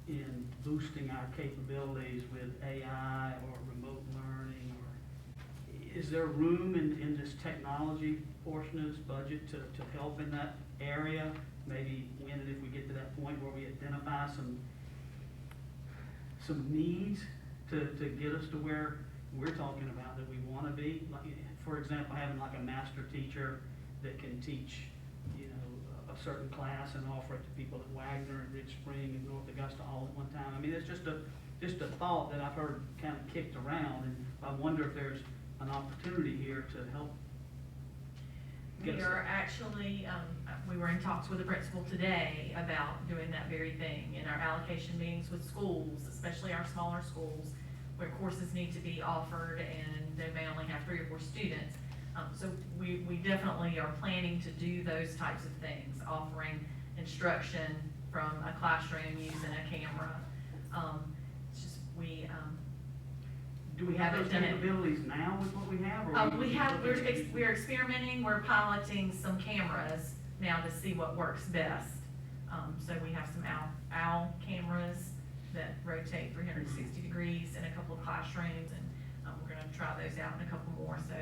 in boosting our capabilities with AI or remote learning, or is there room in this technology portion of this budget to help in that area? Maybe when and if we get to that point where we identify some needs to get us to where we're talking about that we want to be. Like, for example, having like a master teacher that can teach, you know, a certain class and offer it to people at Wagner and Ridge Spring and North Augusta all at one time. I mean, it's just a thought that I've heard kind of kicked around, and I wonder if there's an opportunity here to help. We are actually, we were in talks with the principal today about doing that very thing in our allocation meetings with schools, especially our smaller schools, where courses need to be offered and they may only have 3 or 4 students. So we definitely are planning to do those types of things, offering instruction from a classroom using a camera. It's just, do we have those capabilities now with what we have? Or we're experimenting, we're piloting some cameras now to see what works best. So we have some owl cameras that rotate 360 degrees in a couple of classrooms, and we're gonna try those out in a couple more, so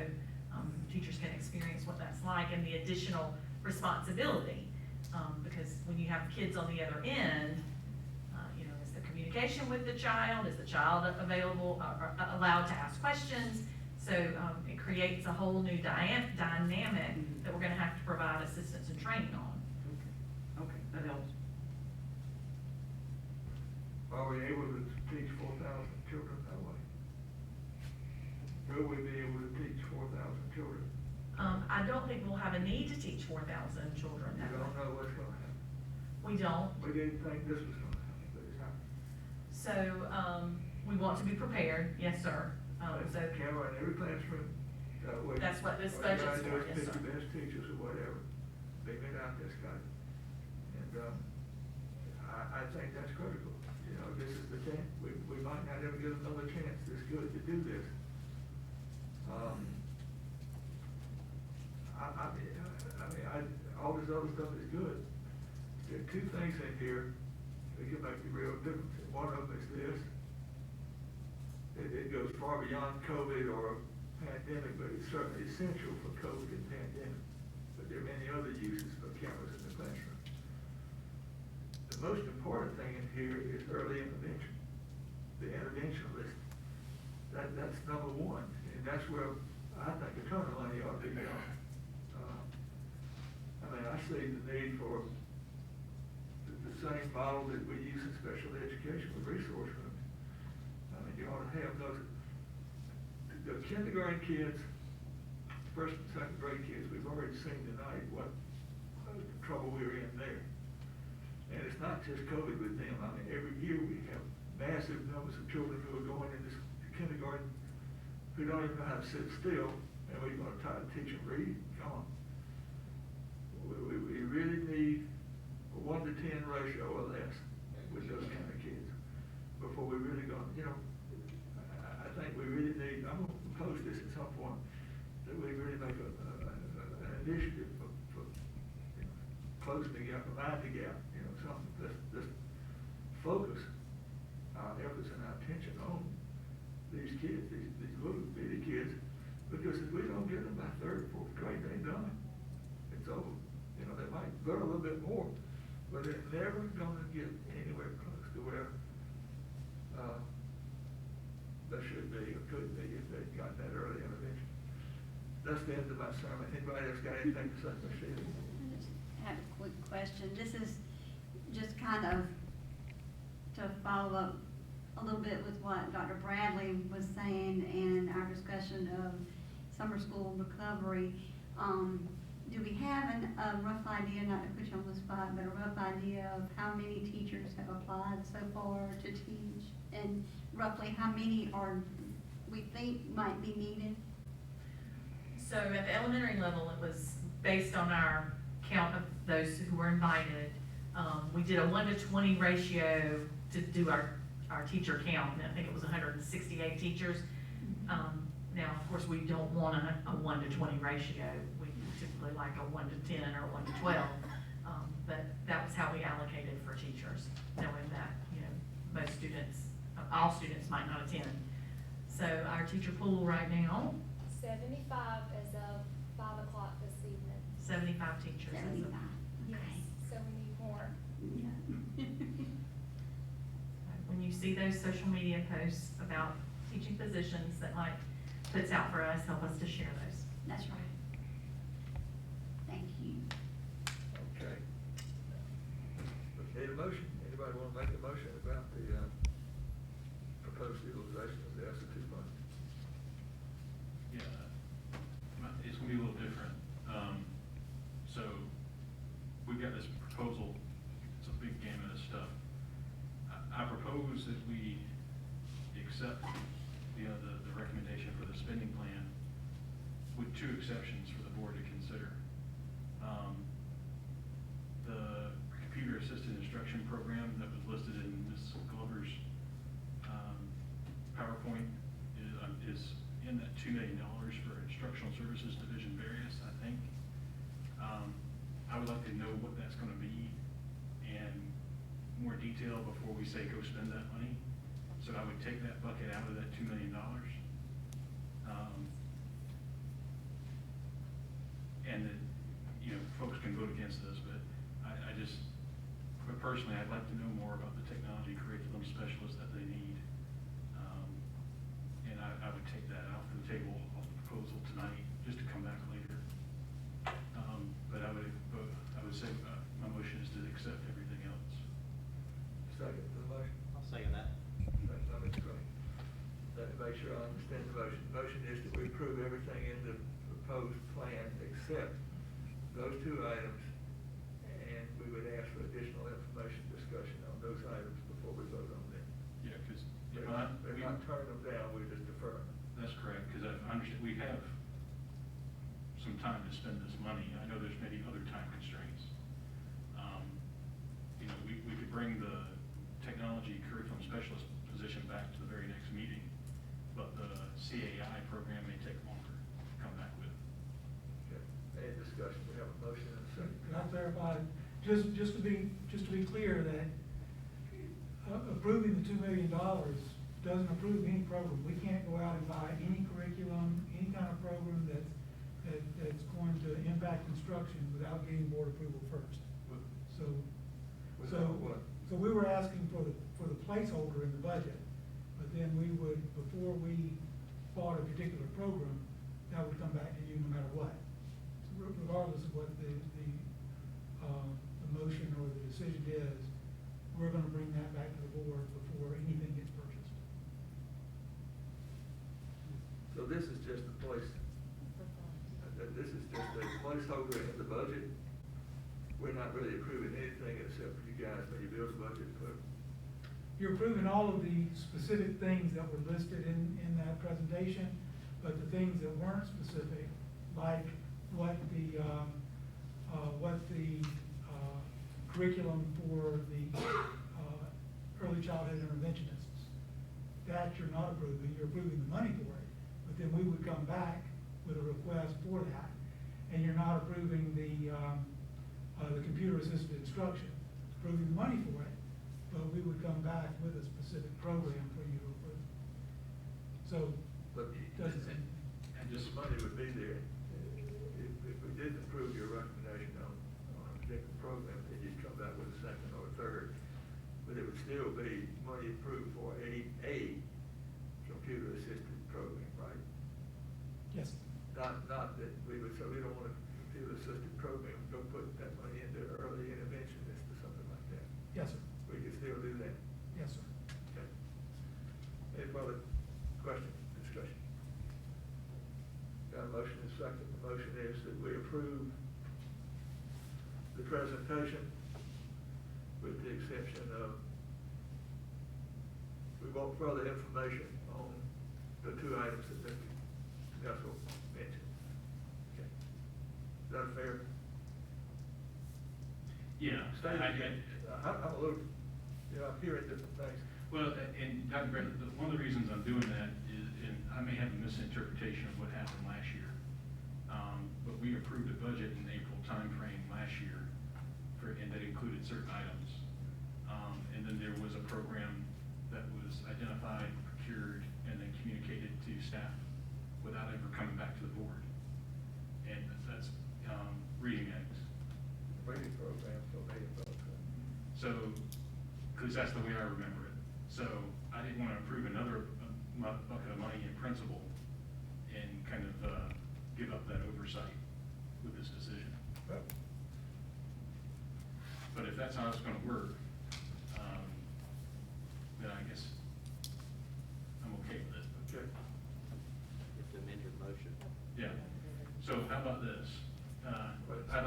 teachers can experience what that's like, and the additional responsibility, because when you have kids on the other end, you know, is the communication with the child, is the child available, or allowed to ask questions? So it creates a whole new dynamic that we're gonna have to provide assistance and training on. Okay, that helps. Are we able to teach 4,000 children that way? Will we be able to teach 4,000 children? I don't think we'll have a need to teach 4,000 children that We way. don't know what's gonna happen. We don't. We didn't think this was gonna happen, but it's happened. So, we want to be prepared, yes, sir. So Camera in every classroom. That's what this All you budget's gotta do for, is yes, pick sir. your best teachers or whatever, beam it out, this guy. And, I think that's critical. You know, this is the chance, we might not ever get another chance this good to do this. All this other stuff is good. there are two things in here that can make a real difference. And one of them is this. It goes far beyond COVID or pandemic, but it's certainly essential for COVID and pandemic. But there are many other uses for cameras in the classroom. The most important thing in here is early intervention, the interventionist. That's number one, and that's where I think a ton of money ought to be done. I mean, I see the need for the same model that we use in special education with resource rooms. I mean, you ought to have those, the kindergarten kids, first and second grade kids, we've already seen tonight what trouble we're in there. And it's not just COVID with them. I mean, every year we have massive numbers of children who are going into kindergarten who don't even know how to sit still, and we're going to try to teach them read. Come on. We really need a 1 to 10 ratio or less with those kind of kids before we really go. You know, I think we really need, I'm going to propose this at some point, that we really make an initiative for you know, closing the gap, minding the gap, you know, something that's focus our efforts and our attention on these kids, these little bitty kids, because if we don't get them by third, fourth grade, they done. It's over. You know, they might learn a little bit more, but they're never gonna get anywhere close to where they should be or could be if they'd got that early intervention. That's the end of my sermon. Anybody else got anything to say? I just have a quick question. This is just kind of to follow up a little bit with what Dr. Bradley was saying in our discussion of summer school recovery. Do we have a rough idea, not to put you on the spot, but a rough idea of how many teachers have applied so far to teach? And roughly how many we think might be needed? So at the elementary level, it was based on our count of those who were invited. We did a 1 to 20 ratio to do our teacher count, and I think it was 168 teachers. Now, of course, we don't want a 1 to 20 ratio. We typically like a 1 to 10 or 1 to 12. But that was how we allocated for teachers, knowing that, you know, most students, all students might not attend. So our teacher pool right now, 75 as of 5 o'clock this evening. 75 teachers. 75. Yes, so we need more. Yeah. When you see those social media posts about teaching positions that Mike puts out for us, help us to share those. That's right. Thank you. Okay. Need a motion? Anybody want to make a motion about the proposed utilization of the Srt fund? Yeah, it's gonna be a little different. So, we've got this proposal, it's a big gamut of stuff. I propose that we accept, you know, the recommendation for the spending plan with 2 exceptions for the board to consider. The computer assisted instruction program that was listed in Ms. Glover's PowerPoint is in that $2 million for instructional services division various, I think. I would like to know what that's gonna be and more detail before we say go spend that money. So I would take that bucket out of that $2 million. And then, you know, folks can vote against this, but but personally, I'd like to know more about the technology curriculum specialists that they need. And I would take that off the table, off the proposal tonight, just to come back later. But I would say my motion is to accept everything else. Second to the motion? I'll second that. Second by Mr. Gray. Let me make sure I understand the motion. The motion is that we approve everything in the proposed plan except those 2 items, and we would ask for additional information discussion on those items before we vote on them. Yeah, because They're not turning them down, we're just deferring them. that's correct, because I understand we have some time to spend this money. I know there's maybe other time constraints. You know, we could bring the technology curriculum specialist position back to the very next meeting, but the CAI program may take longer to come back with. Okay. Any discussion? We have a motion and a second. Can I clarify, just to be clear that approving the $2 million doesn't approve any program. We can't go out and buy any curriculum, any kind of program that's going to impact instruction without getting board approval first. So we were asking for the placeholder in the budget, but then we would, before we bought a particular program, that would come back to you no matter what. So regardless of what the motion or the decision is, we're gonna bring that back to the board before anything gets purchased. So this is just a place, this is just a placeholder in the budget. We're not really approving anything except for you guys, when you build a budget, but You're approving all of the specific things that were listed in that presentation, but the things that weren't specific, like what the curriculum for the early childhood interventionists, that you're not approving. You're approving the money for it, but then we would come back with a request for that. And you're not approving the computer-assisted instruction, approving the money for it, but we would come back with a specific program for you to approve. So, but this money would be there. If we didn't approve your recommendation on a particular program, then you'd come back with a second or a third. But it would still be money approved for a computer-assisted program, right? yes. Not that we would, so we don't want a computer-assisted program, go put that money into early interventionist or something like that. Yes, sir. We can still do that. Yes, sir. Okay. Any further question, discussion? Got a motion and second. The motion is that we approve the presentation with the exception of, we want further information on the two items that Mr. Nussel mentioned. Okay. Is that fair? Yeah. I'm a little, I'm hearing different things. Well, and Dr. Brett, one of the reasons I'm doing that is, and I may have a misinterpretation of what happened last year, but we approved a budget in April timeframe last year, and that included certain items. And then there was a program that was identified, procured, and then communicated to staff without ever coming back to the board. And that's reading eggs. Reading program, so they both. So, because that's the way I remember it. So I didn't want to approve another bucket of money in principle and kind of give up that oversight with this decision. But if that's how it's going to work, then I guess I'm okay with it. Okay. You have to amend your motion. Yeah. So how about this? I'd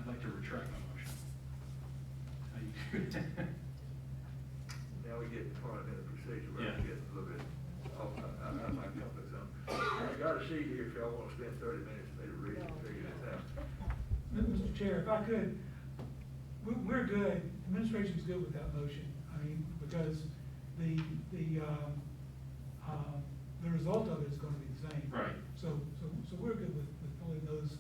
like to retract my motion. How you do that? Now we get part of the procedure, where Yeah. we get a little bit off my comfort zone. I got a sheet here if y'all want to spend 30 minutes for me to read it and figure this out. Mr. Chair, if I could, we're good, administration's good with that motion. I mean, because the result of it is gonna be the same. Right. So we're good with pulling those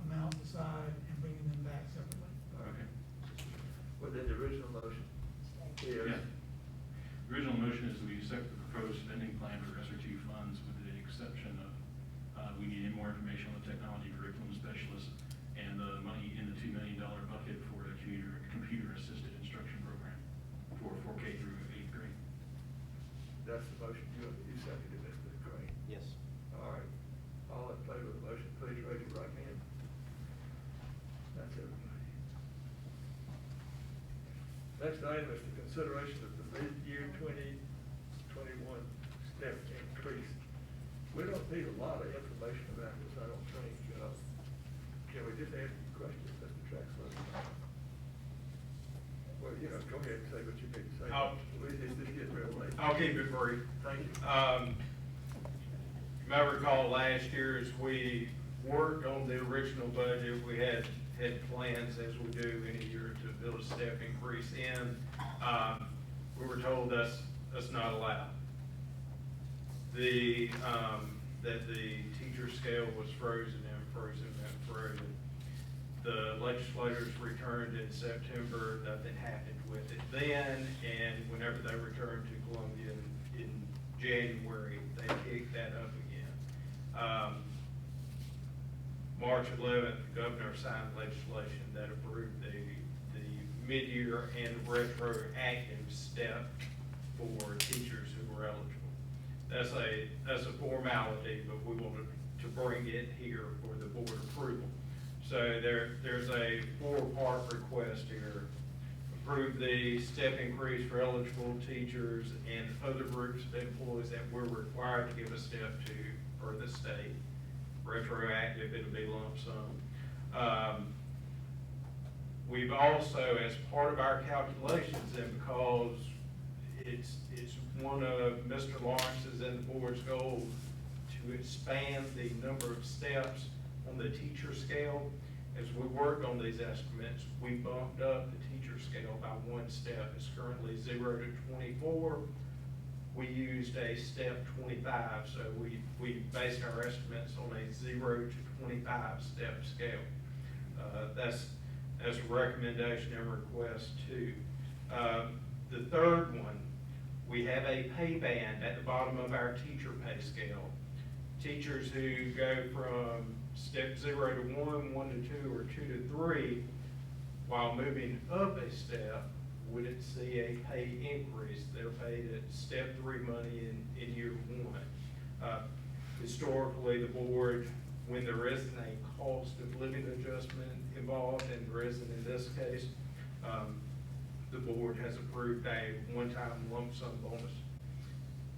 amounts aside and bringing them back separately. Okay. What did the original motion? Yeah. The original motion is that we accept the proposed spending plan for SR2 funds with the exception of, we need more information on the technology curriculum specialist and the money in the $2 million bucket for the computer-assisted instruction program for 4K through 8th grade. That's the motion. You seconded, Mr. Crane. Yes. All right. All in favor of the motion, please raise your right hand. That's everybody. Next item is the consideration of the mid-year 2021 step increase. We don't need a lot of information about this, I don't think. Can we just ask you questions, Mr. Traxler? Well, go ahead and say what you need to say. It's just getting real late. I'll keep it brief. Thank you. You might recall last year as we worked on the original budget, we had plans, as we do any year, to build a step increase in. We were told that's not allowed. That the teacher scale was frozen and frozen and frozen. The legislators returned in September, nothing happened with it then, and whenever they returned to Columbia in January, they kicked that up again. March 11th, the governor signed legislation that approved the mid-year and retroactive step for teachers who were eligible. That's a formality, but we wanted to bring it here for the board approval. So there's a 4-part request here. Approve the step increase for eligible teachers and other groups of employees that we're required to give a step to per the state. Retroactive, it'll be lump sum. We've also, as part of our calculations, and because it's one of Mr. Lawrence's and the board's goals to expand the number of steps on the teacher scale. As we worked on these estimates, we bumped up the teacher scale by 1 step. It's currently 0 to 24. We used a step 25, so we based our estimates on a 0 to 25 step scale. That's a recommendation and request too. The third one, we have a pay band at the bottom of our teacher pay scale. Teachers who go from step 0 to 1, 1 to 2, or 2 to 3, while moving up a step, wouldn't see a pay increase. They're paid at step 3 money in year 1. Historically, the board, when there isn't a cost of living adjustment involved, and there isn't in this case, the board has approved a one-time lump sum bonus.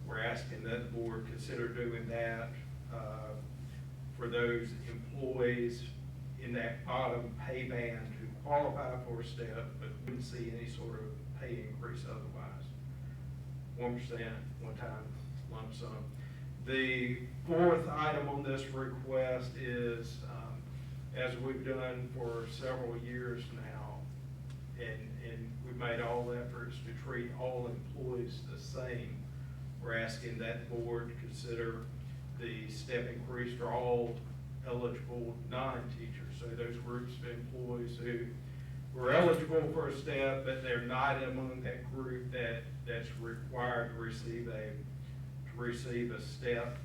We're asking that the board consider doing that for those employees in that bottom pay band who qualify for a step but wouldn't see any sort of pay increase otherwise. 1%, one-time lump sum. The fourth item on this request is, as we've done for several years now, and we've made all efforts to treat all employees the same, we're asking that the board consider the step increase for all eligible non-teachers. So those groups of employees who were eligible for a step, but they're not among that group that's required to receive a step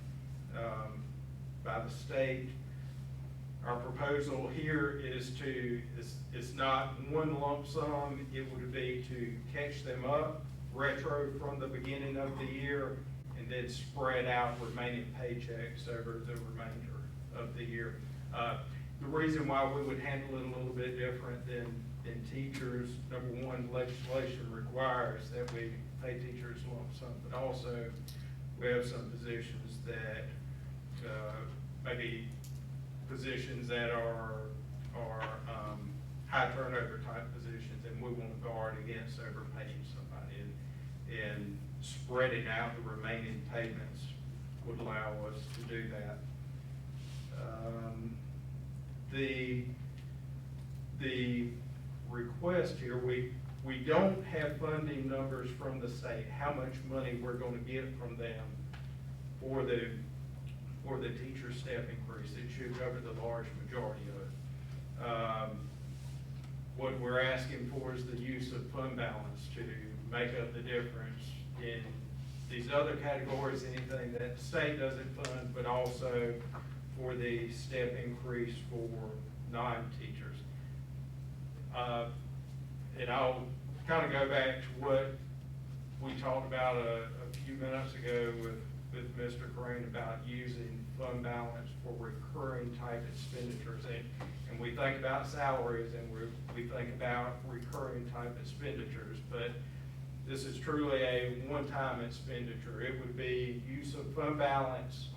by the state. Our proposal here is it's not one lump sum, it would be to catch them up retro from the beginning of the year and then spread out remaining paychecks over the remainder of the year. The reason why we would handle it a little bit different than teachers, number one, legislation requires that we pay teachers lump sum, but also we have some positions that maybe positions that are high turnover type positions, and we want to guard against overpaying somebody, and spreading out the remaining payments would allow us to do that. The request here, we don't have funding numbers from the state, how much money we're going to get from them for the teacher step increase. It should cover the large majority of it. What we're asking for is the use of fund balance to make up the difference in these other categories, anything that the state doesn't fund, but also for the step increase for non-teachers. And I'll kind of go back to what we talked about a few minutes ago with Mr. Crane about using fund balance for recurring type expenditures. And we think about salaries, and we think about recurring type expenditures, but this is truly a one-time expenditure. It would be use of fund balance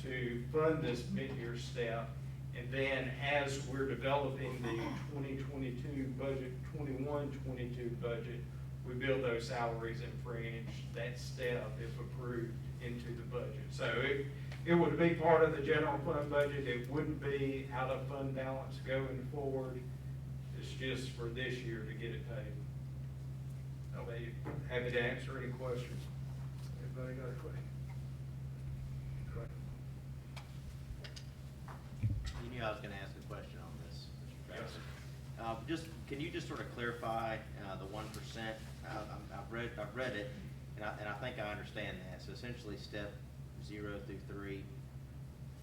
to fund this mid-year step, and then as we're developing the 2022 budget, 21-22 budget, we build those salaries and fringe that step, if approved, into the budget. So it would be part of the general fund budget. It wouldn't be out of fund balance going forward. It's just for this year to get it paid. I'll be happy to answer any questions. Anybody got a question? You knew I was going to ask a question on this, Mr. Travis. Can you just sort of clarify, the 1%? I've read it, and I think I understand that. So essentially, step 0 through 3,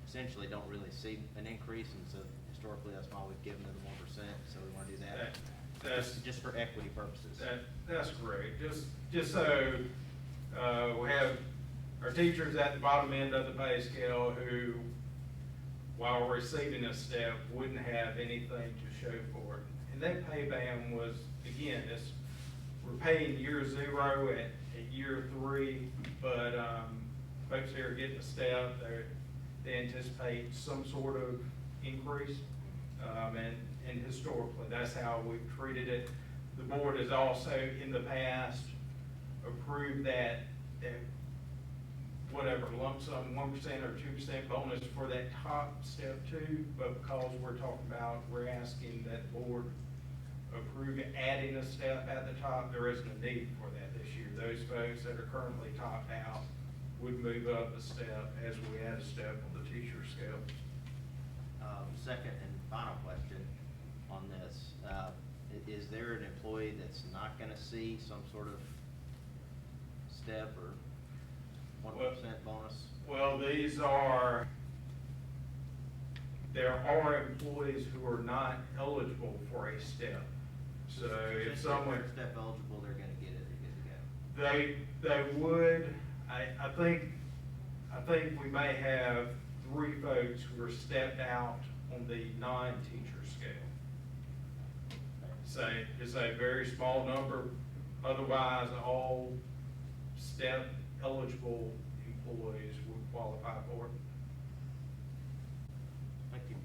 essentially don't really see an increase, and so historically, that's why we've given them the 1%, so we want to do that. That's Just for equity purposes. That's correct. Just so, we have our teachers at the bottom end of the pay scale who, while receiving a step, wouldn't have anything to show for it. And that pay band was, again, we're paying year 0 at year 3, but, folks here are getting a step, they anticipate some sort of increase. And historically, that's how we've treated it. The board has also, in the past, approved that whatever lump sum, 1% or 2% bonus for that top step 2, but because we're asking that the board approve adding a step at the top, there isn't a need for that this year. Those folks that are currently topped out would move up a step as we add a step on the teacher scale. Second and final question on this. Is there an employee that's not going to see some sort of step or 1% bonus? Well, there are employees who are not eligible for a step. So if someone step eligible, they're going to get it, they're good to go. They would, I think we may have 3 folks who are stepped out on the non-teacher scale. So it's a very small number. Otherwise, all step eligible employees would qualify for it. Thank you.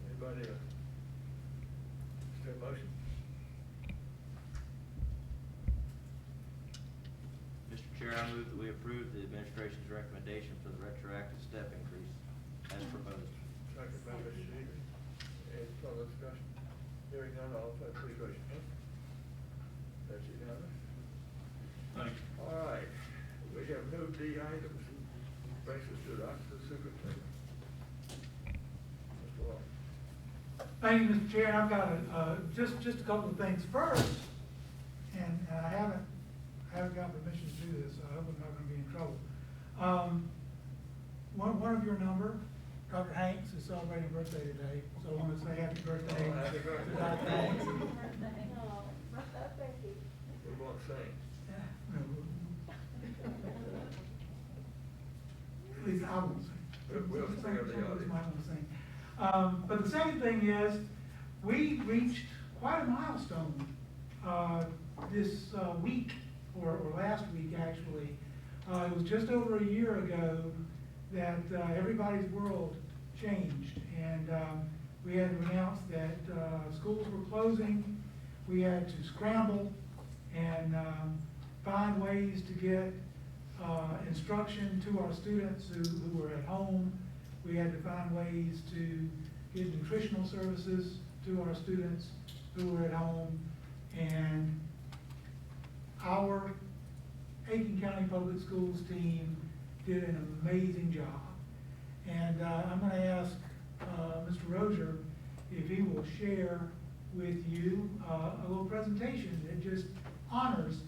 Anybody else? Is there a motion? Mr. Chair, I move that we approve the administration's recommendation for the retroactive step increase as proposed. Second by Mr. Seaver. Any further discussion? Hearing none, all in favor, please raise your hand. That's unanimous. Thank you. All right, we have no D items, brings us to the office of the superintendent. Mr. Lloyd. Thank you, Mr. Chair. I've got just a couple of things. First, and I haven't got permission to do this, so I hope I'm not going to be in trouble. One of your number, Dr. Hanks, is celebrating a birthday today, so I want to say happy birthday. Oh, happy birthday. To Dr. Hanks. We won't sing. At least I won't sing. We'll sing of the audience. Might want to sing. But the second thing is, we reached quite a milestone this week, or last week actually. It was just over a year ago that everybody's world changed, and we had to announce that schools were closing. We had to scramble and find ways to get instruction to our students who were at home. We had to find ways to get nutritional services to our students who were at home, and our Aiken County Public Schools team did an amazing job. And I'm going to ask Mr. Rozier if he will share with you a little presentation that just honors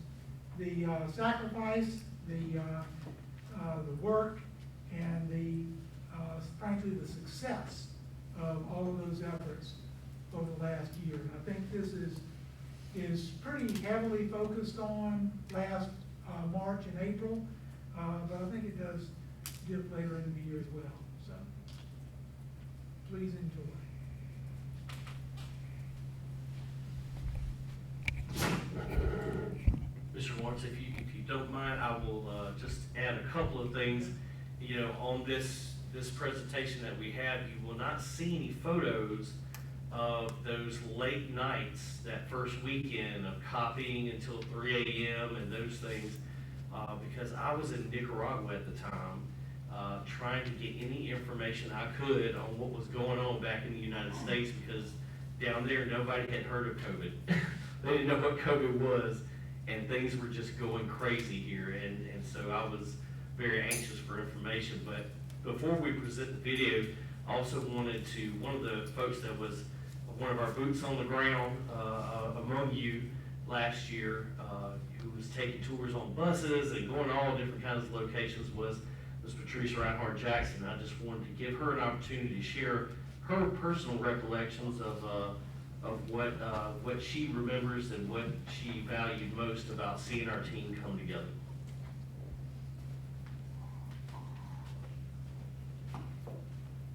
the sacrifice, the work, and frankly, the success of all of those efforts over the last year. And I think this is pretty heavily focused on last March and April, but I think it does dip later in the year as well. So please enjoy. Mr. Lawrence, if you don't mind, I will just add a couple of things. You know, on this presentation that we have, you will not see any photos of those late nights, that first weekend of copying until 3 a.m. and those things, because I was in Nicaragua at the time, trying to get any information I could on what was going on back in the United States, because down there nobody had heard of COVID. They didn't know what COVID was, and things were just going crazy here, and so I was very anxious for information. But before we present the video, I also wanted to, one of the folks that was one of our boots on the ground among you last year, who was taking tours on buses and going to all different kinds of locations, was Ms. Patrice Reinhardt Jackson. I just wanted to give her an opportunity to share her personal recollections of what she remembers and what she valued most about seeing our team come together.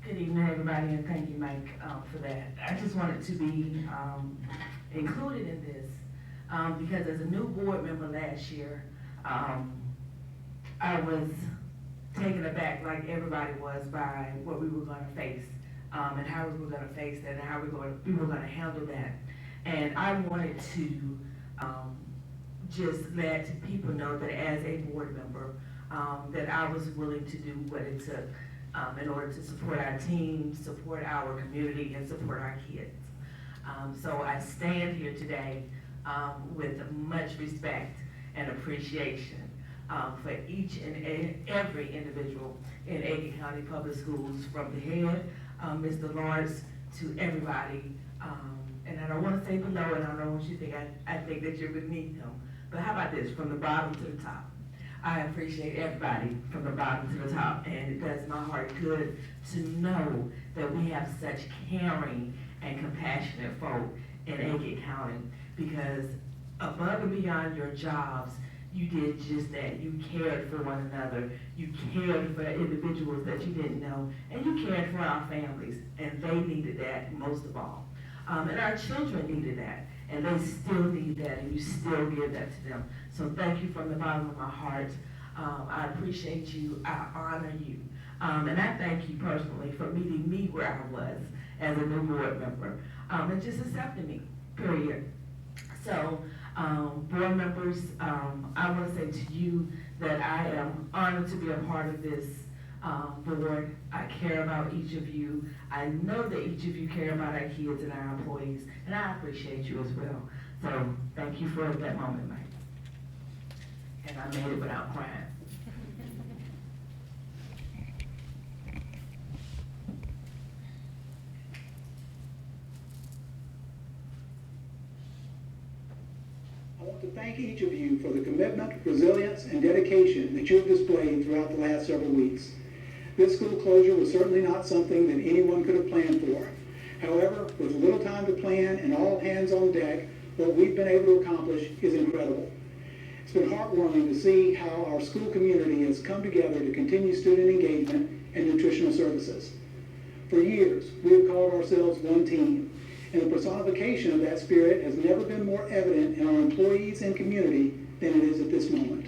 Good evening, everybody, and thank you, Mike, for that. I just wanted to be included in this because as a new board member last year, I was taken aback, like everybody was, by what we were going to face and how we were going to face that and how we were going to handle that. And I wanted to just let people know that as a board member, that I was willing to do what it took in order to support our team, support our community, and support our kids. So I stand here today with much respect and appreciation for each and every individual in Aiken County Public Schools, from the head, Mr. Lawrence, to everybody. And I don't want to say below, and I don't want you to think I think that you're beneath him. But how about this, from the bottom to the top? I appreciate everybody from the bottom to the top, and it does my heart good to know that we have such caring and compassionate folk in Aiken County, because above and beyond your jobs, you did just that. You cared for one another. You cared for individuals that you didn't know, and you cared for our families, and they needed that most of all. And our children needed that, and they still need that, and you still give that to them. So thank you from the bottom of my heart. I appreciate you. I honor you. And I thank you personally for meeting me where I was as a new board member, and just accepting me, period. So, board members, I want to say to you that I am honored to be a part of this board. I care about each of you. I know that each of you care about our kids and our employees, and I appreciate you as well. So thank you for that moment, Mike. And I made it without crying. I want to thank each of you for the commitment, resilience, and dedication that you have displayed throughout the last several weeks. This school closure was certainly not something that anyone could have planned for. However, with little time to plan and all hands on deck, what we've been able to accomplish is incredible. It's been heartwarming to see how our school community has come together to continue student engagement and nutritional services. For years, we have called ourselves one team, and the personification of that spirit has never been more evident in our employees and community than it is at this moment.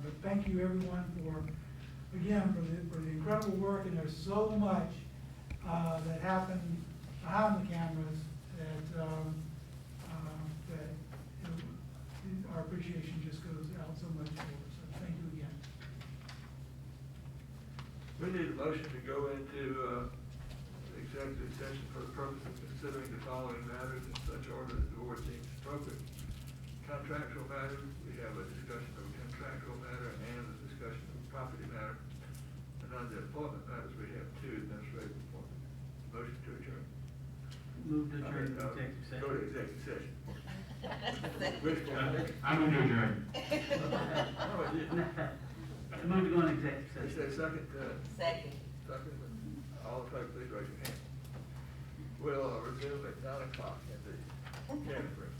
But thank you everyone again, for the incredible work, and there's so much, that happens behind the cameras that, our appreciation just goes out so much more, so thank you again. We need a motion to go into, executive session for the purpose of considering the following matters in such order as the board deems appropriate. Contractual matters, we have a discussion of a contractual matter and a discussion of a property matter. And under the appointment matters, we have two administrative appointments. Motion to adjourn. Move to adjourn to executive session. Go to executive session. Which one? I'm going to adjourn. Move to go in executive session. Is there a second? Second. Second. All in favor, please raise your hand. We'll resume at 9 o'clock in the camera room.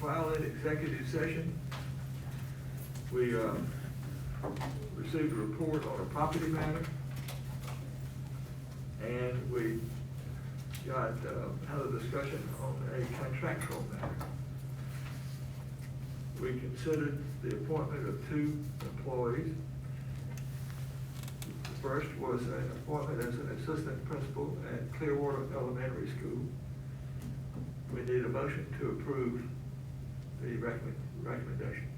While in executive session, we received a report on a property matter, and we got, had a discussion on a contractual matter. We considered the appointment of two employees. The first was an appointment as an assistant principal at Clearwater Elementary School. We need a motion to approve the recommendation.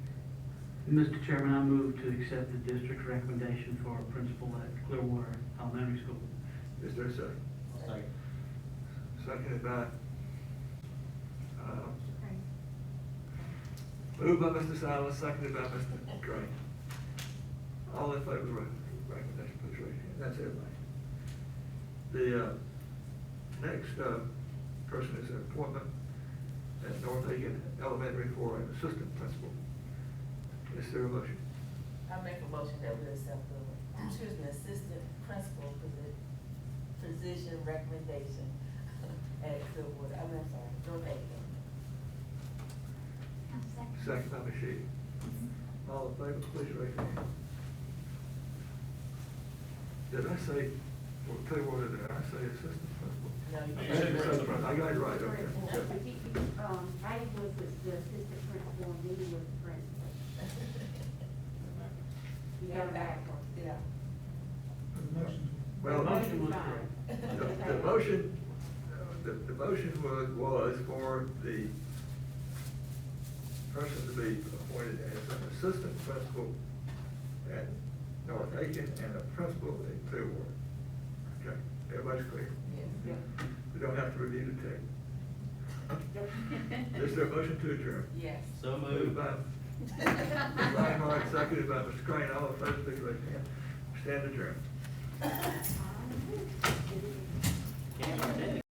Mr. Chairman, I move to accept the district's recommendation for a principal at Clearwater Elementary School. Is there a second? Second. Seconded by, moved by Mr. Silas, seconded by Mr. Gray. All in favor of the recommendation, please raise your hand. That's everybody. The next person is an appointment at North Aiken Elementary for an assistant principal. Is there a motion? I make a motion that we accept the, assistant principal position recommendation at Clearwater, North Aiken. Second by Ms. Sheedy. All in favor, please raise your hand. Did I say, well, Clearwater, did I say assistant principal? No, you I said assistant principal. I got it right, okay. I was the assistant principal and Lee was the principal. You got it backwards. Yeah. Well, The motion was correct. the motion, the motion was for the person to be appointed as an assistant principal at North Aiken and a principal at Clearwater. Okay, everybody's clear? Yes. We don't have to review the tape. Is there a motion to adjourn? Yes. So Moved moved. by Ms. Reinhardt, seconded by Mr. Crane. All in favor, please raise your hand. Stand adjourned.